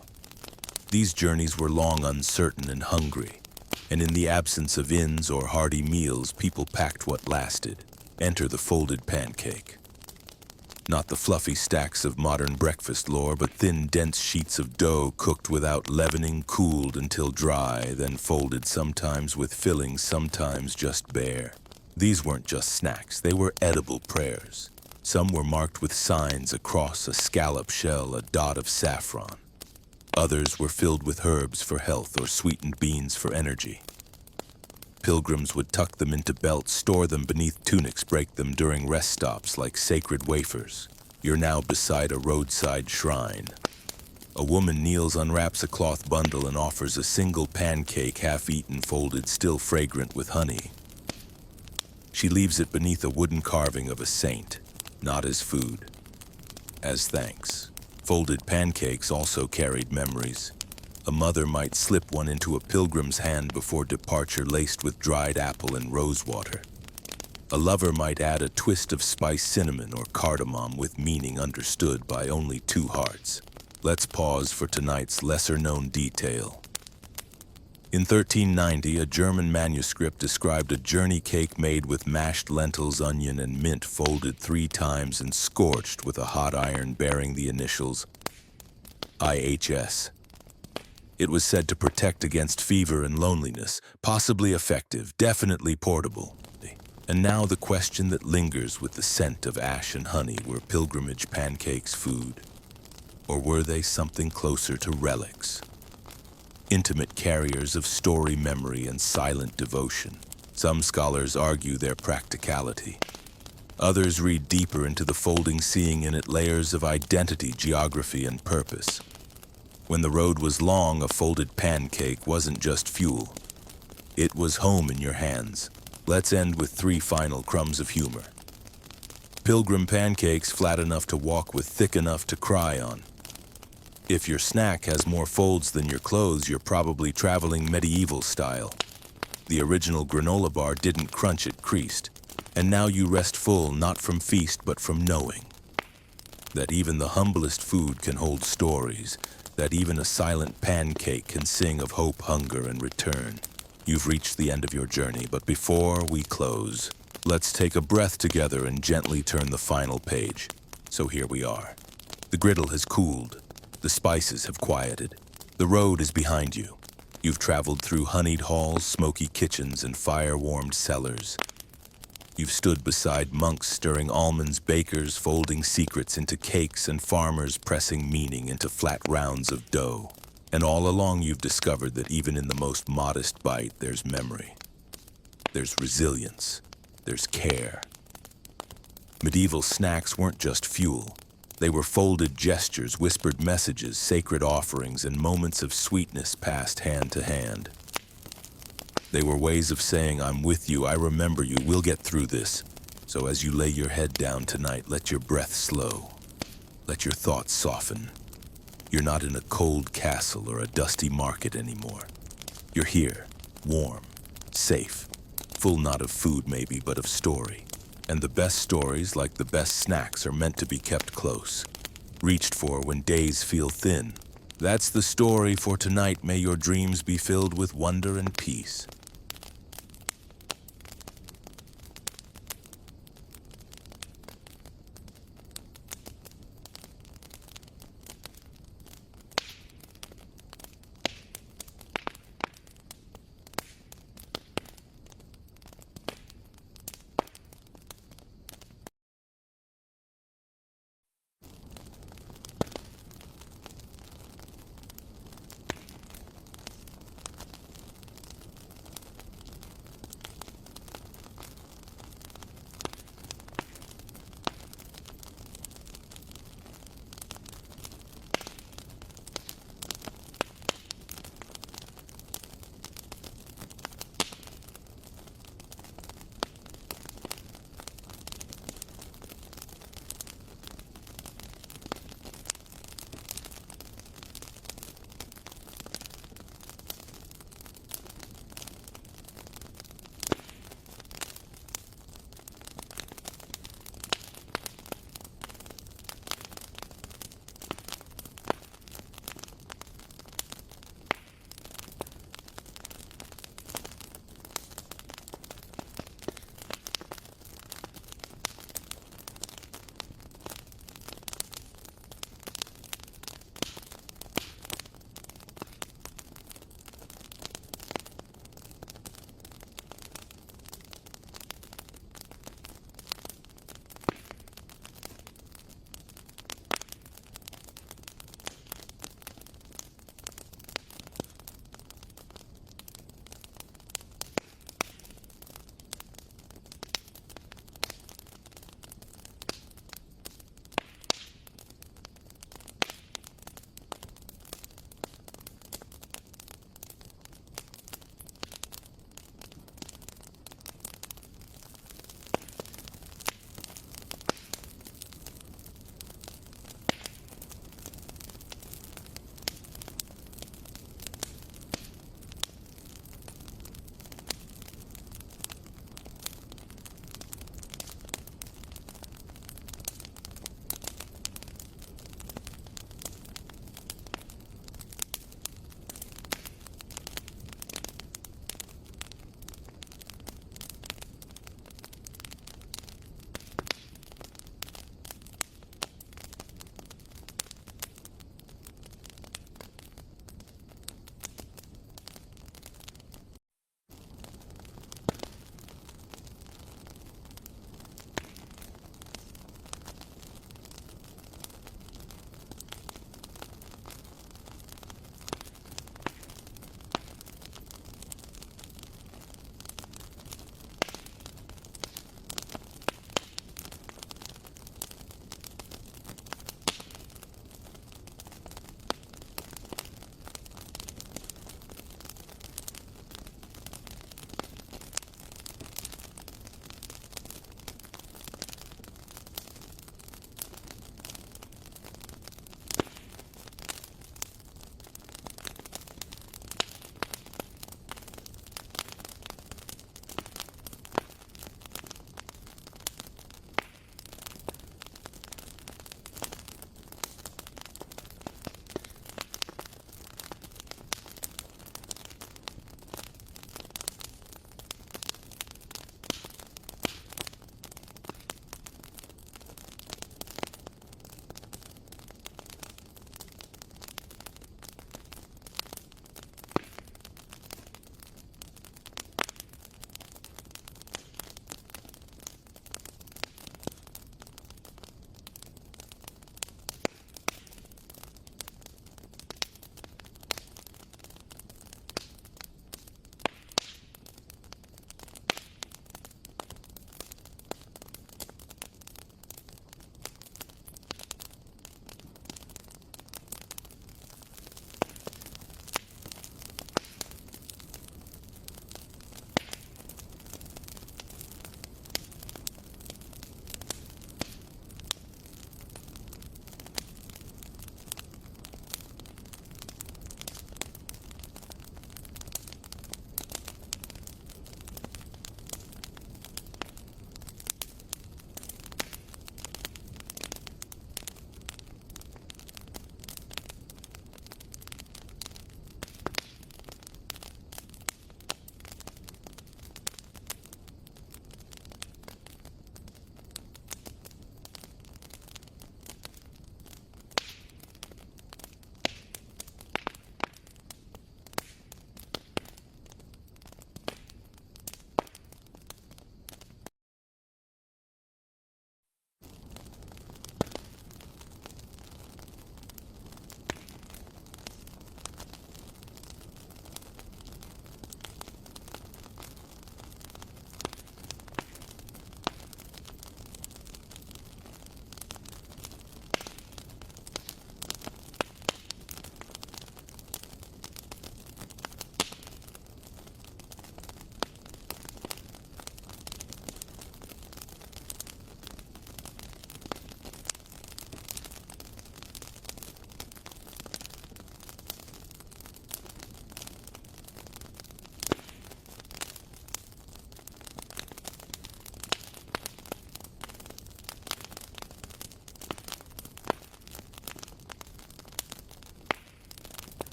These journeys were long, uncertain, and hungry. And in the absence of inns or hearty meals, people packed what lasted. Enter the folded pancake. Not the fluffy stacks of modern breakfast lore, but thin, dense sheets of dough cooked without leavening, cooled until dry, then folded, sometimes with filling, sometimes just bare. These weren't just snacks, they were edible prayers. Some were marked with signs, a cross, a scallop shell, a dot of saffron. Others were filled with herbs for health or sweetened beans for energy. Pilgrims would tuck them into belts, store them beneath tunics, break them during rest stops like sacred wafers. You're now beside a roadside shrine. A woman kneels, unwraps a cloth bundle, and offers a single pancake, half-eaten, folded, still fragrant with honey. She leaves it beneath a wooden carving of a saint, not as food, as thanks. Folded pancakes also carried memories. A mother might slip one into a pilgrim's hand before departure, laced with dried apple and rosewater. A lover might add a twist of spiced cinnamon or cardamom with meaning understood by only two hearts. Let's pause for tonight's lesser-known detail. In 1390, a German manuscript described a journey cake made with mashed lentils, onion, and mint, folded 3 times and scorched with a hot iron bearing the initials IHS. It was said to protect against fever and loneliness, possibly effective, definitely portable. And now the question that lingers with the scent of ash and honey: were pilgrimage pancakes food? Or were they something closer to relics? Intimate carriers of story, memory, and silent devotion. Some scholars argue their practicality. Others read deeper into the folding, seeing in it layers of identity, geography, and purpose. When the road was long, a folded pancake wasn't just fuel. It was home in your hands. Let's end with 3 final crumbs of humor. Pilgrim pancakes, flat enough to walk with, thick enough to cry on. If your snack has more folds than your clothes, you're probably traveling medieval style. The original granola bar didn't crunch, it creased. And now you rest full, not from feast, but from knowing that even the humblest food can hold stories, that even a silent pancake can sing of hope, hunger, and return. You've reached the end of your journey, but before we close, let's take a breath together and gently turn the final page. So here we are. The griddle has cooled. The spices have quieted. The road is behind you. You've traveled through honeyed halls, smoky kitchens, and fire-warmed cellars. You've stood beside monks stirring almonds, bakers folding secrets into cakes, and farmers pressing meaning into flat rounds of dough. And all along you've discovered that even in the most modest bite, there's memory. There's resilience. There's care. Medieval snacks weren't just fuel. They were folded gestures, whispered messages, sacred offerings, and moments of sweetness passed hand to hand. They were ways of saying, I'm with you, I remember you, we'll get through this. So as you lay your head down tonight, let your breath slow. Let your thoughts soften. You're not in a cold castle or a dusty market anymore. You're here, warm, safe, full not of food maybe, but of story. And the best stories, like the best snacks, are meant to be kept close, reached for when days feel thin. That's the story for tonight. May your dreams be filled with wonder and peace.